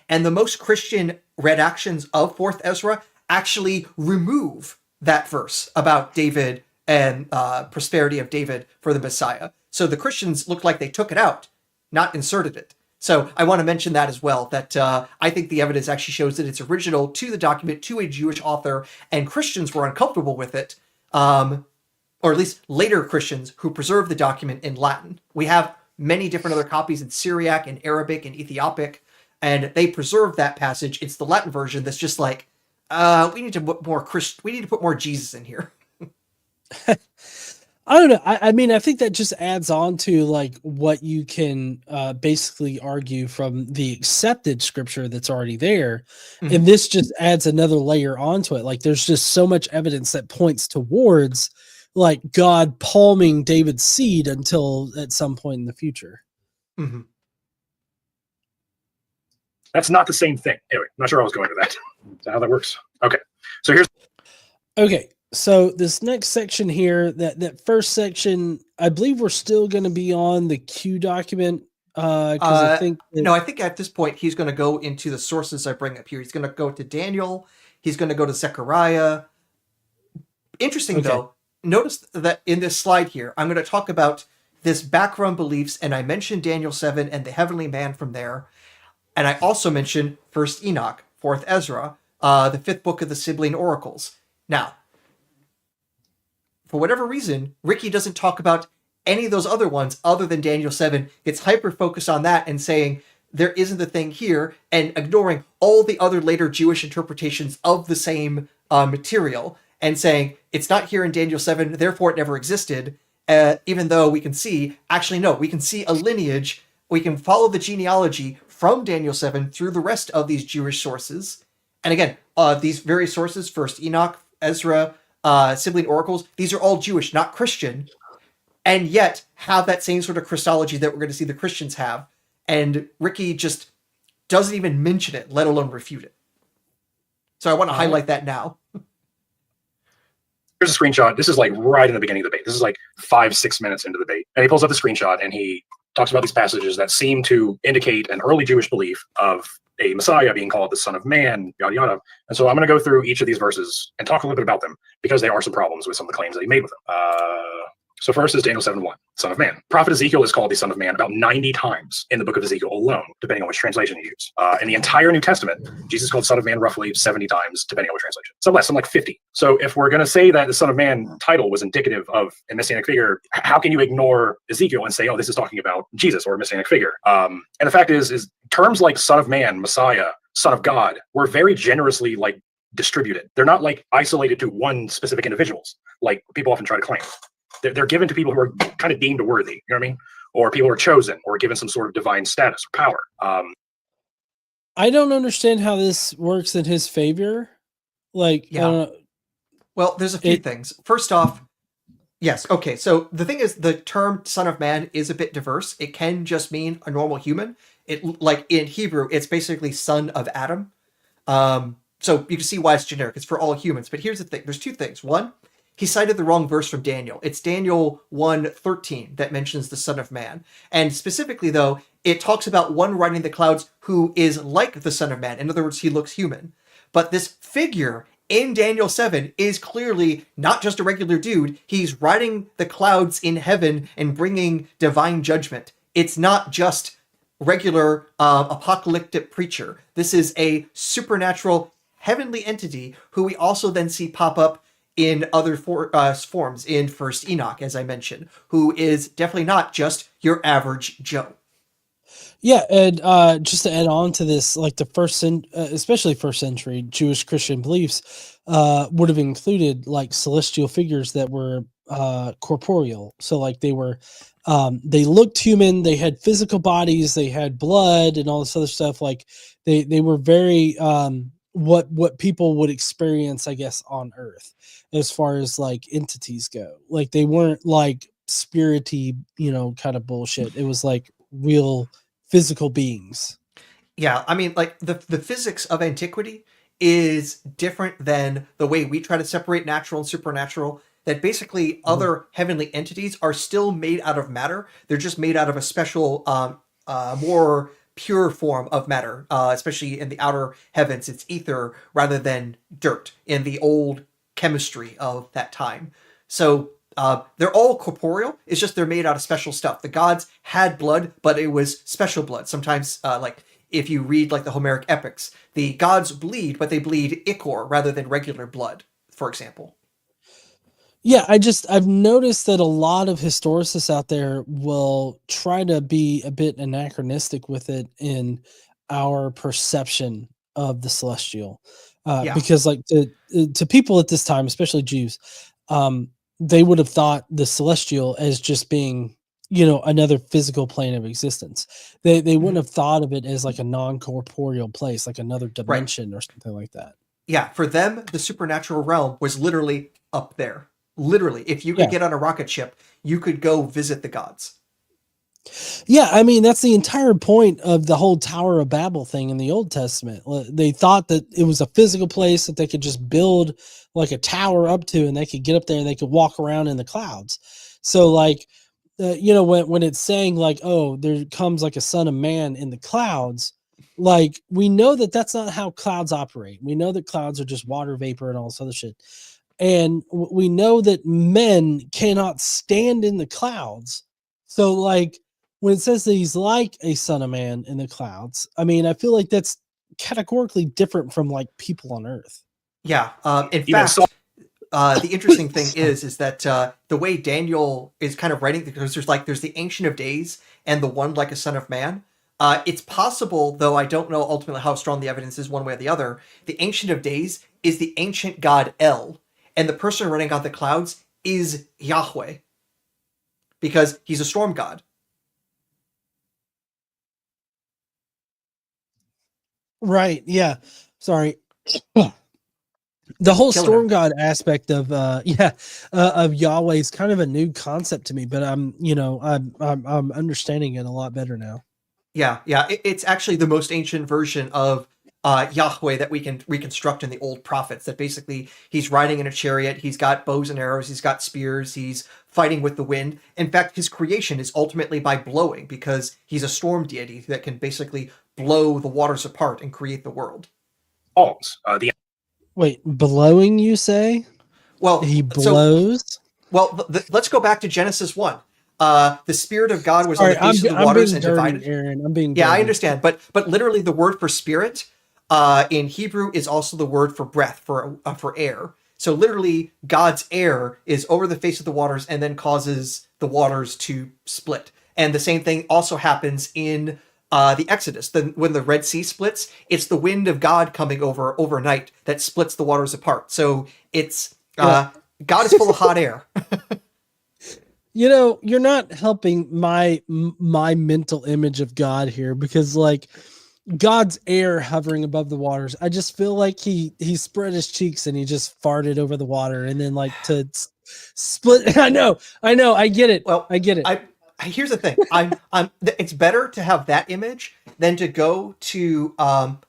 and the most Christian redactions of 4th Ezra actually remove that verse about David and prosperity of David for the Messiah. So the Christians look like they took it out, not inserted it. So I want to mention that as well, that I think the evidence actually shows that it's original to the document, to a Jewish author, and Christians were uncomfortable with it, or at least later Christians who preserved the document in Latin. We have many different other copies in Syriac and Arabic and Ethiopic, and they preserved that passage. It's the Latin version that's just like, we need to put more Jesus in here. I don't know. I mean, I think that just adds on to like what you can basically argue from the accepted scripture that's already there. Mm-hmm. And this just adds another layer onto it. Like there's just so much evidence that points towards like God palming David's seed until at some point in the future. Mm-hmm. That's not the same thing. Anyway, I'm not sure I was going to that. Is that how that works? Okay. So here's. Okay. So this next section here, that first section, I believe we're still going to be on the Q document. I think at this point he's going to go into the sources I bring up here. He's going to go to Daniel. He's going to go to Zechariah. Interesting though. Notice that in this slide here, I'm going to talk about this background beliefs, and I mentioned Daniel 7 and the heavenly man from there. And I also mentioned 1st Enoch, 4th Ezra, the 5th book of the sibling oracles. Now, for whatever reason, Ricky doesn't talk about any of those other ones other than Daniel 7. It's hyper-focused on that and saying there isn't a thing here, and ignoring all the other later Jewish interpretations of the same material, and saying it's not here in Daniel 7, therefore it never existed, even though we can see, actually no, we can see a lineage, we can follow the genealogy from Daniel 7 through the rest of these Jewish sources. And again, these various sources, 1st Enoch, Ezra, sibling oracles, these are all Jewish, not Christian, and yet have that same sort of Christology that we're going to see the Christians have. And Ricky just doesn't even mention it, let alone refute it. So I want to highlight that now. Here's a screenshot. This is like right in the beginning of the debate. This is like 5-6 minutes into the debate. And he pulls up the screenshot and he talks about these passages that seem to indicate an early Jewish belief of a Messiah being called the Son of Man, yada, yada. And so I'm going to go through each of these verses and talk a little bit about them because there are some problems with some of the claims that he made with them. So first is Daniel 7:1, Son of Man. Prophet Ezekiel is called the Son of Man about 90 times in the book of Ezekiel alone, depending on which translation you use. In the entire New Testament, Jesus is called Son of Man roughly 70 times, depending on which translation. Some less, some like 50. So if we're going to say that the Son of Man title was indicative of a messianic figure, how can you ignore Ezekiel and say, oh, this is talking about Jesus or a messianic figure? And the fact is terms like Son of Man, Messiah, Son of God were very generously like distributed. They're not like isolated to one specific individuals, like people often try to claim. they're given to people who are kind of deemed worthy. You know what I mean? Or people are chosen or given some sort of divine status or power. I don't understand how this works in his favor. Like, Yeah. Well, there's a few things. First off, yes. Okay. So the thing is, the term "son of man" is a bit diverse. It can just mean a normal human. It, like in Hebrew, it's basically son of Adam. So you can see why it's generic. It's for all humans. But here's the thing. There's two things. One, he cited the wrong verse from Daniel. It's Daniel 1:13 that mentions the Son of Man. And specifically, though, it talks about one riding the clouds who is like the Son of Man. In other words, he looks human. But this figure in Daniel 7 is clearly not just a regular dude. He's riding the clouds in heaven and bringing divine judgment. It's not just regular apocalyptic preacher. This is a supernatural heavenly entity who we also then see pop up in other forms in First Enoch, as I mentioned, who is definitely not just your average Joe. Yeah, and just to add on to this, like the especially first century Jewish Christian beliefs would have included like celestial figures that were corporeal. So like they were, they looked human, they had physical bodies, they had blood and all this other stuff. Like they were very what people would experience, I guess, on Earth as far as like entities go. Like they weren't like spirity, kind of bullshit. It was like real physical beings. Yeah, I mean, like the physics of antiquity is different than the way we try to separate natural and supernatural. That basically other heavenly entities are still made out of matter. They're just made out of a special, more pure form of matter, especially in the outer heavens. It's ether rather than dirt in the old chemistry of that time. So they're all corporeal. It's just they're made out of special stuff. The gods had blood, but it was special blood. Sometimes, like if you read like the Homeric epics, the gods bleed, but they bleed ichor rather than regular blood, for example. Yeah, I've noticed that a lot of historicists out there will try to be a bit anachronistic with it in our perception of the celestial. Because like to people at this time, especially Jews, they would have thought the celestial as just being, another physical plane of existence. They wouldn't have thought of it as like a non-corporeal place, like another dimension or something like that. Yeah, for them, the supernatural realm was literally up there. Literally, if you could get on a rocket ship, you could go visit the gods. Yeah, I mean, that's the entire point of the whole Tower of Babel thing in the Old Testament. They thought that it was a physical place that they could just build like a tower up to, and they could get up there and they could walk around in the clouds. So like, when it's saying like, oh, there comes like a son of man in the clouds, like we know that that's not how clouds operate. We know that clouds are just water vapor and all this other shit. And we know that men cannot stand in the clouds. So like when it says that he's like a son of man in the clouds, I mean, I feel like that's categorically different from like people on Earth. Yeah. In fact, the interesting thing is that the way Daniel is kind of writing, because there's the Ancient of Days and the one like a son of man. It's possible, though I don't know ultimately how strong the evidence is one way or the other. The Ancient of Days is the ancient god El. And the person running on the clouds is Yahweh, because he's a storm god. Right. Yeah. Sorry. The whole storm god aspect of Yahweh is kind of a new concept to me, but I'm understanding it a lot better now. Yeah. It's actually the most ancient version of Yahweh that we can reconstruct in the old prophets, that basically he's riding in a chariot, he's got bows and arrows, he's got spears, he's fighting with the wind. In fact, his creation is ultimately by blowing, because he's a storm deity that can basically blow the waters apart and create the world. Wait, blowing, you say? Well, he blows? Let's go back to Genesis 1. The Spirit of God was on the face of the waters and divided. Aaron, I'm being dirty. I understand, but literally the word for spirit in Hebrew is also the word for breath, for air. So literally, God's air is over the face of the waters and then causes the waters to split. And the same thing also happens in the Exodus. When the Red Sea splits, it's the wind of God coming over overnight that splits the waters apart. So it's God is full of hot air. You're not helping my mental image of God here, because like God's air hovering above the waters, I just feel like he spread his cheeks and he just farted over the water, and then like to split. I know, I get it. Well, I get it. Here's the thing. It's better to have that image than to go to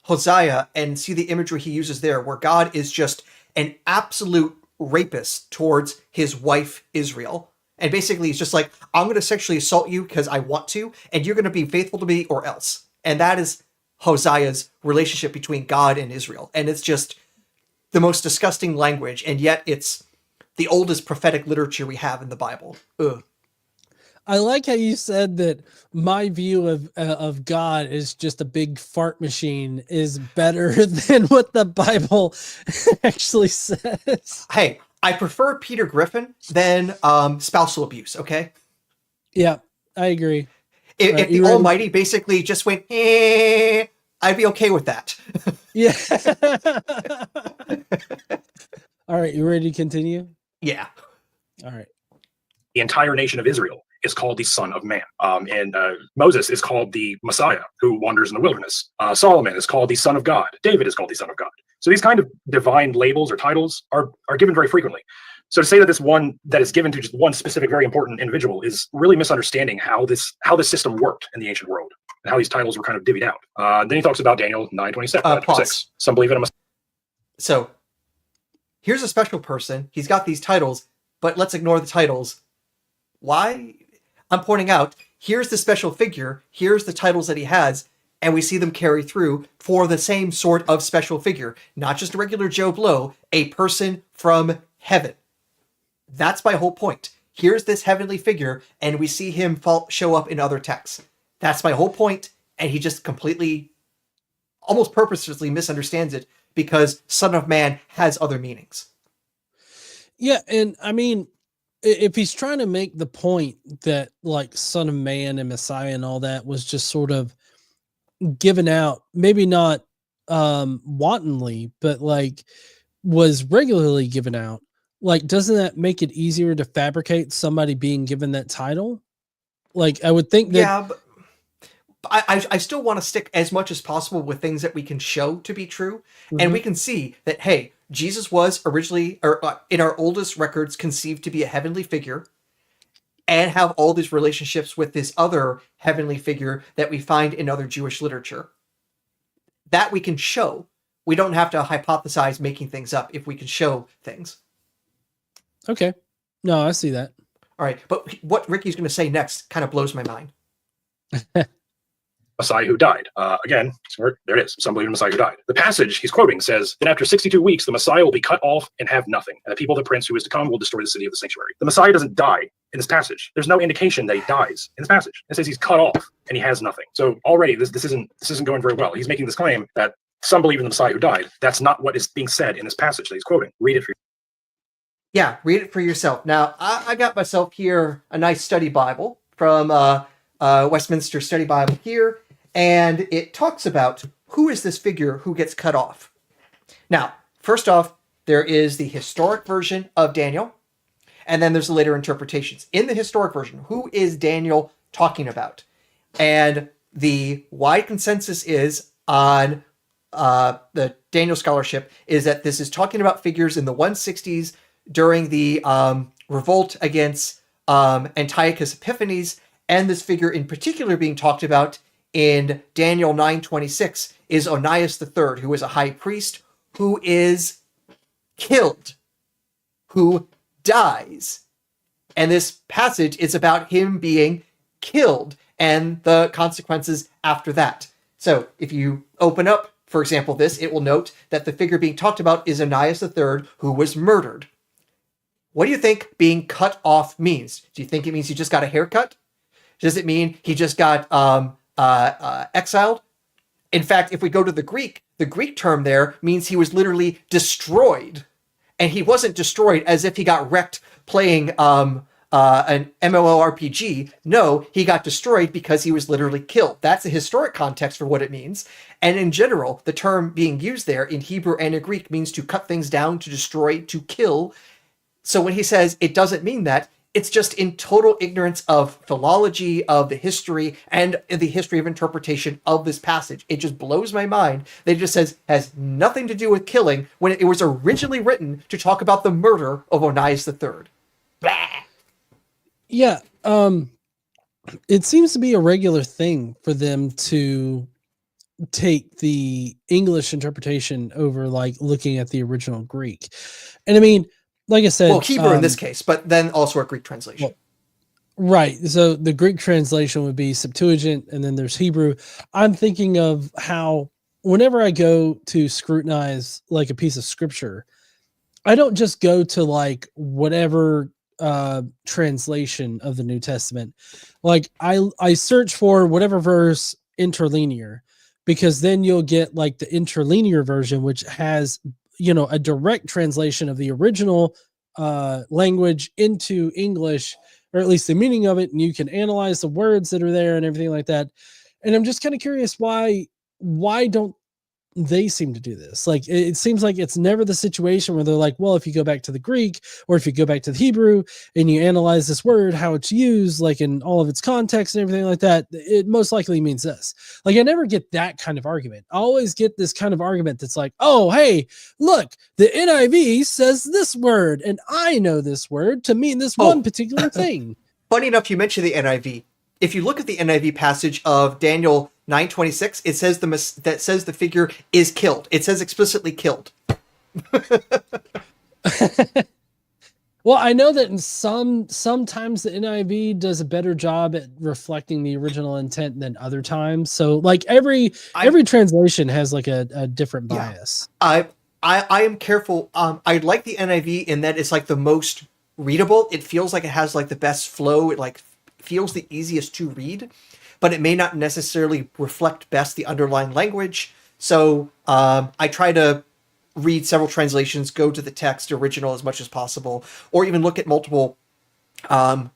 Hosea and see the imagery he uses there, where God is just an absolute rapist towards his wife Israel. And basically he's just like, I'm going to sexually assault you because I want to, and you're going to be faithful to me or else. And that is Hosea's relationship between God and Israel. And it's just the most disgusting language, and yet it's the oldest prophetic literature we have in the Bible. Ugh. I like how you said that my view of God is just a big fart machine is better than what the Bible actually says. Hey, I prefer Peter Griffin than spousal abuse, okay? Yeah, I agree. If the Almighty basically just went, I'd be okay with that. Yeah. All right, you ready to continue? Yeah. All right. The entire nation of Israel is called the Son of Man. And Moses is called the Messiah who wanders in the wilderness. Solomon is called the Son of God. David is called the Son of God. So these kind of divine labels or titles are given very frequently. So to say that this one that is given to just one specific, very important individual is really misunderstanding how this system worked in the ancient world and how these titles were kind of divvied out. Then he talks about Daniel 9:26. Some believe in a Messiah. So here's a special person. He's got these titles, but let's ignore the titles. Why? I'm pointing out, here's the special figure, here's the titles that he has, and we see them carry through for the same sort of special figure. Not just a regular Joe Blow, a person from heaven. That's my whole point. Here's this heavenly figure, and we see him show up in other texts. That's my whole point, and he just completely, almost purposely misunderstands it, because Son of Man has other meanings. Yeah, and I mean, if he's trying to make the point that like Son of Man and Messiah and all that was just sort of given out, maybe not wantonly, but like was regularly given out, like doesn't that make it easier to fabricate somebody being given that title? Like I would think that. Yeah, but I still want to stick as much as possible with things that we can show to be true. Mm-hmm. And we can see that, hey, Jesus was originally, or in our oldest records, conceived to be a heavenly figure, and have all these relationships with this other heavenly figure that we find in other Jewish literature. That we can show. We don't have to hypothesize making things up if we can show things. Okay. No, I see that. All right. But what Ricky's going to say next kind of blows my mind. Messiah who died. Again, there it is. Some believe in Messiah who died. The passage he's quoting says, then after 62 weeks, the Messiah will be cut off and have nothing. And the people of the prince who is to come will destroy the city of the sanctuary. The Messiah doesn't die in this passage. There's no indication that he dies in this passage. It says he's cut off and he has nothing. So already this isn't going very well. He's making this claim that some believe in the Messiah who died. That's not what is being said in this passage that he's quoting. Read it for you. Yeah, read it for yourself. Now, I got myself here a nice study Bible from Westminster Study Bible here. And it talks about who is this figure who gets cut off. Now, first off, there is the historic version of Daniel, and then there's the later interpretations. In the historic version, who is Daniel talking about? And the wide consensus is on the Daniel scholarship is that this is talking about figures in the 160s during the revolt against Antiochus Epiphanes, and this figure in particular being talked about in Daniel 9:26 is Onias III, who is a high priest, who is killed, who dies. And this passage is about him being killed and the consequences after that. So if you open up, for example, this, it will note that the figure being talked about is Onias III, who was murdered. What do you think being cut off means? Do you think it means he just got a haircut? Does it mean he just got exiled? In fact, if we go to the Greek term there means he was literally destroyed. And he wasn't destroyed as if he got wrecked playing an MMORPG. No, he got destroyed because he was literally killed. That's a historic context for what it means. And in general, the term being used there in Hebrew and in Greek means to cut things down, to destroy, to kill. So when he says it doesn't mean that, it's just in total ignorance of philology, of the history, and the history of interpretation of this passage. It just blows my mind that it just says has nothing to do with killing when it was originally written to talk about the murder of Onias III. Blah. Yeah. It seems to be a regular thing for them to take the English interpretation over like looking at the original Greek. And I mean, like I said, Well, Hebrew in this case, but then also a Greek translation. Well, right. So the Greek translation would be Septuagint, and then there's Hebrew. I'm thinking of how whenever I go to scrutinize like a piece of scripture, I don't just go to like whatever translation of the New Testament. Like I search for whatever verse interlinear, because then you'll get like the interlinear version, which has, you know, a direct translation of the original language into English, or at least the meaning of it, and you can analyze the words that are there and everything like that. And I'm just kind of curious why don't they seem to do this? Like it seems like it's never the situation where they're like, well, if you go back to the Greek or if you go back to the Hebrew and you analyze this word, how it's used, like in all of its context and everything like that, it most likely means this. Like I never get that kind of argument. I always get this kind of argument that's like, oh, hey, look, the NIV says this word and I know this word to mean this one particular thing. Funny enough, you mentioned the NIV. If you look at the NIV passage of Daniel 9:26, it says that says the figure is killed. It says explicitly killed. Well, I know that in sometimes the NIV does a better job at reflecting the original intent than other times. So like every translation has like a different bias. I am careful. I like the NIV in that it's like the most readable. It feels like it has like the best flow. It like feels the easiest to read, but it may not necessarily reflect best the underlying language. So I try to read several translations, go to the text original as much as possible, or even look at multiple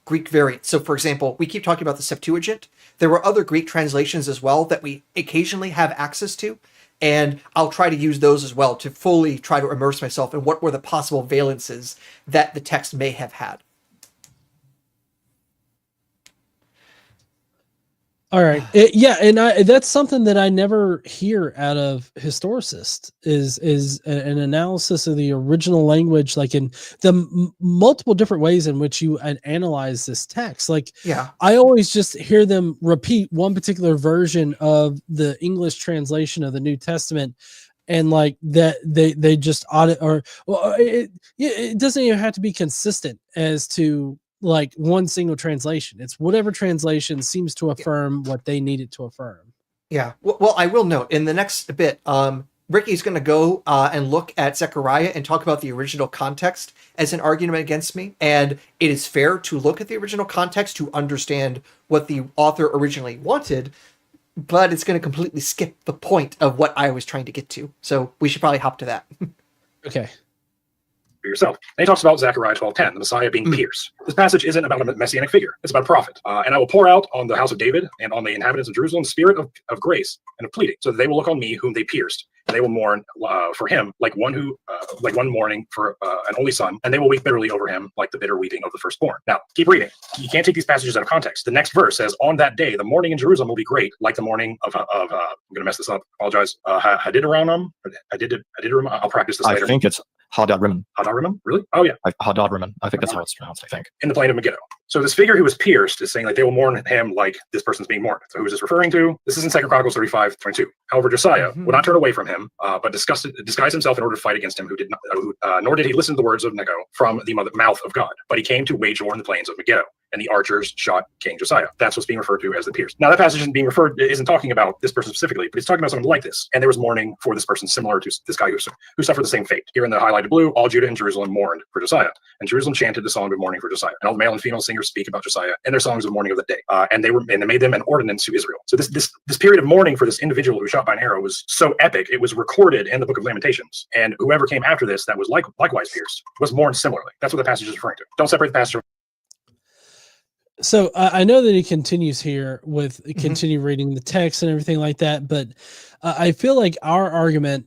Greek variants. So for example, we keep talking about the Septuagint. There were other Greek translations as well that we occasionally have access to, and I'll try to use those as well to fully try to immerse myself in what were the possible valences that the text may have had. All right. Yeah, and that's something that I never hear out of historicists is an analysis of the original language, like in the multiple different ways in which you analyze this text. Like, yeah, I always just hear them repeat one particular version of the English translation of the New Testament, and like that they just audit, or well, it doesn't even have to be consistent as to like one single translation. It's whatever translation seems to affirm what they need it to affirm. Yeah. Well, I will note in the next bit, Ricky's going to go and look at Zechariah and talk about the original context as an argument against me. And it is fair to look at the original context to understand what the author originally wanted, but it's going to completely skip the point of what I was trying to get to. So we should probably hop to that. Okay. For yourself. And he talks about Zechariah 12:10, the Messiah being pierced. This passage isn't about a messianic figure. It's about a prophet. And I will pour out on the house of David and on the inhabitants of Jerusalem spirit of grace and of pleading, so that they will look on me whom they pierced, and they will mourn for him like one mourning for an only son, and they will weep bitterly over him like the bitter weeping of the firstborn. Now, keep reading. You can't take these passages out of context. The next verse says, on that day, the mourning in Jerusalem will be great, like the mourning of I'm going to mess this up. Apologize. Hadidaram. I'll practice this later. I think it's Hadad Rimmon. Hadad Rimmon? Really? Oh, yeah. Hadad Rimmon. I think that's how it's pronounced, I think. In the plain of Megiddo. So this figure who was pierced is saying like they will mourn him like this person's being mourned. So who is this referring to? This is in 2 Chronicles 35:22. However, Josiah would not turn away from him, but disguised himself in order to fight against him, nor did he listen to the words of Necho from the mouth of God. But he came to wage war in the plains of Megiddo, and the archers shot King Josiah. That's what's being referred to as the pierced. Now that passage isn't talking about this person specifically, but it's talking about someone like this. And there was mourning for this person similar to this guy who suffered the same fate. Here in the highlighted blue, all Judah and Jerusalem mourned for Josiah. And Jerusalem chanted the song of mourning for Josiah. And all the male and female singers speak about Josiah and their songs of mourning of the day. And they made them an ordinance to Israel. So this period of mourning for this individual who was shot by an arrow was so epic, it was recorded in the book of Lamentations. And whoever came after this that was likewise pierced was mourned similarly. That's what the passage is referring to. Don't separate the passage from. So I know that he continues here with continue reading the text and everything like that, but I feel like our argument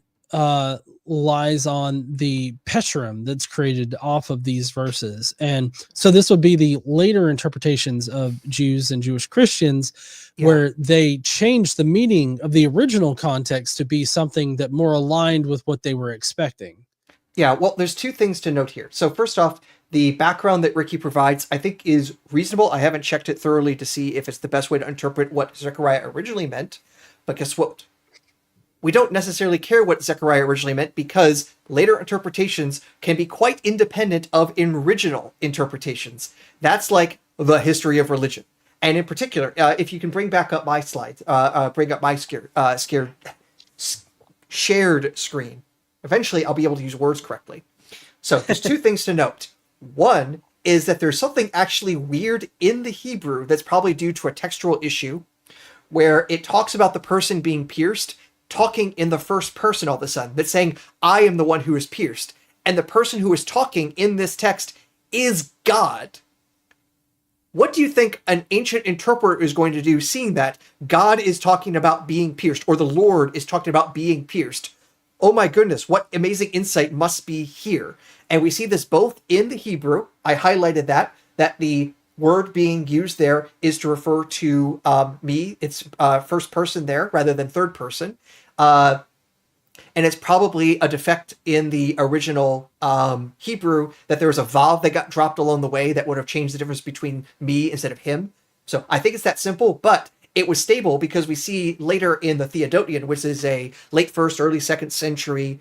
lies on the Pesherim that's created off of these verses. And so this would be the later interpretations of Jews and Jewish Christians, where they changed the meaning of the original context to be something that more aligned with what they were expecting. Yeah, well, there's two things to note here. So first off, the background that Ricky provides, I think, is reasonable. I haven't checked it thoroughly to see if it's the best way to interpret what Zechariah originally meant. But guess what? We don't necessarily care what Zechariah originally meant, because later interpretations can be quite independent of original interpretations. That's like the history of religion. And in particular, if you can bring back up my slides, bring up my shared screen. Eventually, I'll be able to use words correctly. So there's two things to note. One is that there's something actually weird in the Hebrew that's probably due to a textual issue, where it talks about the person being pierced, talking in the first person all of a sudden, that's saying, I am the one who is pierced. And the person who is talking in this text is God. What do you think an ancient interpreter is going to do, seeing that God is talking about being pierced, or the Lord is talking about being pierced? Oh my goodness, what amazing insight must be here. And we see this both in the Hebrew. I highlighted that the word being used there is to refer to me. It's first person there rather than third person. And it's probably a defect in the original Hebrew, that there was a vav that got dropped along the way that would have changed the difference between me instead of him. So I think it's that simple, but it was stable because we see later in the Theodotian, which is a late 1st, early 2nd century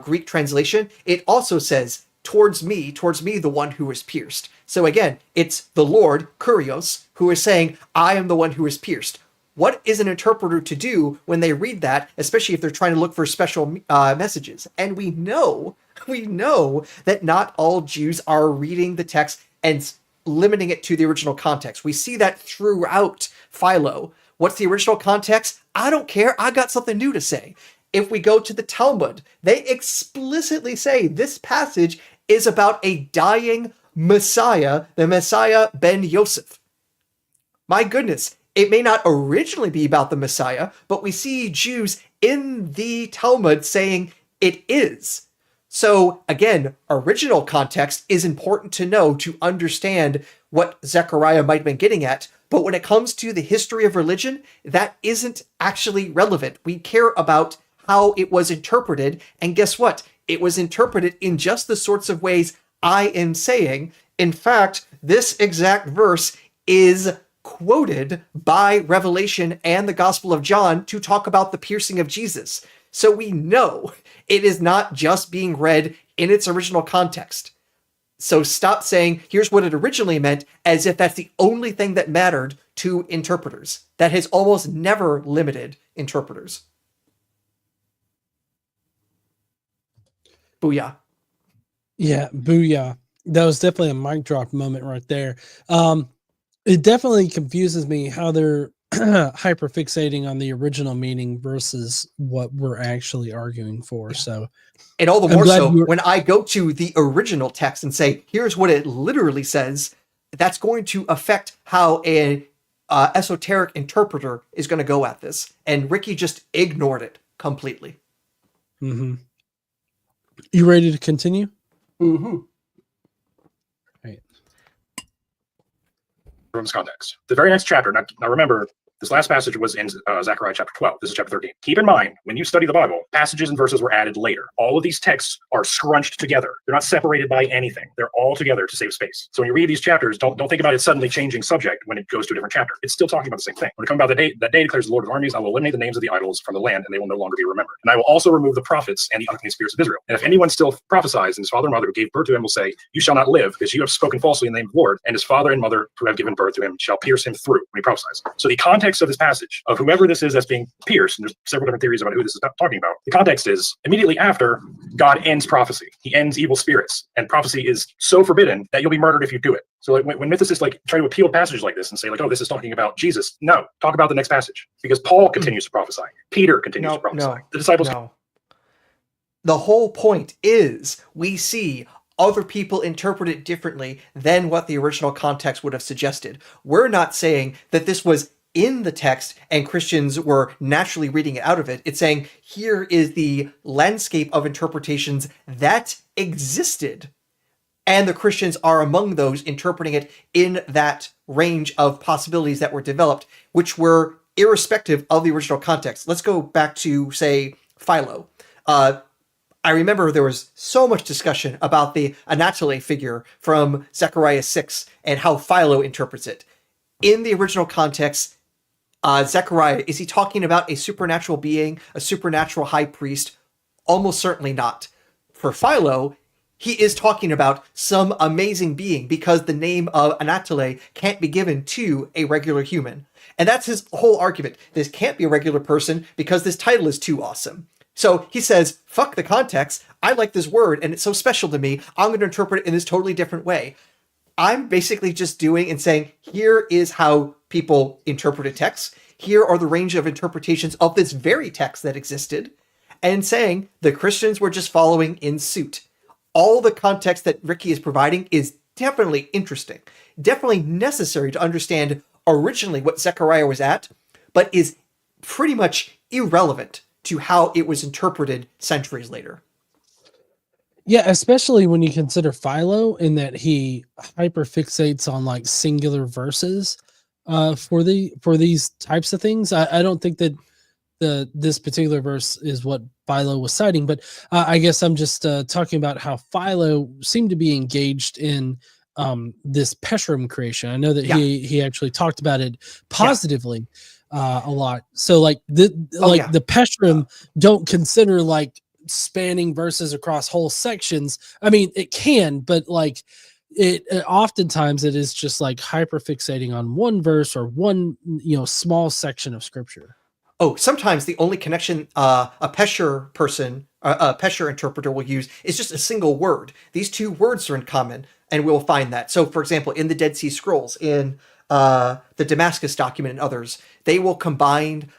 Greek translation, it also says, towards me, the one who is pierced. So again, it's the Lord, Kurios, who is saying, I am the one who is pierced. What is an interpreter to do when they read that, especially if they're trying to look for special messages? And we know that not all Jews are reading the text and limiting it to the original context. We see that throughout Philo. What's the original context? I don't care. I got something new to say. If we go to the Talmud, they explicitly say this passage is about a dying Messiah, the Messiah ben Yosef. My goodness, it may not originally be about the Messiah, but we see Jews in the Talmud saying it is. So again, original context is important to know to understand what Zechariah might have been getting at. But when it comes to the history of religion, that isn't actually relevant. We care about how it was interpreted. And guess what? It was interpreted in just the sorts of ways I am saying. In fact, this exact verse is quoted by Revelation and the Gospel of John to talk about the piercing of Jesus. So we know it is not just being read in its original context. So stop saying, here's what it originally meant, as if that's the only thing that mattered to interpreters. That has almost never limited interpreters. Booyah. Yeah, booyah. That was definitely a mic drop moment right there. It definitely confuses me how they're hyperfixating on the original meaning versus what we're actually arguing for. Yeah. So, and all the more so when I go to the original text and say, here's what it literally says, that's going to affect how an esoteric interpreter is going to go at this. And Ricky just ignored it completely. Mm-hmm. You ready to continue? Mm-hmm. Room's context. The very next chapter, now remember, this last passage was in Zechariah chapter 12. This is chapter 13. Keep in mind, when you study the Bible, passages and verses were added later. All of these texts are scrunched together. They're not separated by anything. They're all together to save space. So when you read these chapters, don't think about it suddenly changing subject when it goes to a different chapter. It's still talking about the same thing. When it comes about that day declares the Lord of armies, I will eliminate the names of the idols from the land, and they will no longer be remembered. And I will also remove the prophets and the unclean spirits of Israel. And if anyone still prophesies, and his father and mother who gave birth to him will say, you shall not live, because you have spoken falsely in the name of the Lord, and his father and mother who have given birth to him shall pierce him through when he prophesies. So the context of this passage, of whoever this is that's being pierced, and there's several different theories about who this is talking about. The context is immediately after God ends prophecy. He ends evil spirits, and prophecy is so forbidden that you'll be murdered if you do it. So like when mythicists try to appeal passages like this and say oh, this is talking about Jesus. No, talk about the next passage, because Paul continues to prophesy. Peter continues to prophesy. The disciples. No. The whole point is we see other people interpret it differently than what the original context would have suggested. We're not saying that this was in the text and Christians were naturally reading it out of it. It's saying, here is the landscape of interpretations that existed. And the Christians are among those interpreting it in that range of possibilities that were developed, which were irrespective of the original context. Let's go back to, say, Philo. I remember there was so much discussion about the Anatole figure from Zechariah 6 and how Philo interprets it. In the original context, Zechariah, is he talking about a supernatural being, a supernatural high priest? Almost certainly not. For Philo, he is talking about some amazing being because the name of Anatole can't be given to a regular human. And that's his whole argument. This can't be a regular person because this title is too awesome. So he says, fuck the context. I like this word and it's so special to me. I'm going to interpret it in this totally different way. I'm basically just doing and saying, here is how people interpret a text. Here are the range of interpretations of this very text that existed. And saying the Christians were just following in suit. All the context that Ricky is providing is definitely interesting, definitely necessary to understand originally what Zechariah was at, but is pretty much irrelevant to how it was interpreted centuries later. Yeah, especially when you consider Philo in that he hyperfixates on like singular verses for these types of things. I don't think that this particular verse is what Philo was citing, but I guess I'm just talking about how Philo seemed to be engaged in this Pesherim creation. I know that he actually talked about it positively a lot. So like the Pesherim don't consider like spanning verses across whole sections. I mean, it can, but like it oftentimes it is just like hyperfixating on one verse or one small section of scripture. Oh, sometimes the only connection a Pesher person, a Pesher interpreter will use is just a single word. These two words are in common, and we'll find that. So, for example, in the Dead Sea Scrolls, in the Damascus document and others, they will combine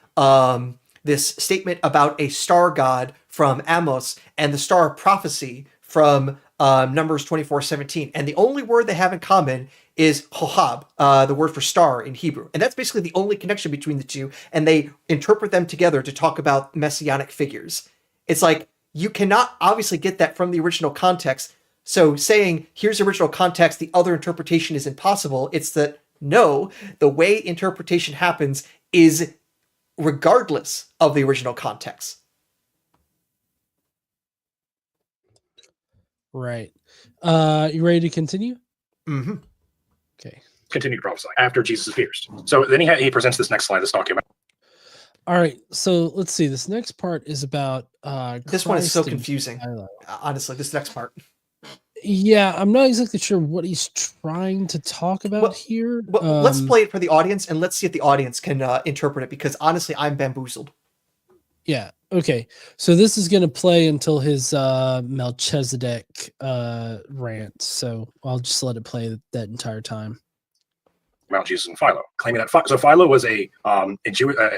this statement about a star god from Amos and the star of prophecy from Numbers 24:17. And the only word they have in common is Hohab, the word for star in Hebrew. And that's basically the only connection between the two. And they interpret them together to talk about messianic figures. It's like, you cannot obviously get that from the original context. So saying, here's the original context, the other interpretation is impossible. It's that, no, the way interpretation happens is regardless of the original context. Right. You ready to continue? Mm-hmm. Okay. Continue to prophesy after Jesus appears. So then he presents this next slide that's talking about. All right. So let's see. This next part is about this one is so Christ and confusing. Philo. Honestly, this next part. Yeah, I'm not exactly sure what he's trying to talk about here. Well, let's play it for the audience and let's see if the audience can interpret it, because honestly, I'm bamboozled. Yeah. Okay. So this is going to play until his Melchizedek rant. So I'll just let it play that entire time. About Jesus and Philo, claiming that so Philo was a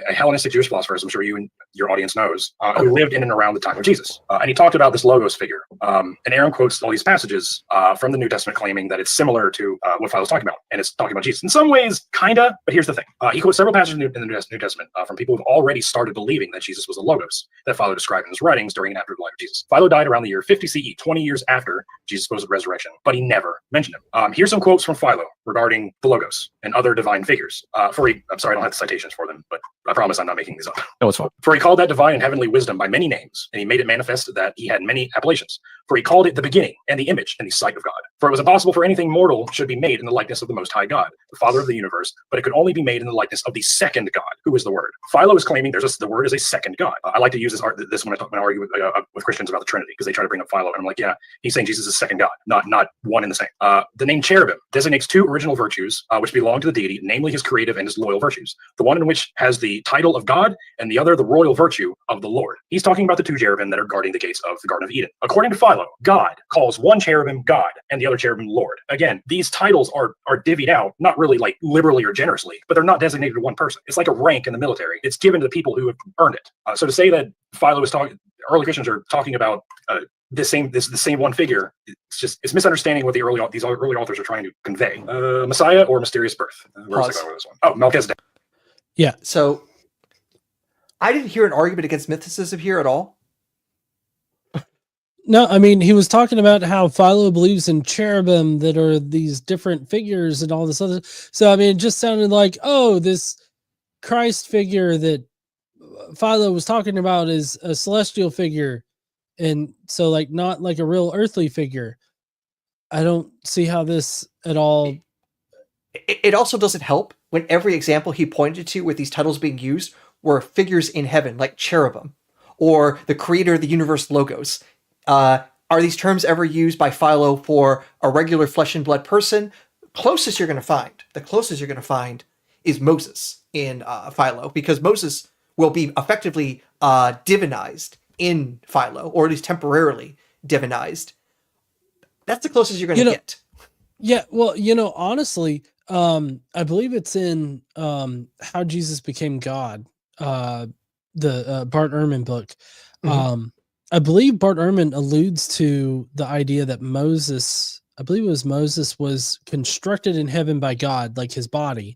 Hellenistic Jewish philosopher, as I'm sure you and your audience knows, who lived in and around the time of Jesus. And he talked about this Logos figure. And Aaron quotes all these passages from the New Testament claiming that it's similar to what Philo's talking about. And it's talking about Jesus. In some ways, kind of, but here's the thing. He quotes several passages in the New Testament from people who've already started believing that Jesus was a Logos that Philo described in his writings during and after the life of Jesus. Philo died around the year 50 CE, 20 years after Jesus' supposed resurrection, but he never mentioned him. Here's some quotes from Philo regarding the Logos and other divine figures. I'm sorry, I don't have the citations for them, but I promise I'm not making these up. No, it's fine. For he called that divine and heavenly wisdom by many names, and he made it manifest that he had many appellations. For he called it the beginning and the image and the sight of God. For it was impossible for anything mortal should be made in the likeness of the Most High God, the Father of the universe, but it could only be made in the likeness of the second God, who is the Word. Philo is claiming the Word is a second God. I like to use this when I argue with Christians about the Trinity, because they try to bring up Philo, and I'm like, yeah, he's saying Jesus is second God, not one and the same. The name cherubim designates two original virtues which belong to the deity, namely his creative and his loyal virtues. The one in which has the title of God, and the other the royal virtue of the Lord. He's talking about the two cherubim that are guarding the gates of the Garden of Eden. According to Philo, God calls one cherubim God and the other cherubim Lord. Again, these titles are divvied out, not really like liberally or generously, but they're not designated to one person. It's like a rank in the military. It's given to the people who have earned it. So to say that Philo is talking, early Christians are talking about the same one figure, it's misunderstanding what these early authors are trying to convey. Messiah or mysterious birth. Where's I going with this one? Oh, Melchizedek. Yeah. So I didn't hear an argument against mythicism here at all. No, I mean, he was talking about how Philo believes in cherubim that are these different figures and all this other. So, I mean, it just sounded like, oh, this Christ figure that Philo was talking about is a celestial figure. And so, like, not like a real earthly figure. I don't see how this at all. It also doesn't help when every example he pointed to with these titles being used were figures in heaven, like cherubim, or the creator of the universe logos. Are these terms ever used by Philo for a regular flesh and blood person? The closest you're going to find is Moses in Philo, because Moses will be effectively divinized in Philo, or at least temporarily divinized. That's the closest you're going to get. Yeah, well, honestly, I believe it's in How Jesus Became God, the Bart Ehrman book. Mm-hmm. I believe Bart Ehrman alludes to the idea that Moses, I believe it was Moses, was constructed in heaven by God, like his body,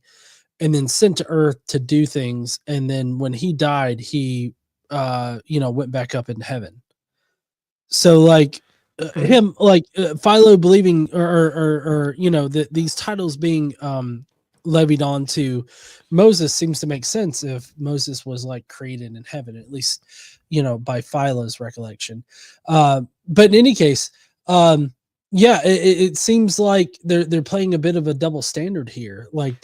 and then sent to earth to do things. And then when he died, he, went back up into heaven. So, like, him, like Philo believing, or that these titles being levied onto Moses seems to make sense if Moses was like created in heaven, at least by Philo's recollection. But in any case, it seems like they're playing a bit of a double standard here. Like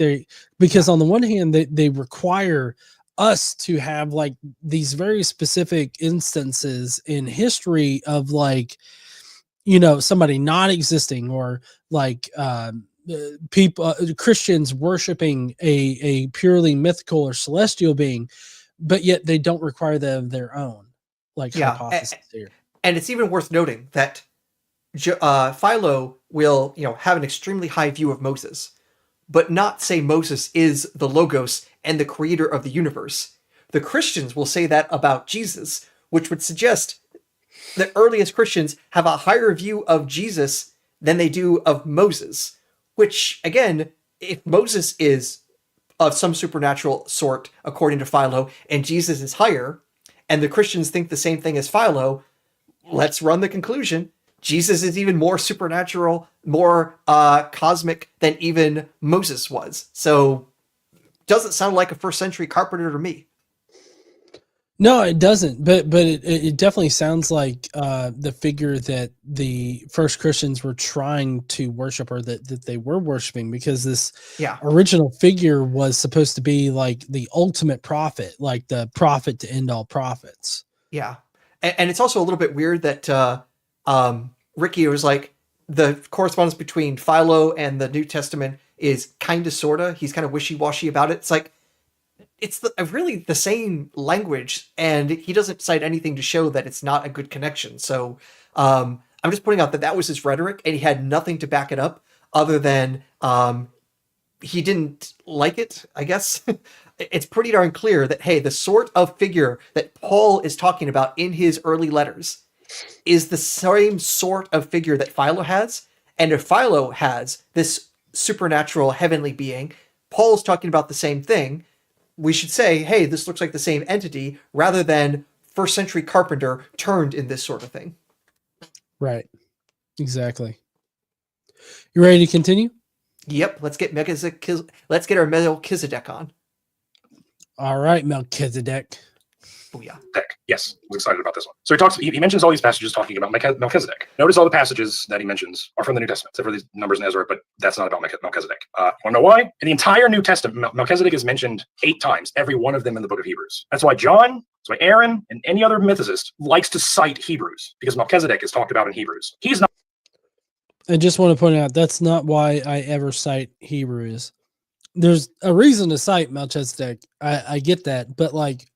because on the one hand they require us to have like these very specific instances in history of like somebody not existing, or like people Christians worshiping a purely mythical or celestial being, but yet they don't require them of their own hypothesis here. And it's even worth noting that Philo will have an extremely high view of Moses, but not say Moses is the Logos and the creator of the universe. The Christians will say that about Jesus, which would suggest the earliest Christians have a higher view of Jesus than they do of Moses, which, again, if Moses is of some supernatural sort, according to Philo, and Jesus is higher, and the Christians think the same thing as Philo, let's run the conclusion. Jesus is even more supernatural, more cosmic than even Moses was. So, doesn't sound like a first century carpenter to me. No, it doesn't. But it definitely sounds like the figure that the first Christians were trying to worship, or that they were worshiping, because this original figure was supposed to be like the ultimate prophet, like the prophet to end all prophets. Yeah. And it's also a little bit weird that Ricky was like, the correspondence between Philo and the New Testament is kind of, sort of. He's kind of wishy-washy about it. It's like, it's really the same language, and he doesn't cite anything to show that it's not a good connection. So I'm just pointing out that was his rhetoric, and he had nothing to back it up other than he didn't like it, I guess. It's pretty darn clear that, hey, the sort of figure that Paul is talking about in his early letters is the same sort of figure that Philo has. And if Philo has this supernatural heavenly being, Paul's talking about the same thing. We should say, hey, this looks like the same entity, rather than first century carpenter turned in this sort of thing. Right. Exactly. You ready to continue? Yep. Let's get our Melchizedek on. All right, Melchizedek. Oh yeah. Yes, I'm excited about this one. So he mentions all these passages talking about Melchizedek. Notice all the passages that he mentions are from the New Testament, except for these Numbers and Ezra, but that's not about Melchizedek. Want to know why? In the entire New Testament, Melchizedek is mentioned 8 times, every one of them in the book of Hebrews. That's why Aaron, and any other mythicist likes to cite Hebrews, because Melchizedek is talked about in Hebrews. He's not. I just want to point out, that's not why I ever cite Hebrews. There's a reason to cite Melchizedek. I get that, but like,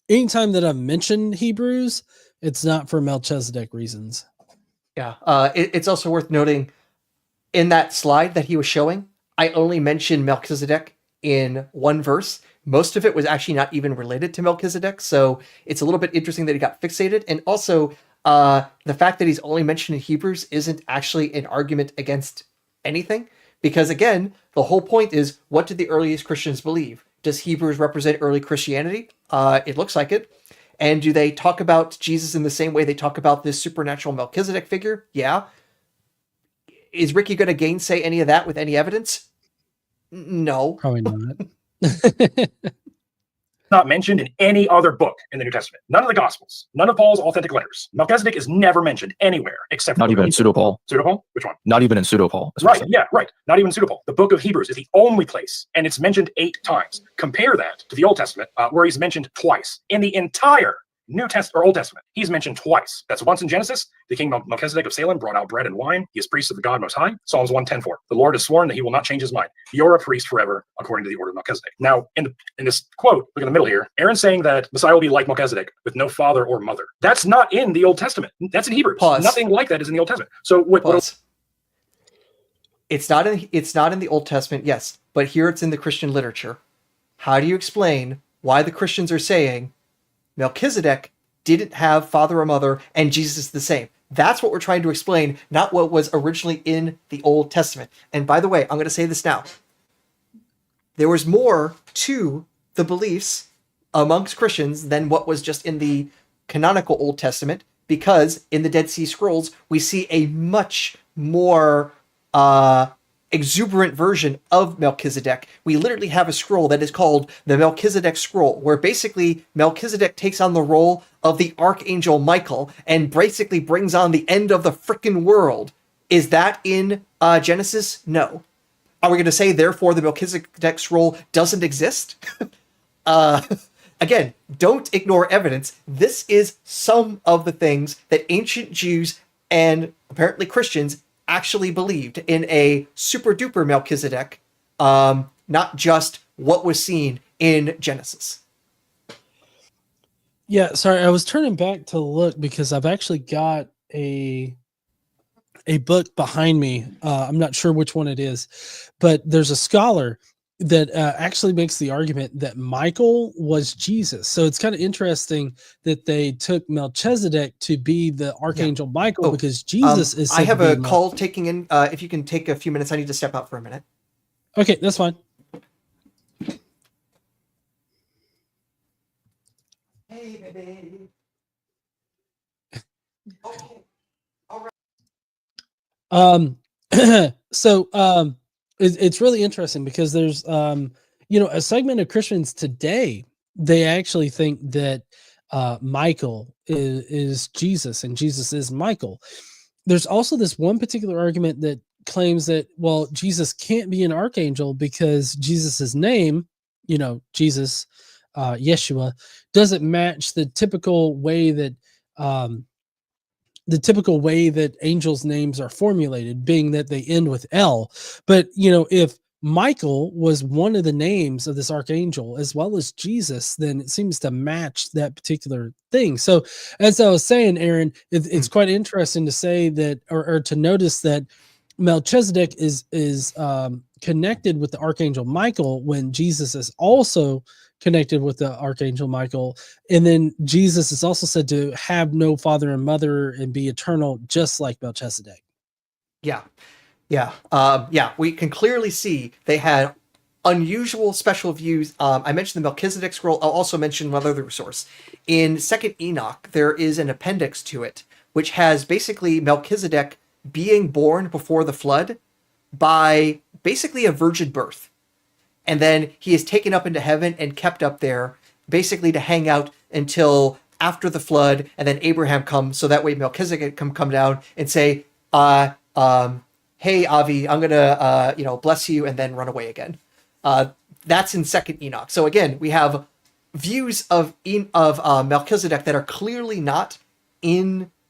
anytime that I've mentioned Hebrews, it's not for Melchizedek reasons. Yeah. It's also worth noting, in that slide that he was showing, I only mentioned Melchizedek in one verse. Most of it was actually not even related to Melchizedek, so it's a little bit interesting that he got fixated. And also, the fact that he's only mentioned in Hebrews isn't actually an argument against anything, because again, the whole point is, what did the earliest Christians believe? Does Hebrews represent early Christianity? It looks like it. And do they talk about Jesus in the same way they talk about this supernatural Melchizedek figure? Yeah. Is Ricky going to gainsay any of that with any evidence? No. Probably not. Not mentioned in any other book in the New Testament. None of the Gospels. None of Paul's authentic letters. Melchizedek is never mentioned anywhere except Not for even in Pseudo-Paul. Pseudo-Paul? Which one? Not even in Pseudo-Paul. Right, yeah, right. Not even Pseudo-Paul. The book of Hebrews is the only place, and it's mentioned 8 times. Compare that to the Old Testament, where he's mentioned twice. In the entire New Testament or Old Testament, he's mentioned twice. That's once in Genesis. The king Melchizedek of Salem brought out bread and wine. He is priest of the God Most High. Psalms 110:4. The Lord has sworn that he will not change his mind. You're a priest forever, according to the order of Melchizedek. Now, in this quote, look in the middle here. Aaron's saying that Messiah will be like Melchizedek with no father or mother. That's not in the Old Testament. That's in Hebrews. Pause. Nothing like that is in the Old Testament. So what It's not in the Old Testament, yes, but here it's in the Christian literature. How do you explain why the Christians are saying Melchizedek didn't have father or mother and Jesus is the same? That's what we're trying to explain, not what was originally in the Old Testament. And by the way, I'm going to say this now. There was more to the beliefs amongst Christians than what was just in the canonical Old Testament, because in the Dead Sea Scrolls, we see a much more exuberant version of Melchizedek. We literally have a scroll that is called the Melchizedek Scroll, where basically Melchizedek takes on the role of the Archangel Michael and basically brings on the end of the frickin' world. Is that in Genesis? No. Are we going to say, therefore, the Melchizedek Scroll doesn't exist? Again, don't ignore evidence. This is some of the things that ancient Jews and apparently Christians actually believed in a super duper Melchizedek, not just what was seen in Genesis. Yeah, sorry, I was turning back to look because I've actually got a book behind me. I'm not sure which one it is, but there's a scholar that actually makes the argument that Michael was Jesus. So it's kind of interesting that they took Melchizedek to be the Archangel Michael because Jesus is. I have a call taking in. If you can take a few minutes, I need to step out for a minute. Okay, that's fine. Hey, baby. Okay. All right. It's really interesting because there's a segment of Christians today, they actually think that Michael is Jesus and Jesus is Michael. There's also this one particular argument that claims that, well, Jesus can't be an archangel because Jesus's name, Jesus, Yeshua, doesn't match the typical way that angels' names are formulated, being that they end with L. But, if Michael was one of the names of this archangel as well as Jesus, then it seems to match that particular thing. So as I was saying, Aaron, it's quite interesting to say that, or to notice that Melchizedek is connected with the archangel Michael when Jesus is also connected with the archangel Michael, and then Jesus is also said to have no father and mother and be eternal, just like Melchizedek. Yeah. We can clearly see they had unusual special views. I mentioned the Melchizedek scroll. I'll also mention one other resource. In 2nd Enoch, there is an appendix to it, which has basically Melchizedek being born before the flood by basically a virgin birth. And then he is taken up into heaven and kept up there, basically to hang out until after the flood, and then Abraham comes, so that way Melchizedek can come down and say, hey, Avi, I'm going to, bless you, and then run away again. That's in 2nd Enoch. So again, we have views of Melchizedek that are clearly not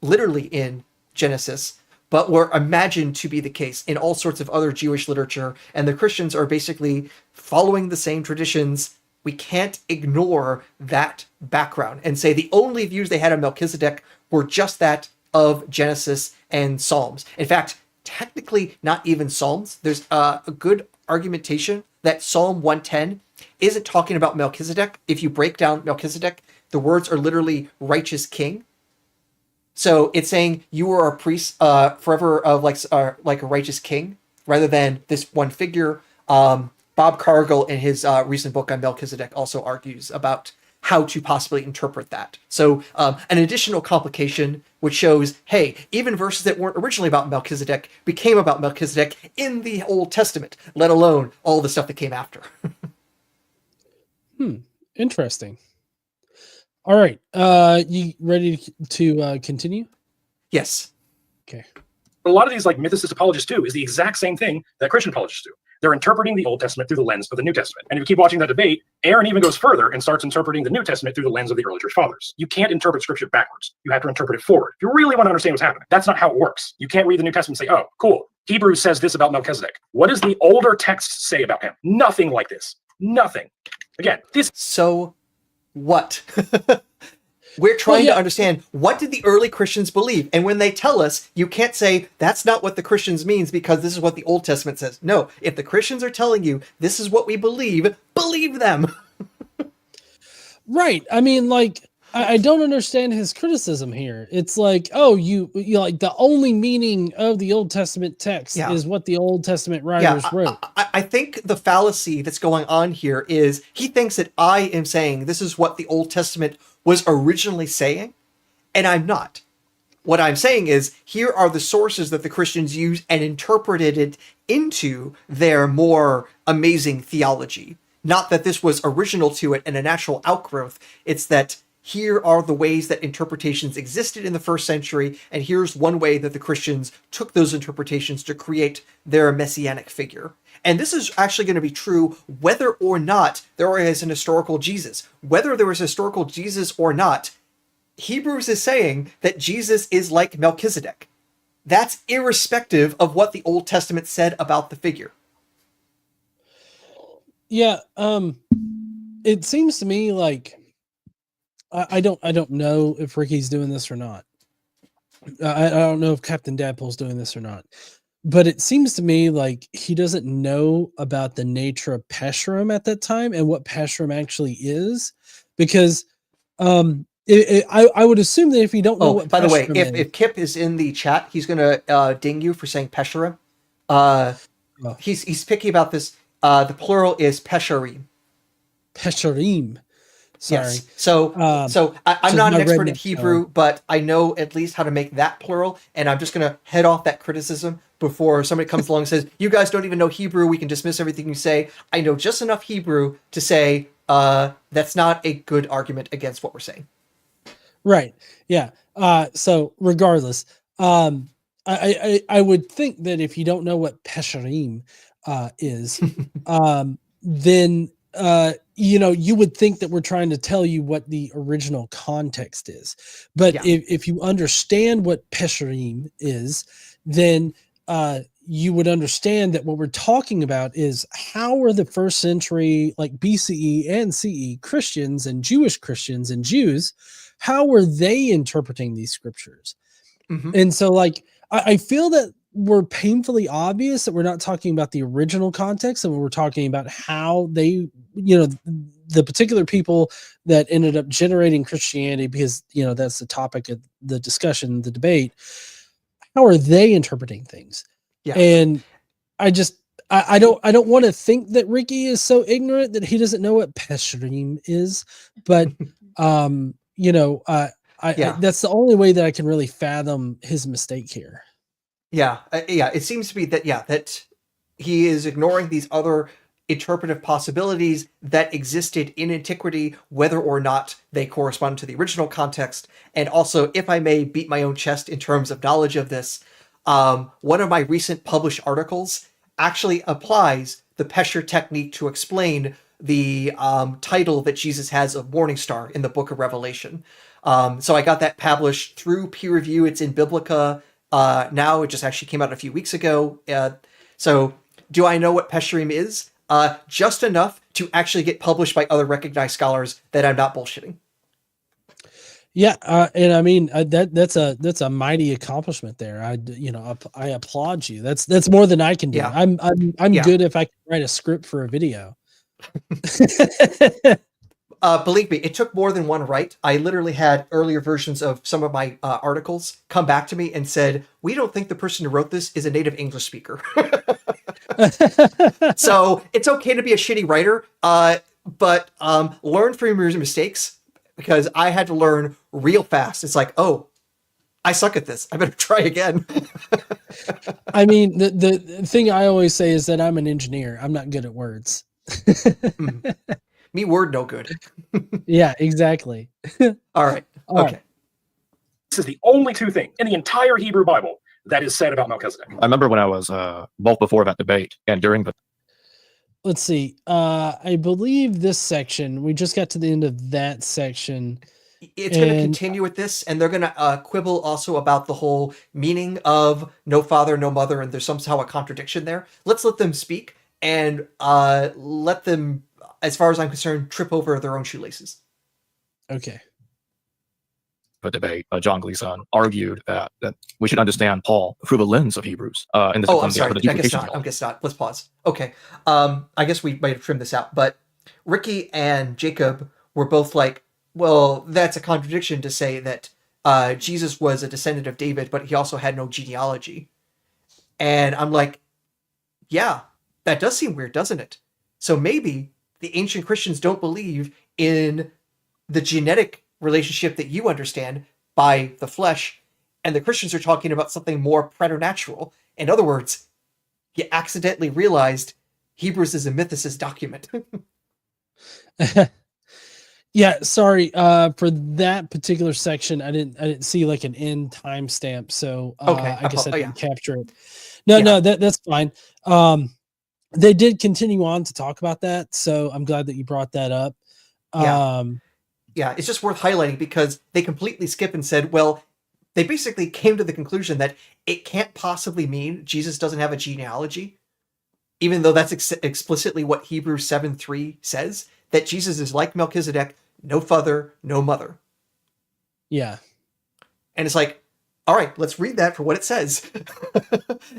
literally in Genesis, but were imagined to be the case in all sorts of other Jewish literature, and the Christians are basically following the same traditions. We can't ignore that background and say the only views they had of Melchizedek were just that of Genesis and Psalms. In fact, technically not even Psalms. There's a good argumentation that Psalm 110 isn't talking about Melchizedek. If you break down Melchizedek, the words are literally righteous king. So it's saying you are a priest forever of like a righteous king, rather than this one figure. Bob Cargill, in his recent book on Melchizedek, also argues about how to possibly interpret that. So an additional complication which shows, hey, even verses that weren't originally about Melchizedek became about Melchizedek in the Old Testament, let alone all the stuff that came after. Interesting. All right. You ready to continue? Yes. Okay. A lot of these like mythicist apologists do is the exact same thing that Christian apologists do. They're interpreting the Old Testament through the lens of the New Testament. And if you keep watching that debate, Aaron even goes further and starts interpreting the New Testament through the lens of the early church fathers. You can't interpret scripture backwards. You have to interpret it forward. If you really want to understand what's happening, that's not how it works. You can't read the New Testament and say, oh, cool, Hebrews says this about Melchizedek. What does the older texts say about him? Nothing like this. Nothing. Again, this. So what? We're trying to understand, what did the early Christians believe? And when they tell us, you can't say, that's not what the Christians means because this is what the Old Testament says. No, if the Christians are telling you, this is what we believe them. Right. I mean, like, I don't understand his criticism here. It's like, oh, you like the only meaning of the Old Testament text is what the Old Testament writers wrote. I think the fallacy that's going on here is he thinks that I am saying this is what the Old Testament was originally saying, and I'm not. What I'm saying is, here are the sources that the Christians used and interpreted it into their more amazing theology. Not that this was original to it and a natural outgrowth. It's that here are the ways that interpretations existed in the first century, and here's one way that the Christians took those interpretations to create their messianic figure. And this is actually going to be true whether or not there is an historical Jesus. Whether there is a historical Jesus or not, Hebrews is saying that Jesus is like Melchizedek. That's irrespective of what the Old Testament said about the figure. Yeah, it seems to me like I don't know if Ricky's doing this or not. I don't know if Captain Dadpool's doing this or not. But it seems to me like he doesn't know about the nature of Pesherim at that time and what Pesherim actually is, because I would assume that if you don't know what. By the way, if Kip is in the chat, he's going to ding you for saying Pesherim. He's picky about this. The plural is Pesherim. Pesherim. Sorry. Yes. So I'm not an expert in Hebrew, but I know at least how to make that plural, and I'm just going to head off that criticism before somebody comes along and says, you guys don't even know Hebrew, we can dismiss everything you say. I know just enough Hebrew to say that's not a good argument against what we're saying. Right. Yeah. So regardless, I would think that if you don't know what Pesherim is, then you would think that we're trying to tell you what the original context is. But if you understand what Pesherim is, then you would understand that what we're talking about is how are the first century, like BCE and CE Christians and Jewish Christians and Jews, how were they interpreting these scriptures? Mm-hmm. And so like, I feel that we're painfully obvious that we're not talking about the original context, and we're talking about how they, the particular people that ended up generating Christianity, because, that's the topic of the discussion, the debate. How are they interpreting things? Yeah. And I don't want to think that Ricky is so ignorant that he doesn't know what Pesherim is, but, that's the only way that I can really fathom his mistake here. Yeah. It seems to be that he is ignoring these other interpretive possibilities that existed in antiquity, whether or not they correspond to the original context. And also, if I may beat my own chest in terms of knowledge of this, one of my recent published articles actually applies the Pesher technique to explain the title that Jesus has of Morning Star in the book of Revelation. So I got that published through peer review. It's in Biblica now. It just actually came out a few weeks ago. So do I know what Pesherim is? Just enough to actually get published by other recognized scholars that I'm not bullshitting. Yeah, and I mean that's a mighty accomplishment there. I applaud you. That's more than I can do. Yeah. I'm good if I can write a script for a video. Believe me, it took more than one write. I literally had earlier versions of some of my articles come back to me and said, we don't think the person who wrote this is a native English speaker. So it's okay to be a shitty writer, but learn from your mistakes, because I had to learn real fast. It's like, oh, I suck at this. I better try again. I mean, the thing I always say is that I'm an engineer. I'm not good at words. Me word no good. Yeah, exactly. All right. All Okay. right. This is the only two things in the entire Hebrew Bible that is said about Melchizedek. I remember when I was both before that debate and during the Let's see. I believe this section, we just got to the end of that section. It's going to And- continue with this, and they're going to quibble also about the whole meaning of no father, no mother, and there's somehow a contradiction there. Let's let them speak, and let them, as far as I'm concerned, trip over their own shoelaces. Okay. debate, John Gleason argued that we should understand Paul through the lens of Hebrews. And this Oh, from I'm sorry. the I guess duplication not. I theology. guess not. Let's pause. Okay. I guess we might have trimmed this out, but Ricky and Jacob were both like, well, that's a contradiction to say that Jesus was a descendant of David, but he also had no genealogy. And I'm like, yeah, that does seem weird, doesn't it? So maybe the ancient Christians don't believe in the genetic relationship that you understand by the flesh, and the Christians are talking about something more preternatural. In other words, you accidentally realized Hebrews is a mythicist document. Yeah, sorry. For that particular section, I didn't see like an end timestamp, so Okay. I guess I Oh, yeah. didn't capture it. No, Yeah. no, that's fine. They did continue on to talk about that, so I'm glad that you brought that up. Yeah. Yeah, it's just worth highlighting because they completely skip and said, well, they basically came to the conclusion that it can't possibly mean Jesus doesn't have a genealogy, even though that's explicitly what Hebrews 7:3 says, that Jesus is like Melchizedek, no father, no mother. Yeah. And it's like, all right, let's read that for what it says.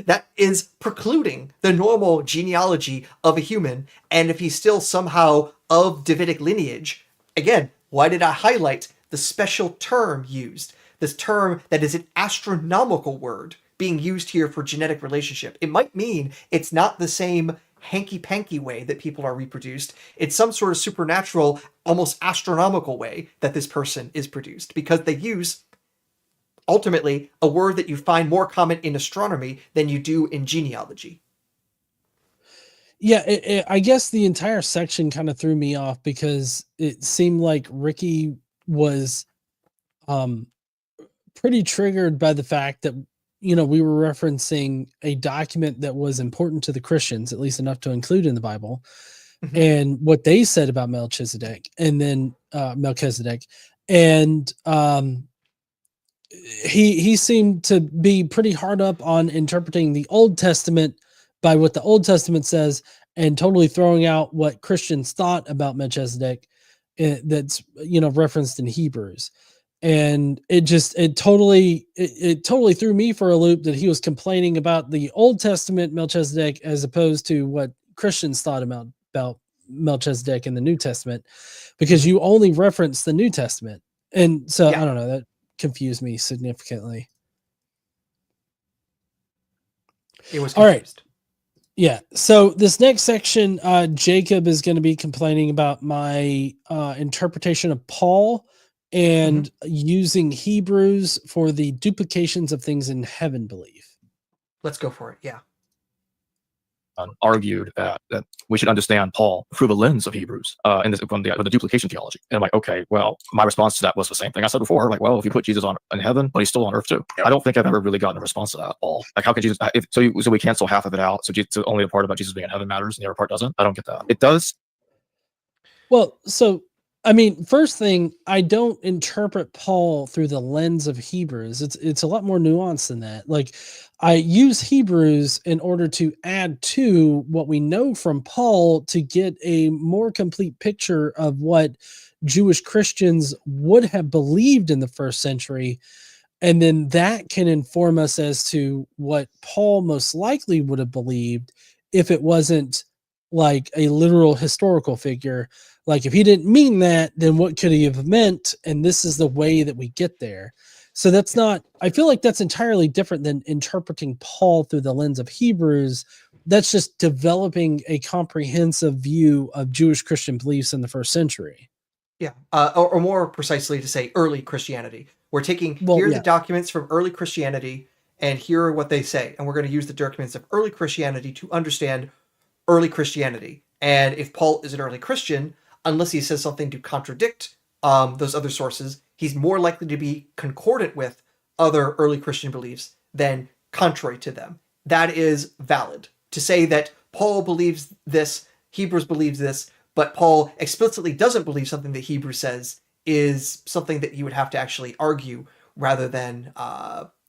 That is precluding the normal genealogy of a human. And if he's still somehow of Davidic lineage, again, why did I highlight the special term used? This term that is an astronomical word being used here for genetic relationship. It might mean it's not the same hanky-panky way that people are reproduced. It's some sort of supernatural, almost astronomical way that this person is produced, because they use, ultimately, a word that you find more common in astronomy than you do in genealogy. Yeah, I guess the entire section kind of threw me off because it seemed like Ricky was pretty triggered by the fact that, you know, we were referencing a document that was important to the Christians, at least enough to include in the Bible, and what they said about Melchizedek, and then Melchizedek. And he seemed to be pretty hard up on interpreting the Old Testament by what the Old Testament says and totally throwing out what Christians thought about Melchizedek that's, you know, referenced in Hebrews. And it totally threw me for a loop that he was complaining about the Old Testament Melchizedek as opposed to what Christians thought about Melchizedek in the New Testament, because you only reference the New Testament. And so Yeah. I don't know, that confused me significantly. It was All right. confused. Yeah. So this next section, Jacob is going to be complaining about my interpretation of Paul and using Hebrews for the duplications of things in heaven belief. Let's go for it. Yeah. Argued that we should understand Paul through the lens of Hebrews and this, from the duplication theology. And I'm like, okay, well, my response to that was the same thing I said before. Like, well, if you put Jesus in heaven, but he's still on earth too. Yep. I don't think I've ever really gotten a response to that at all. Like, how can Jesus? So we cancel half of it out. So only the part about Jesus being in heaven matters, and the other part doesn't. I don't get that. It does. Well, so I mean, first thing, I don't interpret Paul through the lens of Hebrews. It's a lot more nuanced than that. Like, I use Hebrews in order to add to what we know from Paul to get a more complete picture of what Jewish Christians would have believed in the first century. And then that can inform us as to what Paul most likely would have believed if it wasn't like a literal historical figure. Like, if he didn't mean that, then what could he have meant? And this is the way that we get there. So that's not, I feel like that's entirely different than interpreting Paul through the lens of Hebrews, that's just developing a comprehensive view of Jewish Christian beliefs in the first century. Yeah, or more precisely to say early Christianity. We're taking here are the documents from early Christianity, and here are what they say, and we're going to use the documents of early Christianity to understand early Christianity. And if Paul is an early Christian, unless he says something to contradict those other sources, he's more likely to be concordant with other early Christian beliefs than contrary to them. That is valid. To say that Paul believes this, Hebrews believes this, but Paul explicitly doesn't believe something that Hebrews says is something that you would have to actually argue rather than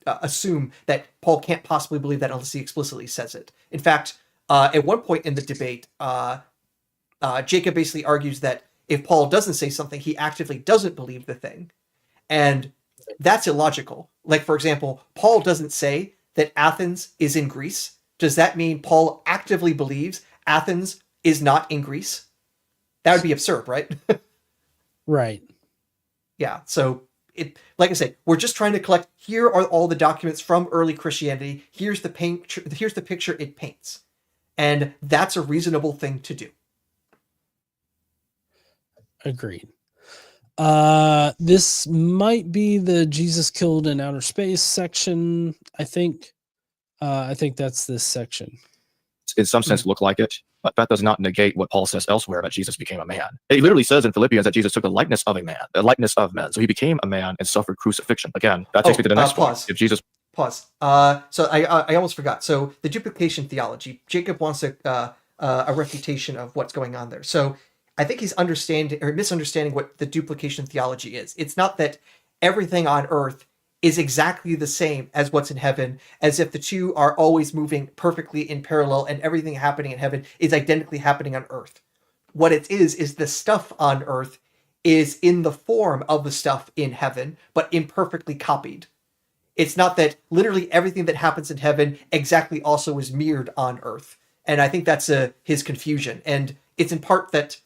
assume that Paul can't possibly believe that unless he explicitly says it. In fact, at one point in the debate, Jacob basically argues that if Paul doesn't say something, he actively doesn't believe the thing. And that's illogical. Like, for example, Paul doesn't say that Athens is in Greece. Does that mean Paul actively believes Athens is not in Greece? That would be absurd, right? Right. Yeah. So, like I said, we're just trying to collect. Here are all the documents from early Christianity. Here's the picture it paints, and that's a reasonable thing to do. Agreed. This might be the Jesus killed in outer space section. I think that's this section. In some sense, look like it, but that does not negate what Paul says elsewhere that Jesus became a man. He literally says in Philippians that Jesus took the likeness of a man, the likeness of men. So he became a man and suffered crucifixion. Again, that takes me to the next point. If Jesus Pause. So I almost forgot. So the duplication theology. Jacob wants a refutation of what's going on there. So I think he's misunderstanding what the duplication theology is. It's not that everything on earth is exactly the same as what's in heaven, as if the two are always moving perfectly in parallel and everything happening in heaven is identically happening on earth. What it is the stuff on earth is in the form of the stuff in heaven, but imperfectly copied. It's not that literally everything that happens in heaven exactly also is mirrored on earth. And I think that's his confusion. And it's in part that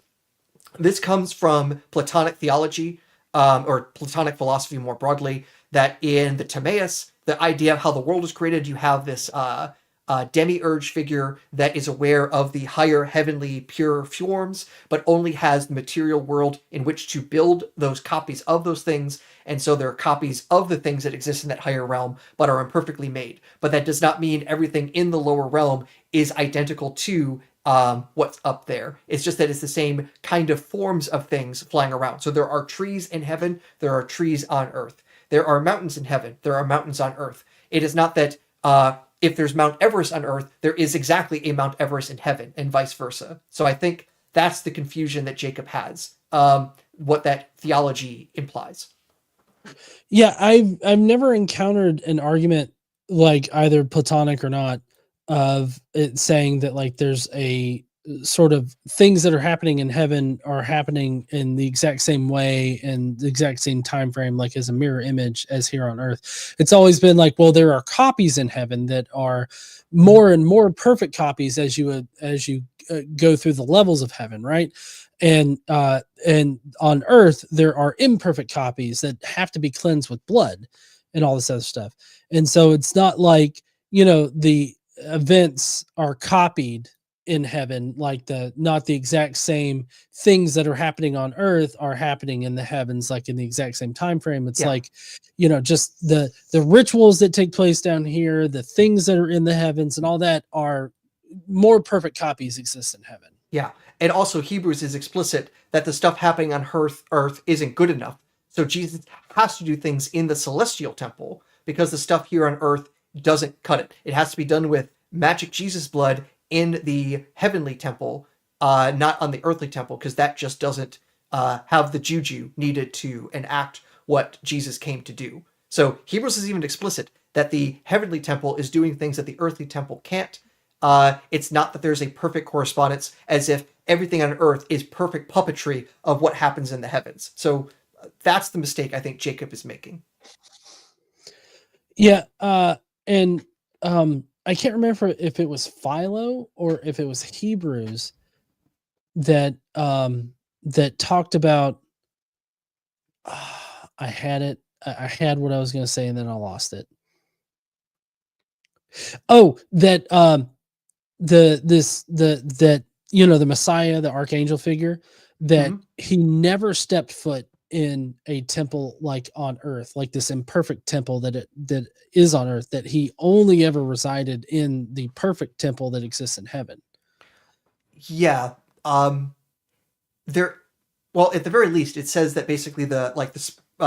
this comes from Platonic theology, or Platonic philosophy more broadly, that in the Timaeus, the idea of how the world is created, you have this demiurge figure that is aware of the higher heavenly pure forms, but only has the material world in which to build those copies of those things. And so there are copies of the things that exist in that higher realm, but are imperfectly made. But that does not mean everything in the lower realm is identical to what's up there. It's just that it's the same kind of forms of things flying around. So there are trees in heaven, there are trees on earth. There are mountains in heaven, there are mountains on earth. It is not that if there's Mount Everest on earth, there is exactly a Mount Everest in heaven, and vice versa. So I think that's the confusion that Jacob has, what that theology implies. Yeah, I've never encountered an argument, like either Platonic or not, of it saying that like there's a sort of things that are happening in heaven are happening in the exact same way and the exact same time frame, like as a mirror image as here on earth. It's always been like, well, there are copies in heaven that are more and more perfect copies as you go through the levels of heaven, right? And on earth there are imperfect copies that have to be cleansed with blood and all this other stuff. And so it's not like, the events are copied in heaven, like not the exact same things that are happening on earth are happening in the heavens, like in the exact same time frame. It's like, just the rituals that take place down here, the things that are in the heavens and all that are more perfect copies exist in heaven. Yeah. And also Hebrews is explicit that the stuff happening on earth isn't good enough. So Jesus has to do things in the celestial temple because the stuff here on earth doesn't cut it. It has to be done with magic Jesus blood in the heavenly temple, not on the earthly temple, because that just doesn't have the juju needed to enact what Jesus came to do. So Hebrews is even explicit that the heavenly temple is doing things that the earthly temple can't. It's not that there's a perfect correspondence as if everything on earth is perfect puppetry of what happens in the heavens. So that's the mistake I think Jacob is making. Yeah. And I can't remember if it was Philo or if it was Hebrews that that talked about. I had it. I had what I was going to say, and then I lost it. Oh, that that the Messiah, the archangel figure, that Mhm. he never stepped foot in a temple like on earth, like this imperfect temple that is on earth, that he only ever resided in the perfect temple that exists in heaven. Yeah. There. Well, at the very least, it says that basically the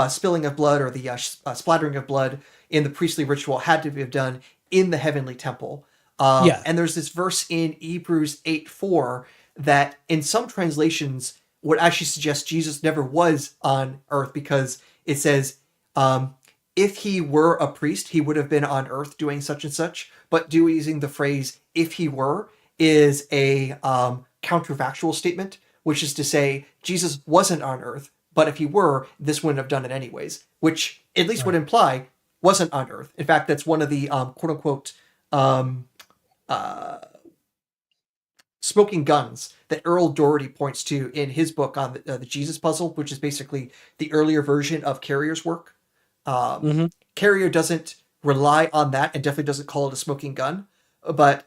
spilling of blood or the splattering of blood in the priestly ritual had to be done in the heavenly temple. Yeah. And there's this verse in Hebrews 8:4 that in some translations would actually suggest Jesus never was on earth, because it says, if he were a priest, he would have been on earth doing such and such. But using the phrase "if he were" is a counterfactual statement, which is to say Jesus wasn't on earth, but if he were, this wouldn't have done it anyways, which at least would imply wasn't on earth. In fact, that's one of the quote unquote smoking guns that Earl Doherty points to in his book on the Jesus puzzle, which is basically the earlier version of Carrier's work. Carrier doesn't rely on that and definitely doesn't call it a smoking gun, but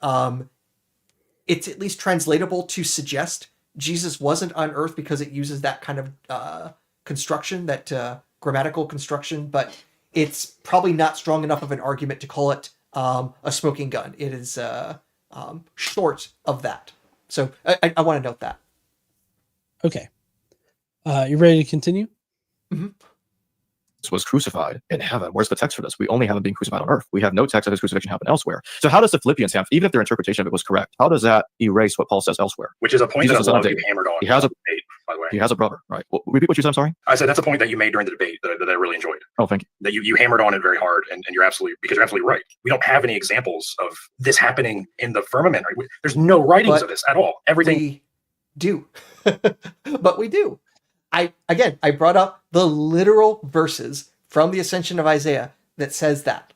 it's at least translatable to suggest Jesus wasn't on earth because it uses that kind of construction, that grammatical construction, but it's probably not strong enough of an argument to call it a smoking gun. It is short of that. So I want to note that. Okay. You ready to continue? Was crucified in heaven. Where's the text for this? We only have him being crucified on earth. We have no text of his crucifixion happen elsewhere. So how does the Philippians have, even if their interpretation of it was correct, how does that erase what Paul says elsewhere? Which is a point Jesus that a lot is of you hammered on. He has a debate, by the way. He has a brother, right? Well, repeat what you said, I'm sorry? I said that's a point that you made during the debate that I really enjoyed. Oh, thank you. That you hammered on it very hard, and you're absolutely right. We don't have any examples of this happening in the firmament. Right? There's no writings of this at all. Everything we do. But we do. I brought up the literal verses from the Ascension of Isaiah that says that.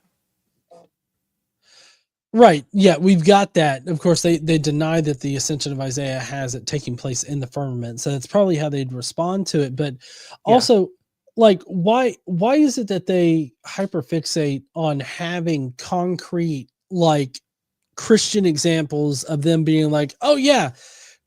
Right. Yeah, we've got that. Of course, they deny that the Ascension of Isaiah has it taking place in the firmament. So that's probably how they'd respond to it. But also, like, why is it that they hyperfixate on having concrete, like, Christian examples of them being like, oh yeah,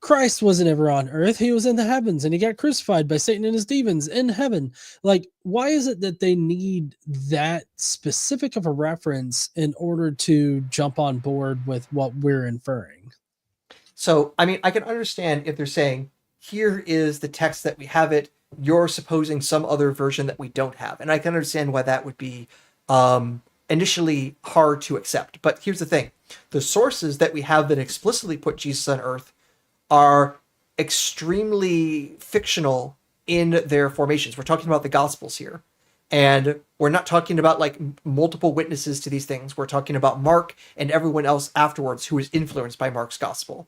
Christ wasn't ever on earth. He was in the heavens and he got crucified by Satan and his demons in heaven. Like, why is it that they need that specific of a reference in order to jump on board with what we're inferring? So, I mean, I can understand if they're saying, here is the text that we have it, you're supposing some other version that we don't have. And I can understand why that would be initially hard to accept. But here's the thing. The sources that we have that explicitly put Jesus on earth are extremely fictional in their formations. We're talking about the Gospels here. And we're not talking about like multiple witnesses to these things. We're talking about Mark and everyone else afterwards who is influenced by Mark's Gospel.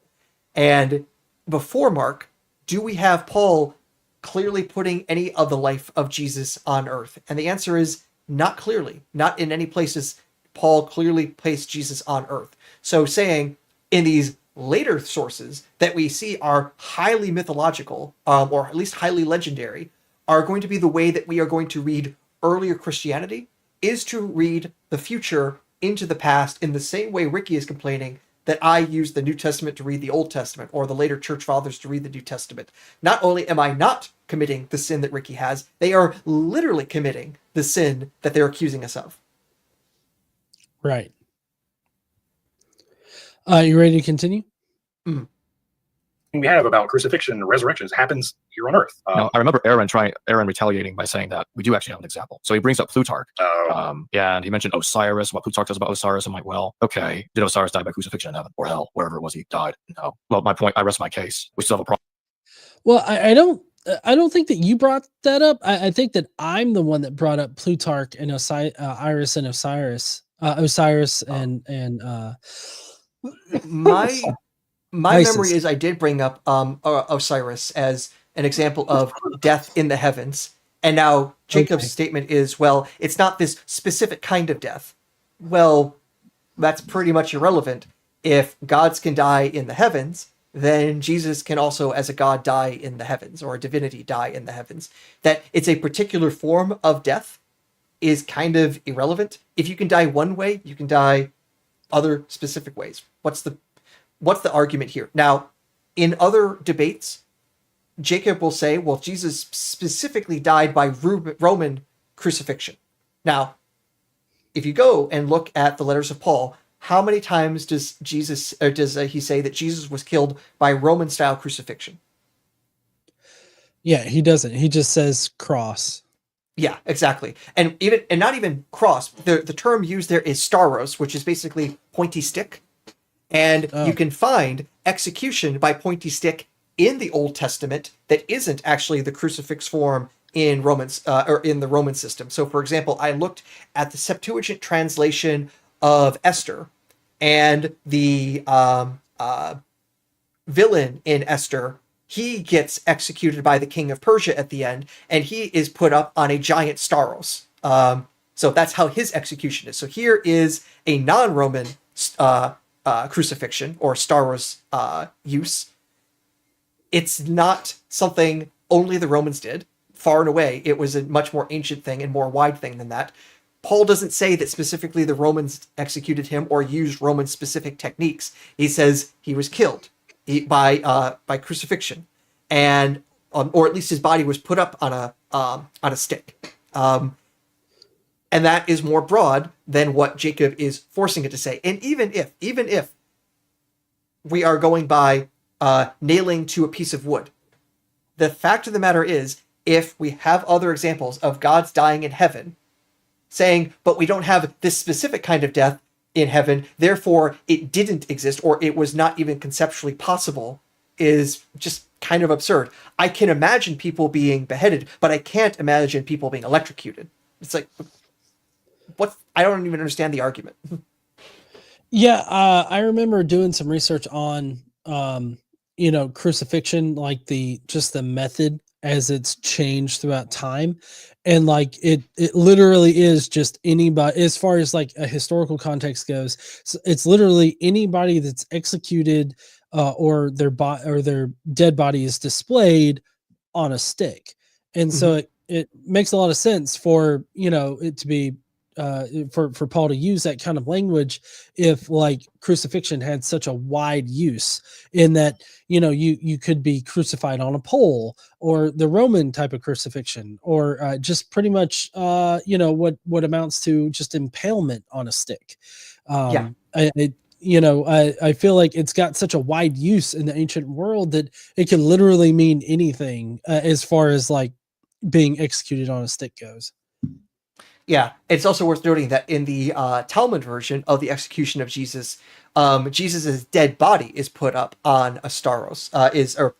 And before Mark, do we have Paul clearly putting any of the life of Jesus on earth? And the answer is not clearly. Not in any places Paul clearly placed Jesus on earth. So saying in these later sources that we see are highly mythological, or at least highly legendary, are going to be the way that we are going to read earlier Christianity, is to read the future into the past in the same way Ricky is complaining that I use the New Testament to read the Old Testament, or the later church fathers to read the New Testament. Not only am I not committing the sin that Ricky has, they are literally committing the sin that they're accusing us of. Right. You ready to continue? We have about crucifixion and resurrections happens here on earth. Now, I remember Aaron retaliating by saying that we do actually have an example. So he brings up Plutarch. And he mentioned Osiris, what Plutarch does about Osiris. I'm like, well, okay, did Osiris die by crucifixion in heaven or hell, wherever it was he died? No. Well, my point, I rest my case. We still have a problem. Well, I don't think that you brought that up. I think that I'm the one that brought up Plutarch and Iris and Osiris. And my memory is I did bring up Osiris as an example of death in the heavens. And now Jacob's statement is, well, it's not this specific kind of death. Well, that's pretty much irrelevant. If gods can die in the heavens, then Jesus can also, as a god, die in the heavens, or a divinity die in the heavens. That it's a particular form of death is kind of irrelevant. If you can die one way, you can die other specific ways. what's the argument here? Now, in other debates, Jacob will say, well, Jesus specifically died by Roman crucifixion. Now, if you go and look at the letters of Paul, how many times does he say that Jesus was killed by Roman-style crucifixion? Yeah, he doesn't. He just says cross. Yeah, exactly. And not even cross. The term used there is staros, which is basically pointy stick. And you can find execution by pointy stick in the Old Testament that isn't actually the crucifix form in Romans or in the Roman system. So, for example, I looked at the Septuagint translation of Esther, and the villain in Esther, he gets executed by the king of Persia at the end, and he is put up on a giant staros. So that's how his execution is. So here is a non-Roman crucifixion or staros use. It's not something only the Romans did. Far and away, it was a much more ancient thing and more wide thing than that. Paul doesn't say that specifically the Romans executed him or used Roman-specific techniques. He says he was killed by crucifixion, and or at least his body was put up on a stick. And that is more broad than what Jacob is forcing it to say. And even if we are going by nailing to a piece of wood, the fact of the matter is, if we have other examples of gods dying in heaven, saying, but we don't have this specific kind of death in heaven, therefore it didn't exist, or it was not even conceptually possible, is just kind of absurd. I can imagine people being beheaded, but I can't imagine people being electrocuted. It's like, what? I don't even understand the argument. Yeah, I remember doing some research on, crucifixion, like the method as it's changed throughout time. And like it literally is just anybody, as far as like a historical context goes, so it's literally anybody that's executed or their dead body is displayed on a stick. And so it makes a lot of sense for, it to be for Paul to use that kind of language if like crucifixion had such a wide use, in that, you could be crucified on a pole, or the Roman type of crucifixion, or just pretty much, what amounts to just impalement on a stick. I feel like it's got such a wide use in the ancient world that it can literally mean anything as far as like being executed on a stick goes. Yeah, it's also worth noting that in the Talmud version of the execution of Jesus, Jesus's dead body is put up on a staros.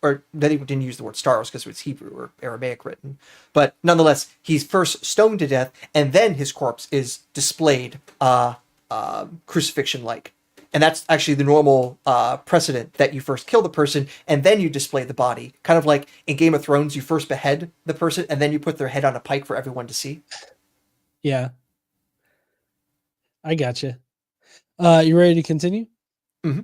Or they didn't use the word staros because it was Hebrew or Aramaic written, but nonetheless, he's first stoned to death, and then his corpse is displayed crucifixion-like. And that's actually the normal precedent, that you first kill the person and then you display the body. Kind of like in Game of Thrones, you first behead the person and then you put their head on a pike for everyone to see. Yeah. I got you. You ready to continue? Mm-hmm.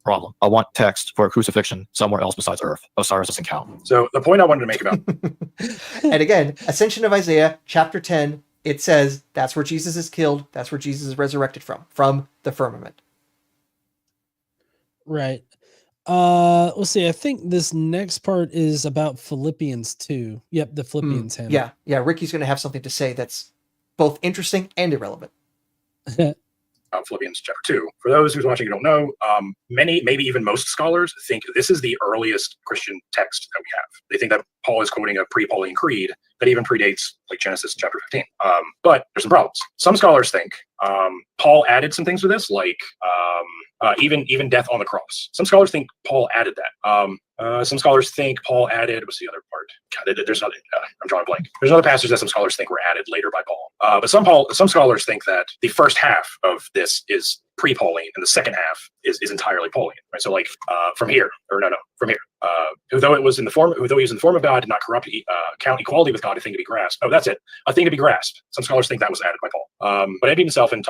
Problem. I want text for a crucifixion somewhere else besides Earth. Osiris doesn't count. So the point I wanted to make about And again, Ascension of Isaiah, chapter 10, it says that's where Jesus is killed. That's where Jesus is resurrected from the firmament. Right. Let's see. I think this next part is about Philippians 2. Yep, the Philippians hymn. Yeah. Ricky's going to have something to say that's both interesting and irrelevant. Philippians chapter 2. For those who's watching who don't know, many, maybe even most scholars think this is the earliest Christian text that we have. They think that Paul is quoting a pre-Pauline creed that even predates like Genesis chapter 15. But there's some problems. Some scholars think Paul added some things to this, like even death on the cross. Some scholars think Paul added that. Some scholars think Paul added, what's the other part? God, there's another, I'm drawing a blank. There's another passage that some scholars think were added later by Paul. But some scholars think that the first half of this is pre-Pauline and the second half is entirely Pauline. Right? So like from here. Although he was in the form of God, did not count equality with God a thing to be grasped. Oh, that's it. A thing to be grasped. Some scholars think that was added by Paul. But emptied himself and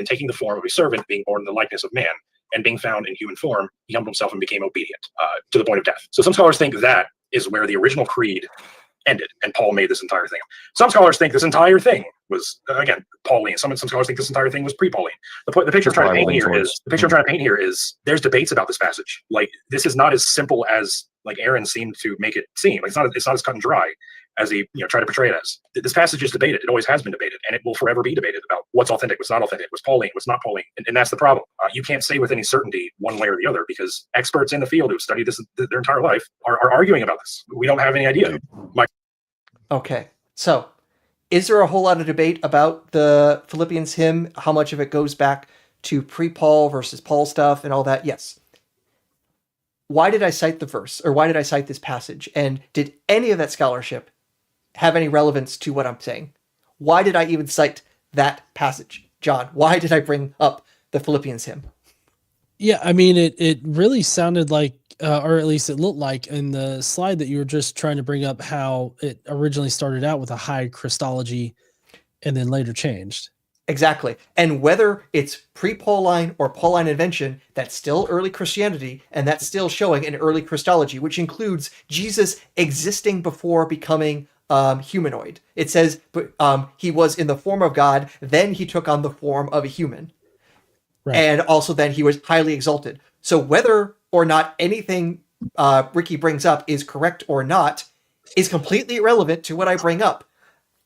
taking the form of a servant, being born in the likeness of man, and being found in human form, he humbled himself and became obedient to the point of death. So some scholars think that is where the original creed ended, and Paul made this entire thing. Some scholars think this entire thing was again Pauline. Some scholars think this entire thing was pre-Pauline. The picture I'm trying to paint here is there's debates about this passage. Like, this is not as simple as like Aaron seemed to make it seem. Like, it's not as cut and dry as he tried to portray it as. This passage is debated. It always has been debated, and it will forever be debated about what's authentic, what's not authentic, what's Pauline, what's not Pauline, and that's the problem. You can't say with any certainty one way or the other, because experts in the field who've studied this their entire life are arguing about this. We don't have any idea. Okay, so is there a whole lot of debate about the Philippians hymn? How much of it goes back to pre-Paul versus Paul stuff and all that? Yes. Why did I cite the verse, or why did I cite this passage? And did any of that scholarship have any relevance to what I'm saying? Why did I even cite that passage? John, why did I bring up the Philippians hymn? Yeah, I mean, it really sounded like, or at least it looked like in the slide that you were just trying to bring up, how it originally started out with a high Christology and then later changed. Exactly. And whether it's pre-Pauline or Pauline invention, that's still early Christianity, and that's still showing an early Christology, which includes Jesus existing before becoming humanoid. It says he was in the form of God, then he took on the form of a human. Right. And also then he was highly exalted. So whether or not anything Ricky brings up is correct or not is completely irrelevant to what I bring up.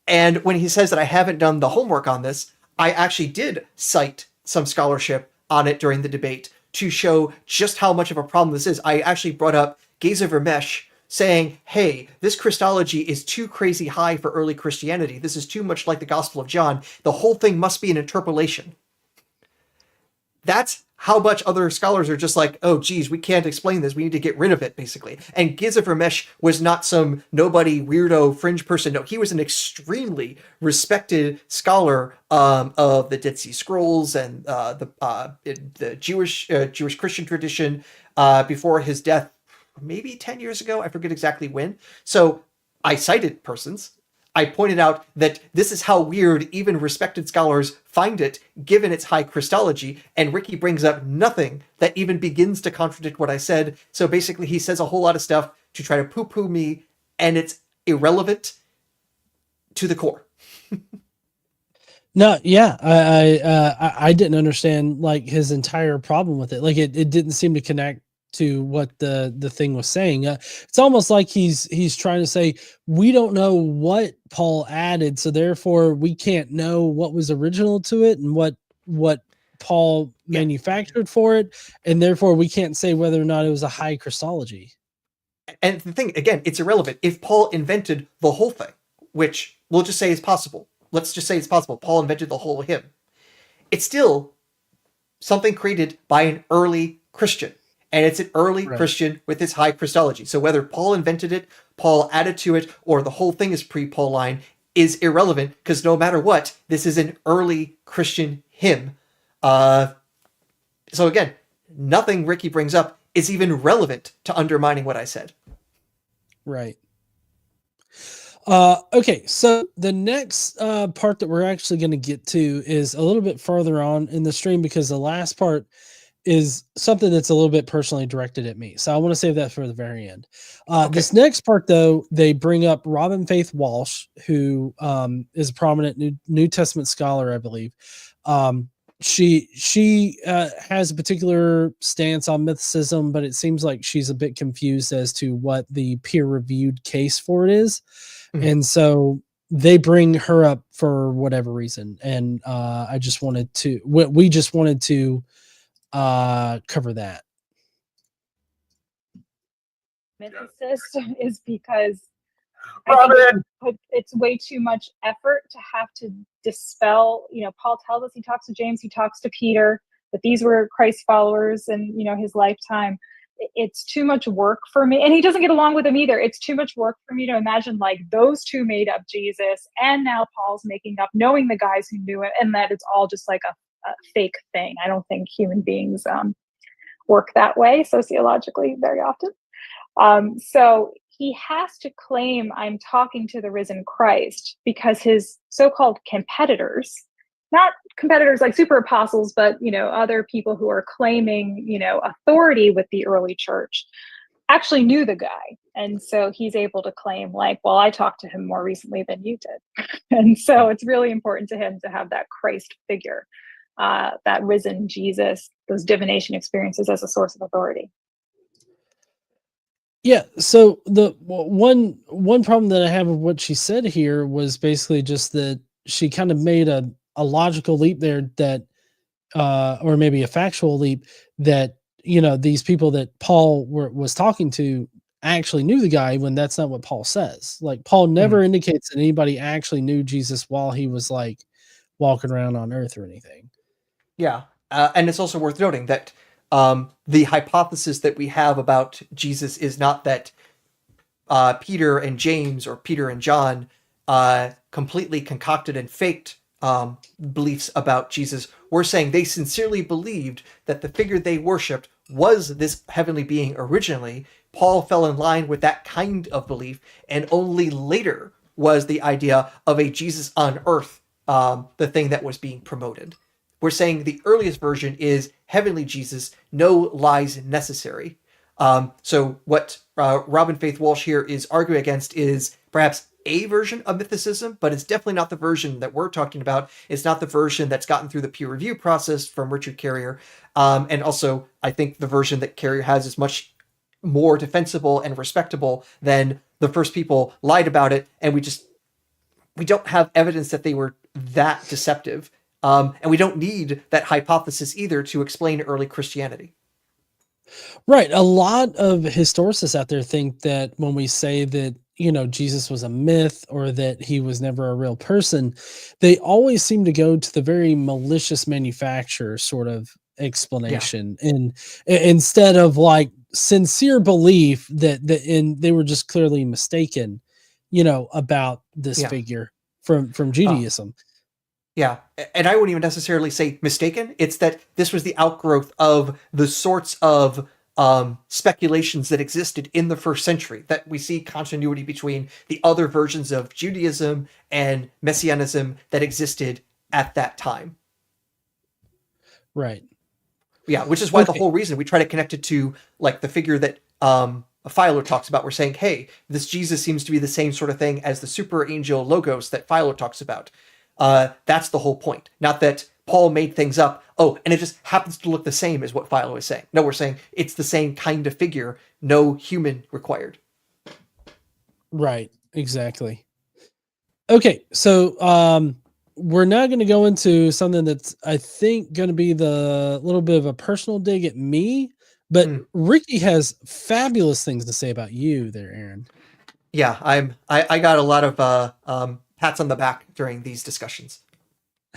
And when he says that I haven't done the homework on this, I actually did cite some scholarship on it during the debate to show just how much of a problem this is. I actually brought up Geza Vermesh saying, hey, this Christology is too crazy high for early Christianity. This is too much like the Gospel of John. The whole thing must be an interpolation. That's how much other scholars are just like, oh, geez, we can't explain this. We need to get rid of it, basically. And Geza Vermesh was not some nobody, weirdo, fringe person. No, he was an extremely respected scholar of the Dead Sea Scrolls and the Jewish Christian tradition before his death, maybe 10 years ago. I forget exactly when. So I cited persons. I pointed out that this is how weird even respected scholars find it, given its high Christology, and Ricky brings up nothing that even begins to contradict what I said. So basically, he says a whole lot of stuff to try to poo-poo me, and it's irrelevant to the core. No, yeah, I didn't understand like his entire problem with it. Like it didn't seem to connect to what the thing was saying. It's almost like he's trying to say, we don't know what Paul added, so therefore we can't know what was original to it and what Paul manufactured for it, and therefore we can't say whether or not it was a high Christology. And the thing, again, it's irrelevant. If Paul invented the whole thing, which we'll just say is possible, let's just say it's possible, Paul invented the whole hymn, it's still something created by an early Christian. And it's an early Christian with its high Christology. So whether Paul invented it, Paul added to it, or the whole thing is pre-Pauline is irrelevant, because no matter what, this is an early Christian hymn. So again, nothing Ricky brings up is even relevant to undermining what I said. Right. Okay, so the next part that we're actually going to get to is a little bit further on in the stream, because the last part is something that's a little bit personally directed at me. So I want to save that for the very end. Okay. This next part, though, they bring up Robin Faith Walsh, who is a prominent New Testament scholar, I believe. She has a particular stance on mythicism, but it seems like she's a bit confused as to what the peer-reviewed case for it is. Mm-hmm. And so they bring her up for whatever reason. And we just wanted to cover that. Mythicist is because it's way too much effort to have to dispel. Paul tells us, he talks to James, he talks to Peter, that these were Christ followers in his lifetime. It's too much work for me, and he doesn't get along with them either. It's too much work for me to imagine like those two made up Jesus, and now Paul's making up, knowing the guys who knew it, and that it's all just like a fake thing. I don't think human beings work that way sociologically very often. So he has to claim I'm talking to the risen Christ, because his so-called competitors, not competitors like super apostles, but other people who are claiming authority with the early church, actually knew the guy. And so he's able to claim like, well, I talked to him more recently than you did. And so it's really important to him to have that Christ figure, that risen Jesus, those divination experiences as a source of authority. Yeah. So the one problem that I have with what she said here was basically just that she kind of made a logical leap there that, or maybe a factual leap that, these people that Paul was talking to actually knew the guy, when that's not what Paul says. Like, Paul never indicates that anybody actually knew Jesus while he was like walking around on earth or anything. Yeah. And it's also worth noting that the hypothesis that we have about Jesus is not that Peter and James or Peter and John completely concocted and faked beliefs about Jesus. We're saying they sincerely believed that the figure they worshipped was this heavenly being originally. Paul fell in line with that kind of belief, and only later was the idea of a Jesus on earth the thing that was being promoted. We're saying the earliest version is heavenly Jesus, no lies necessary. So what Robin Faith Walsh here is arguing against is perhaps a version of mythicism, but it's definitely not the version that we're talking about. It's not the version that's gotten through the peer review process from Richard Carrier. And also, I think the version that Carrier has is much more defensible and respectable than the first people lied about it, and we don't have evidence that they were that deceptive. And we don't need that hypothesis either to explain early Christianity. Right. A lot of historicists out there think that when we say that, Jesus was a myth or that he was never a real person, they always seem to go to the very malicious manufacturer sort of explanation. Yeah. And instead of like sincere belief that they were just clearly mistaken, about this figure from Judaism. Yeah, and I wouldn't even necessarily say mistaken. It's that this was the outgrowth of the sorts of speculations that existed in the first century, that we see continuity between the other versions of Judaism and Messianism that existed at that time. Right. Yeah, which is why the whole reason we try to connect it to like the figure that Philo talks about. We're saying, hey, this Jesus seems to be the same sort of thing as the super angel Logos that Philo talks about. That's the whole point. Not that Paul made things up. Oh, and it just happens to look the same as what Philo is saying. No, we're saying it's the same kind of figure. No human required. Right. Exactly. Okay. So, we're now going to go into something that's, I think, going to be the little bit of a personal dig at me, but Ricky has fabulous things to say about you there, Aaron. Yeah, I got a lot of pats on the back during these discussions.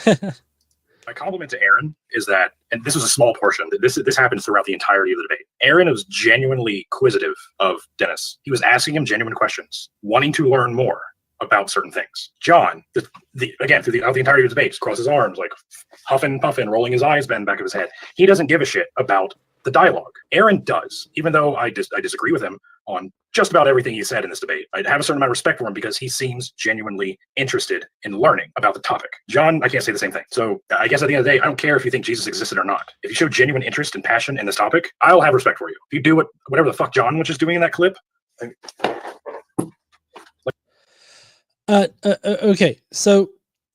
My compliment to Aaron is that, and this was a small portion, this happens throughout the entirety of the debate. Aaron was genuinely inquisitive of Dennis. He was asking him genuine questions, wanting to learn more about certain things. John, again, throughout the entirety of the debate, just crosses his arms, like huffing and puffing, rolling his eyes bent back of his head. He doesn't give a shit about the dialogue. Aaron does, even though I disagree with him on just about everything he said in this debate. I have a certain amount of respect for him because he seems genuinely interested in learning about the topic. John, I can't say the same thing. So I guess at the end of the day, I don't care if you think Jesus existed or not. If you show genuine interest and passion in this topic, I'll have respect for you. If you do whatever the fuck John was just doing in that clip. Okay, so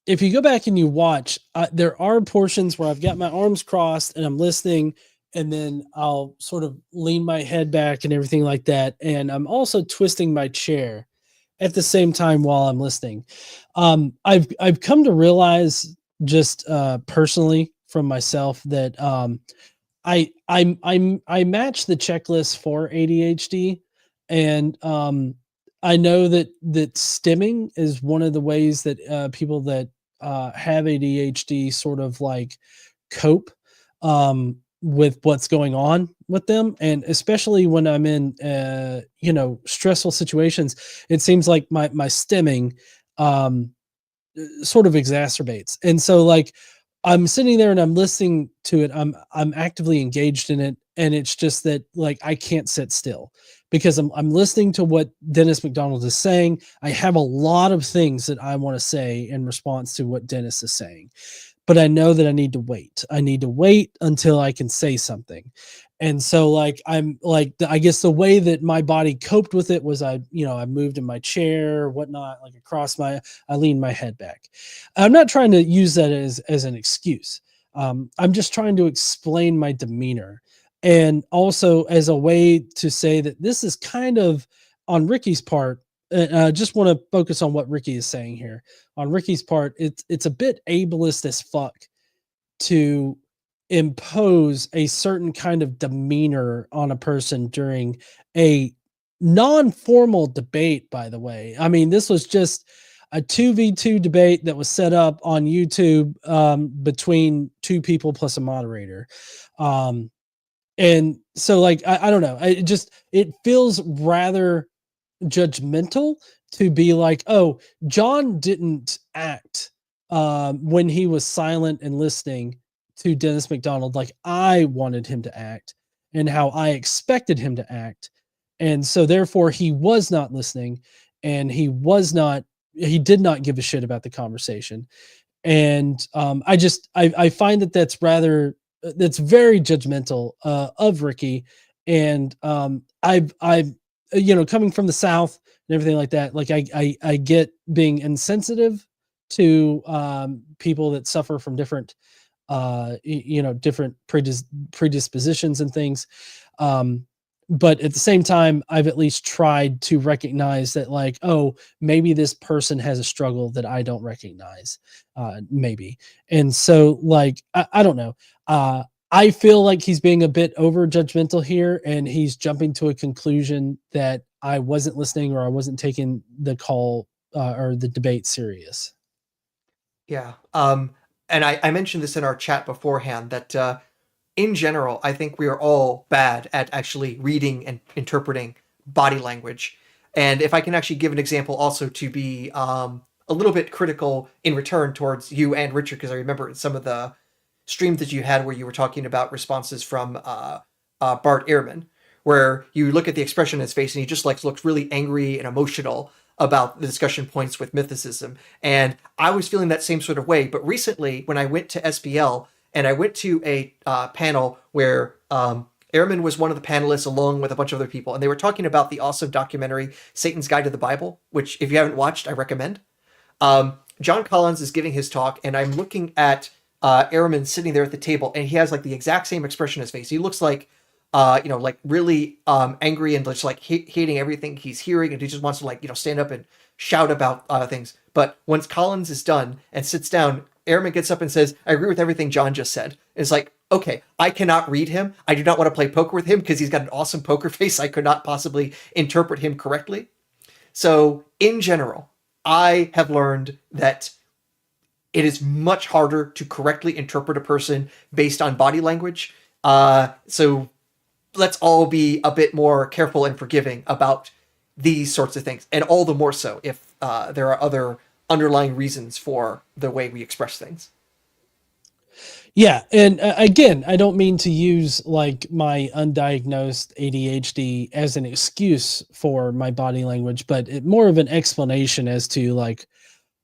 if you go back and you watch, there are portions where I've got my arms crossed and I'm listening, and then I'll sort of lean my head back and everything like that. And I'm also twisting my chair at the same time while I'm listening. I've come to realize just personally from myself that I match the checklist for ADHD, and I know that stimming is one of the ways that people that have ADHD sort of like cope with what's going on with them. And especially when I'm in, stressful situations, it seems like my stimming sort of exacerbates. And so like, I'm sitting there and I'm listening to it. I'm actively engaged in it. And it's just that like, I can't sit still because I'm listening to what Dennis MacDonald is saying. I have a lot of things that I want to say in response to what Dennis is saying, but I know that I need to wait. I need to wait until I can say something. And so like I'm like I guess the way that my body coped with it was I moved in my chair or whatnot, like I leaned my head back. I'm not trying to use that as an excuse. I'm just trying to explain my demeanor, and also as a way to say that this is kind of on Ricky's part. I just want to focus on what Ricky is saying here. On Ricky's part, it's a bit ableist as fuck to impose a certain kind of demeanor on a person during a non-formal debate, by the way. I mean, this was just a 2v2 debate that was set up on YouTube between two people plus a moderator. And so like, I don't know. It feels rather judgmental to be like, oh, John didn't act when he was silent and listening to Dennis MacDonald like I wanted him to act and how I expected him to act. And so therefore he was not listening, and he did not give a shit about the conversation. And I find that's very judgmental of Ricky. And I've coming from the South and everything like that, like I get being insensitive to people that suffer from different different predispositions and things. But at the same time, I've at least tried to recognize that, like, oh, maybe this person has a struggle that I don't recognize, maybe. And so, like, I don't know. I feel like he's being a bit over judgmental here, and he's jumping to a conclusion that I wasn't listening or I wasn't taking the call or the debate serious. Yeah. And I mentioned this in our chat beforehand that in general, I think we are all bad at actually reading and interpreting body language. And if I can actually give an example also to be a little bit critical in return towards you and Richard, because I remember some of the streams that you had where you were talking about responses from Bart Ehrman, where you look at the expression in his face and he just like looks really angry and emotional about the discussion points with mythicism. And I was feeling that same sort of way. But recently, when I went to SBL and I went to a panel where Ehrman was one of the panelists along with a bunch of other people, and they were talking about the awesome documentary Satan's Guide to the Bible, which if you haven't watched, I recommend. John Collins is giving his talk, and I'm looking at Ehrman sitting there at the table, and he has like the exact same expression in his face. He looks like like really angry and just like hating everything he's hearing, and he just wants to like, stand up and shout about things. But once Collins is done and sits down, Ehrman gets up and says, I agree with everything John just said. It's like, okay, I cannot read him. I do not want to play poker with him because he's got an awesome poker face. I could not possibly interpret him correctly. So in general, I have learned that it is much harder to correctly interpret a person based on body language. So let's all be a bit more careful and forgiving about these sorts of things. And all the more so if there are other underlying reasons for the way we express things. Yeah. And again, I don't mean to use like my undiagnosed ADHD as an excuse for my body language, but more of an explanation as to like,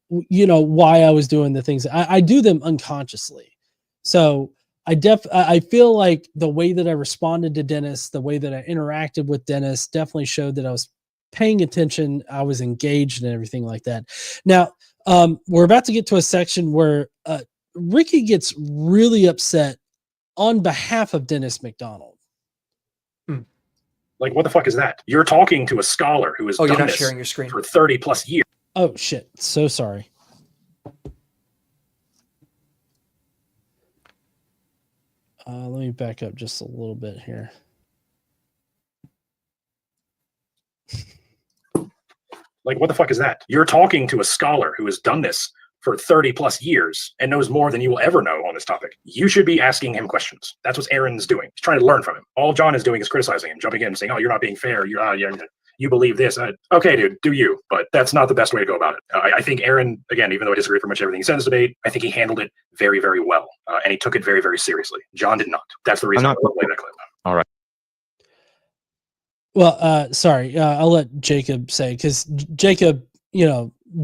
why I was doing the things. I do them unconsciously. So I feel like the way that I responded to Dennis, the way that I interacted with Dennis definitely showed that I was paying attention. I was engaged and everything like that. Now, we're about to get to a section where Ricky gets really upset on behalf of Dennis MacDonald. Like, what the fuck is that? You're talking to a scholar who has done you're not this sharing your screen for 30 plus years. Oh, shit. So sorry. Let me back up just a little bit here. Like, what the fuck is that? You're talking to a scholar who has done this for 30 plus years and knows more than you will ever know on this topic. You should be asking him questions. That's what Aaron's doing. He's trying to learn from him. All John is doing is criticizing him, jumping in and saying, oh, you're not being fair. You believe this. Okay, dude, do you. But that's not the best way to go about it. I think Aaron, again, even though I disagree with pretty much everything he said in this debate, I think he handled it very, very well. And he took it very, very seriously. John did not. That's the reason I play that clip. All right. Well, sorry. I'll let Jacob say, because Jacob,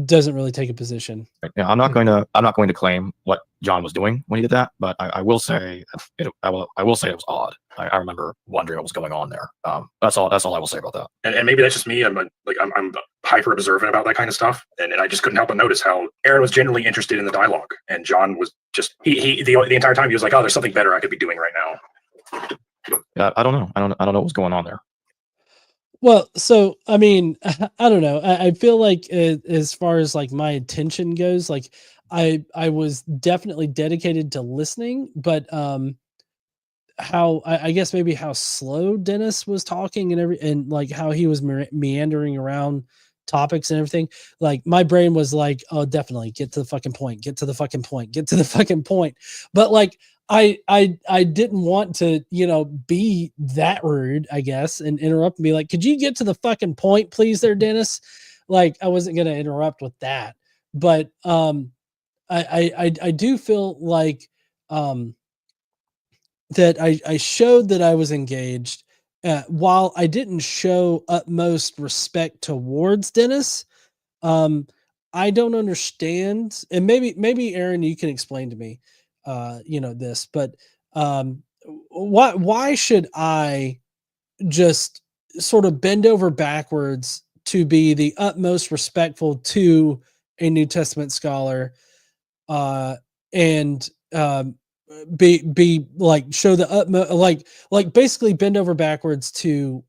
doesn't really take a position. Yeah, I'm not going to claim what John was doing when he did that, but I will say it was odd. I remember wondering what was going on there. That's all I will say about that. And maybe that's just me. I'm hyper observant about that kind of stuff, and I just couldn't help but notice how Aaron was genuinely interested in the dialogue, and John was just the entire time he was like, "Oh, there's something better I could be doing right now." Yeah, I don't know. I don't know what was going on there. Well, so I mean, I don't know. I feel like as far as like my attention goes, like I was definitely dedicated to listening, but how I guess maybe how slow Dennis was talking and like how he was meandering around topics and everything. Like my brain was like, oh, definitely get to the fucking point, get to the fucking point, get to the fucking point. But like I didn't want to, be that rude, I guess, and interrupt and be like, could you get to the fucking point, please, there, Dennis? Like I wasn't gonna interrupt with that. But I do feel like that I showed that I was engaged, while I didn't show utmost respect towards Dennis. I don't understand, and maybe Aaron, you can explain to me, this, but why should I just sort of bend over backwards to be the utmost respectful to a New Testament scholar, and be like show the utmost, like basically bend over backwards to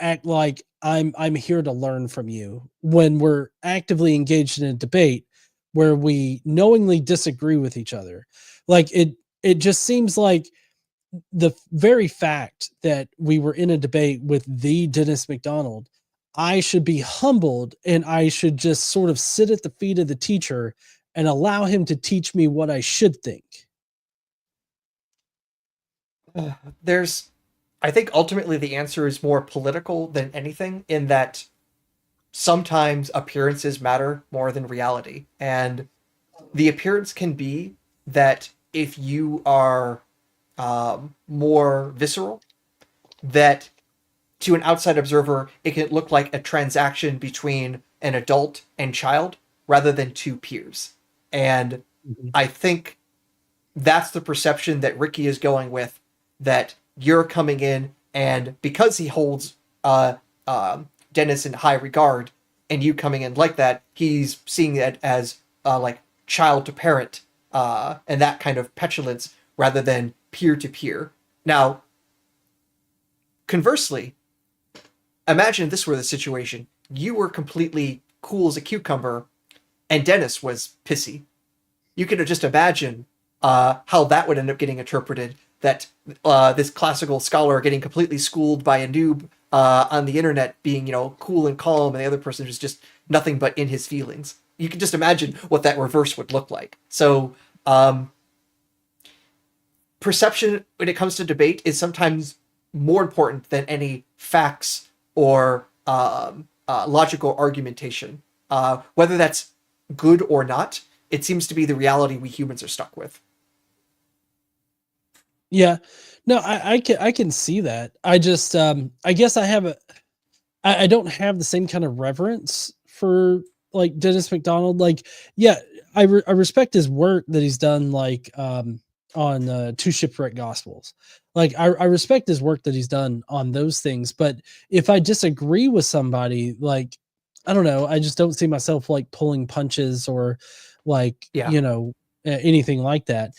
act like I'm here to learn from you when we're actively engaged in a debate where we knowingly disagree with each other. Like it just seems like the very fact that we were in a debate with the Dennis MacDonald, I should be humbled and I should just sort of sit at the feet of the teacher and allow him to teach me what I should think. I think ultimately the answer is more political than anything, in that sometimes appearances matter more than reality. And the appearance can be that if you are more visceral, that to an outside observer, it can look like a transaction between an adult and child rather than two peers. And I think that's the perception that Ricky is going with, that you're coming in, and because he holds Dennis in high regard, and you coming in like that, he's seeing it as like child to parent, and that kind of petulance rather than peer to peer. Now, conversely, imagine this were the situation. You were completely cool as a cucumber, and Dennis was pissy. You can just imagine how that would end up getting interpreted, that this classical scholar getting completely schooled by a noob on the internet being, cool and calm, and the other person is just nothing but in his feelings. You can just imagine what that reverse would look like. So perception when it comes to debate is sometimes more important than any facts or logical argumentation. Whether that's good or not, it seems to be the reality we humans are stuck with. Yeah, no, I can see that. I just, I guess I don't have the same kind of reverence for like Dennis MacDonald. Like, yeah, I respect his work that he's done, like, on Two Shipwrecked Gospels. Like, I respect his work that he's done on those things. But if I disagree with somebody, like, I don't know, I just don't see myself like pulling punches or like, anything like that.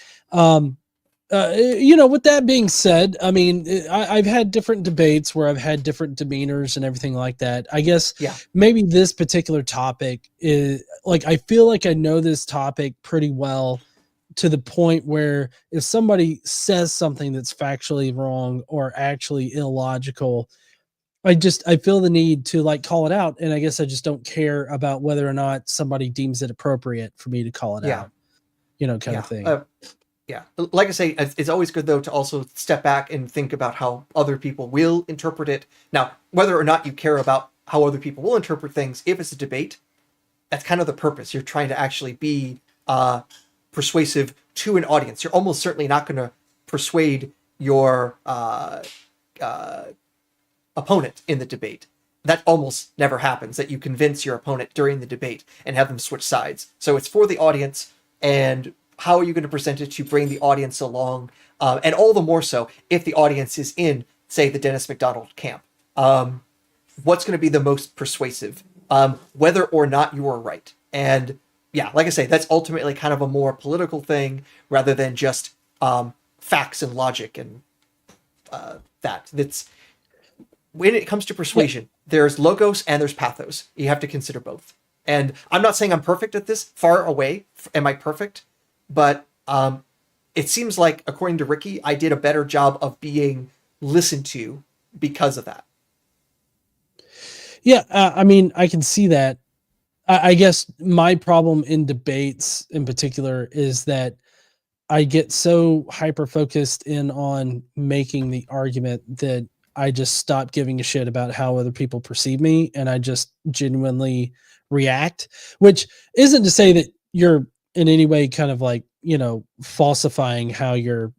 With that being said, I mean, I've had different debates where I've had different demeanors and everything like that. I guess maybe this particular topic is like, I feel like I know this topic pretty well, to the point where if somebody says something that's factually wrong or actually illogical, I feel the need to like call it out. And I guess I just don't care about whether or not somebody deems it appropriate for me to call it out, kind of thing. Yeah, like I say, it's always good, though, to also step back and think about how other people will interpret it. Now, whether or not you care about how other people will interpret things, if it's a debate, that's kind of the purpose. You're trying to actually be persuasive to an audience. You're almost certainly not going to persuade your opponent in the debate. That almost never happens, that you convince your opponent during the debate and have them switch sides. So it's for the audience, and how are you going to present it to bring the audience along and all the more so if the audience is in, say, the Dennis MacDonald camp. What's going to be the most persuasive, whether or not you are right. And yeah, like I say, that's ultimately kind of a more political thing rather than just facts and logic and that's when it comes to persuasion, there's logos and there's pathos. You have to consider both. And I'm not saying I'm perfect at this, far away. Am I perfect? But it seems like, according to Ricky, I did a better job of being listened to because of that. Yeah, I mean, I can see that. I guess my problem in debates in particular is that I get so hyper-focused in on making the argument that I just stop giving a shit about how other people perceive me, and I just genuinely react, which isn't to say that you're in any way kind of like, falsifying how you're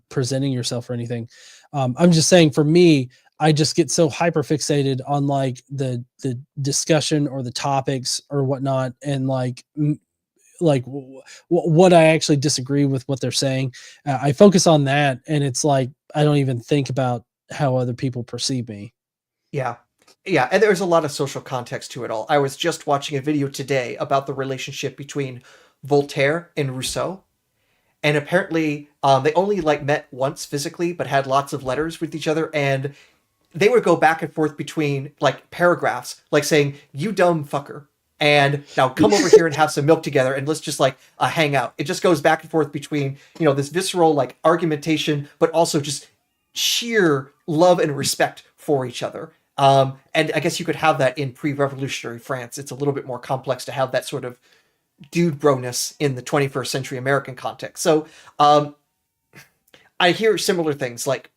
presenting yourself or anything. I'm just saying, for me, I just get so hyper fixated on like the discussion or the topics or whatnot, and what I actually disagree with what they're saying. I focus on that, and it's like I don't even think about how other people perceive me. Yeah. Yeah, and there's a lot of social context to it all. I was just watching a video today about the relationship between Voltaire and Rousseau. And apparently they only met once physically, but had lots of letters with each other. And they would go back and forth between paragraphs, like saying, "You dumb fucker." And now come over here and have some milk together, and let's just hang out. It just goes back and forth between, this visceral argumentation, but also just sheer love and respect for each other. And I guess you could have that in pre-revolutionary France. It's a little bit more complex to have that sort of dude broness in the 21st century American context. So I hear similar things. Like,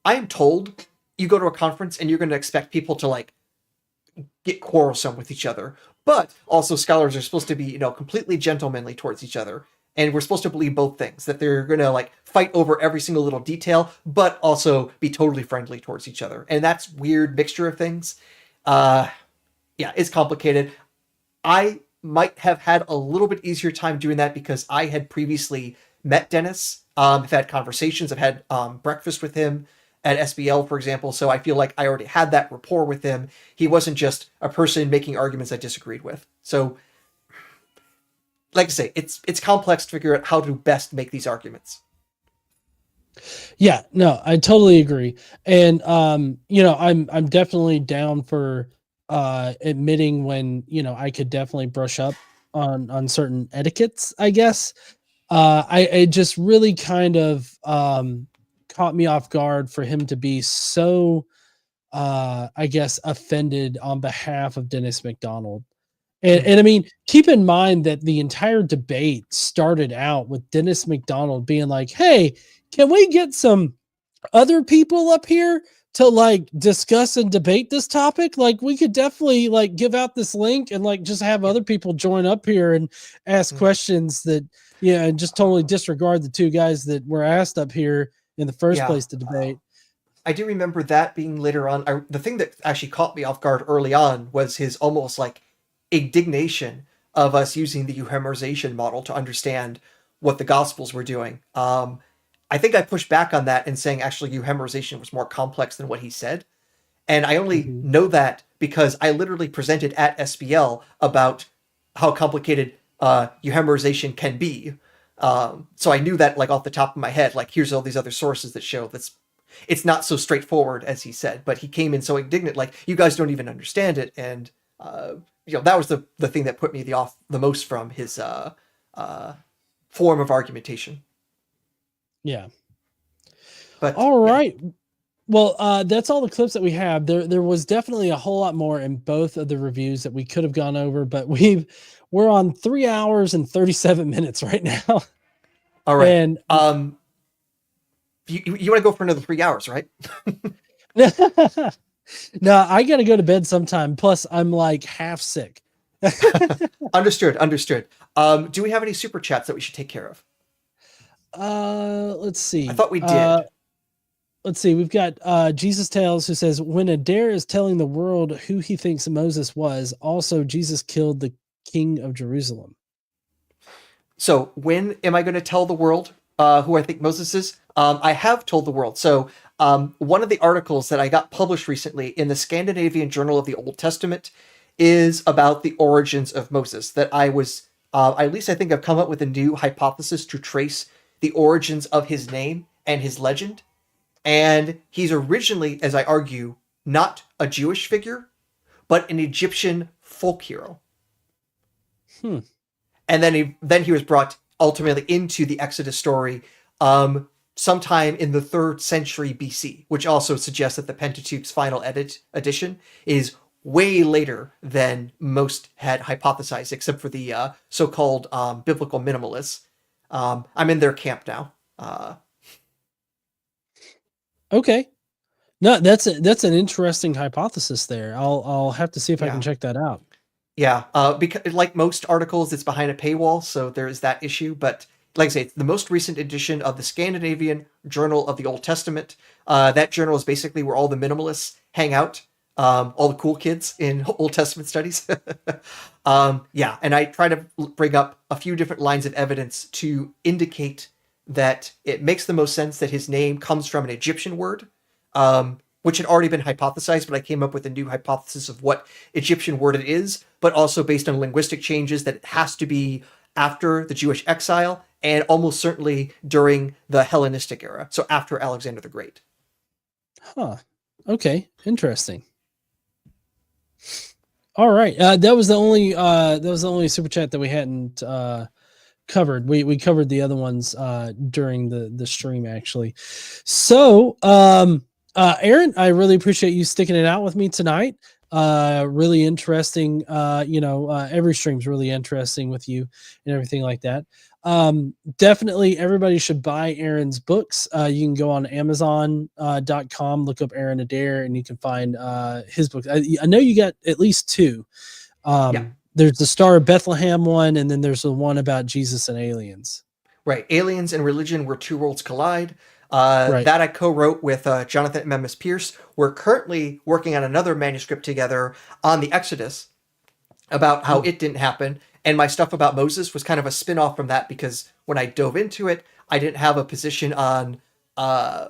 I am told you go to a conference and you're going to expect people to get quarrelsome with each other, but also scholars are supposed to be, completely gentlemanly towards each other. And we're supposed to believe both things, that they're going to fight over every single little detail, but also be totally friendly towards each other. And that's weird mixture of things. Yeah, it's complicated. I might have had a little bit easier time doing that because I had previously met Dennis. I've had conversations. I've had breakfast with him at SBL, for example. So I feel like I already had that rapport with him. He wasn't just a person making arguments I disagreed with. So, like I say, it's complex to figure out how to best make these arguments. Yeah, no, I totally agree. And I'm definitely down for admitting when, I could definitely brush up on certain etiquettes, I guess. It just really kind of caught me off guard for him to be so I guess offended on behalf of Dennis MacDonald. And I mean, keep in mind that the entire debate started out with Dennis MacDonald being like, "Hey, can we get some other people up here to discuss and debate this topic? We could definitely give out this link and just have other people join up here and ask questions that, and just totally disregard the two guys that were asked up here in the first place to debate." I do remember that being later on. The thing that actually caught me off guard early on was his almost indignation of us using the euhemerization model to understand what the Gospels were doing. I think I pushed back on that and saying actually euhemerization was more complex than what he said. And I only know that because I literally presented at SBL about how complicated euhemerization can be. So I knew that off the top of my head, here's all these other sources that show it's not so straightforward as he said, but he came in so indignant, you guys don't even understand it. And that was the thing that put me the most from his form of argumentation. Yeah. But all right. Yeah. Well, that's all the clips that we have. There was definitely a whole lot more in both of the reviews that we could have gone over, but we're on 3 hours and 37 minutes right now. All right. And you want to go for another 3 hours, right? No, I got to go to bed sometime. Plus, I'm half sick. Understood. Do we have any super chats that we should take care of? Let's see. I thought we did. Let's see. We've got Jesus Tales, who says, when Adair is telling the world who he thinks Moses was, also Jesus killed the king of Jerusalem. So when am I going to tell the world who I think Moses is, I have told the world. So one of the articles that I got published recently in the Scandinavian Journal of the Old Testament is about the origins of Moses. That I was, at least I think I've come up with a new hypothesis to trace the origins of his name and his legend. And he's originally, as I argue, not a Jewish figure, but an Egyptian folk hero. And then he was brought ultimately into the Exodus story sometime in the 3rd century BC, which also suggests that the Pentateuch's final edition is way later than most had hypothesized, except for the so-called biblical minimalists. I'm in their camp now. Okay. No, that's an interesting hypothesis there. I'll have to see if I can check that out. Yeah, because like most articles, it's behind a paywall, so there is that issue. But like I say, it's the most recent edition of the Scandinavian Journal of the Old Testament. That journal is basically where all the minimalists hang out, all the cool kids in Old Testament studies. Yeah, and I try to bring up a few different lines of evidence to indicate that it makes the most sense that his name comes from an Egyptian word, which had already been hypothesized, but I came up with a new hypothesis of what Egyptian word it is, but also based on linguistic changes that it has to be after the Jewish exile and almost certainly during the Hellenistic era, so after Alexander the Great. Huh. Okay. Interesting. All right. That was the only super chat that we hadn't covered. We covered the other ones during the stream actually. So Aaron, I really appreciate you sticking it out with me tonight. Really interesting. Every stream's really interesting with you and everything like that. Definitely everybody should buy Aaron's books. You can go on Amazon.com, look up Aaron Adair, and you can find his books. I know you got at least 2. There's the Star of Bethlehem one, and then there's the one about Jesus and aliens. Right. Aliens and Religion Where Two Worlds Collide. Right. That I co-wrote with Jonathan Memmis Pierce. We're currently working on another manuscript together on the Exodus about how it didn't happen. And my stuff about Moses was kind of a spin-off from that, because when I dove into it, I didn't have a position on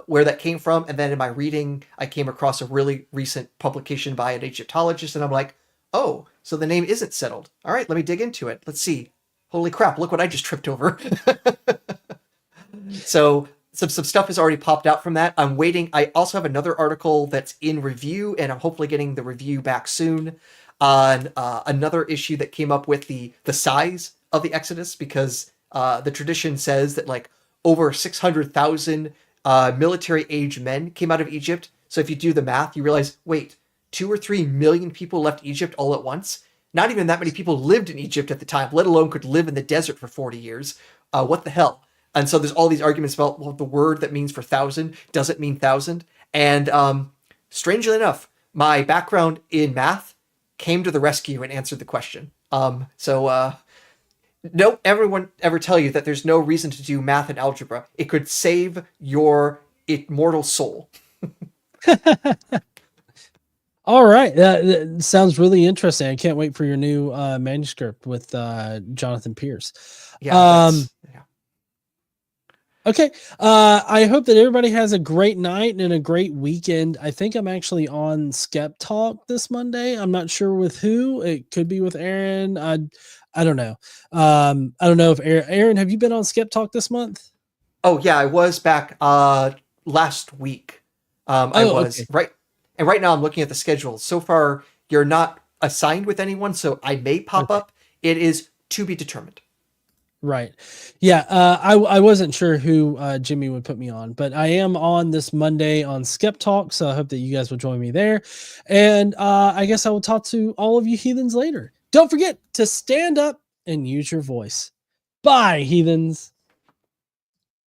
where that came from. And then in my reading, I came across a really recent publication by an Egyptologist, and I'm like, oh, so the name isn't settled. All right, let me dig into it. Let's see. Holy crap, look what I just tripped over. So some stuff has already popped out from that. I'm waiting. I also have another article that's in review, and I'm hopefully getting the review back soon on another issue that came up with the size of the Exodus, because the tradition says that like over 600,000 military-age men came out of Egypt. So if you do the math, you realize, wait, 2 or 3 million people left Egypt all at once? Not even that many people lived in Egypt at the time, let alone could live in the desert for 40 years. What the hell? And so there's all these arguments about, well, the word that means for 1,000 doesn't mean 1,000. And strangely enough, my background in math came to the rescue and answered the question. So don't everyone ever tell you that there's no reason to do math and algebra. It could save your immortal soul. All right. That sounds really interesting. I can't wait for your new manuscript with Jonathan Pierce. Yeah. Okay. I hope that everybody has a great night and a great weekend. I think I'm actually on Skep Talk this Monday. I'm not sure with who. It could be with Aaron. I don't know. I don't know if Aaron, have you been on Skep Talk this month? Oh yeah, I was back last week. I was okay. right. And right now I'm looking at the schedule. So far, you're not assigned with anyone, so I may pop up. It is to be determined. Right. Yeah. I wasn't sure who Jimmy would put me on, but I am on this Monday on Skep Talk, so I hope that you guys will join me there. And I guess I will talk to all of you heathens later. Don't forget to stand up and use your voice. Bye, heathens.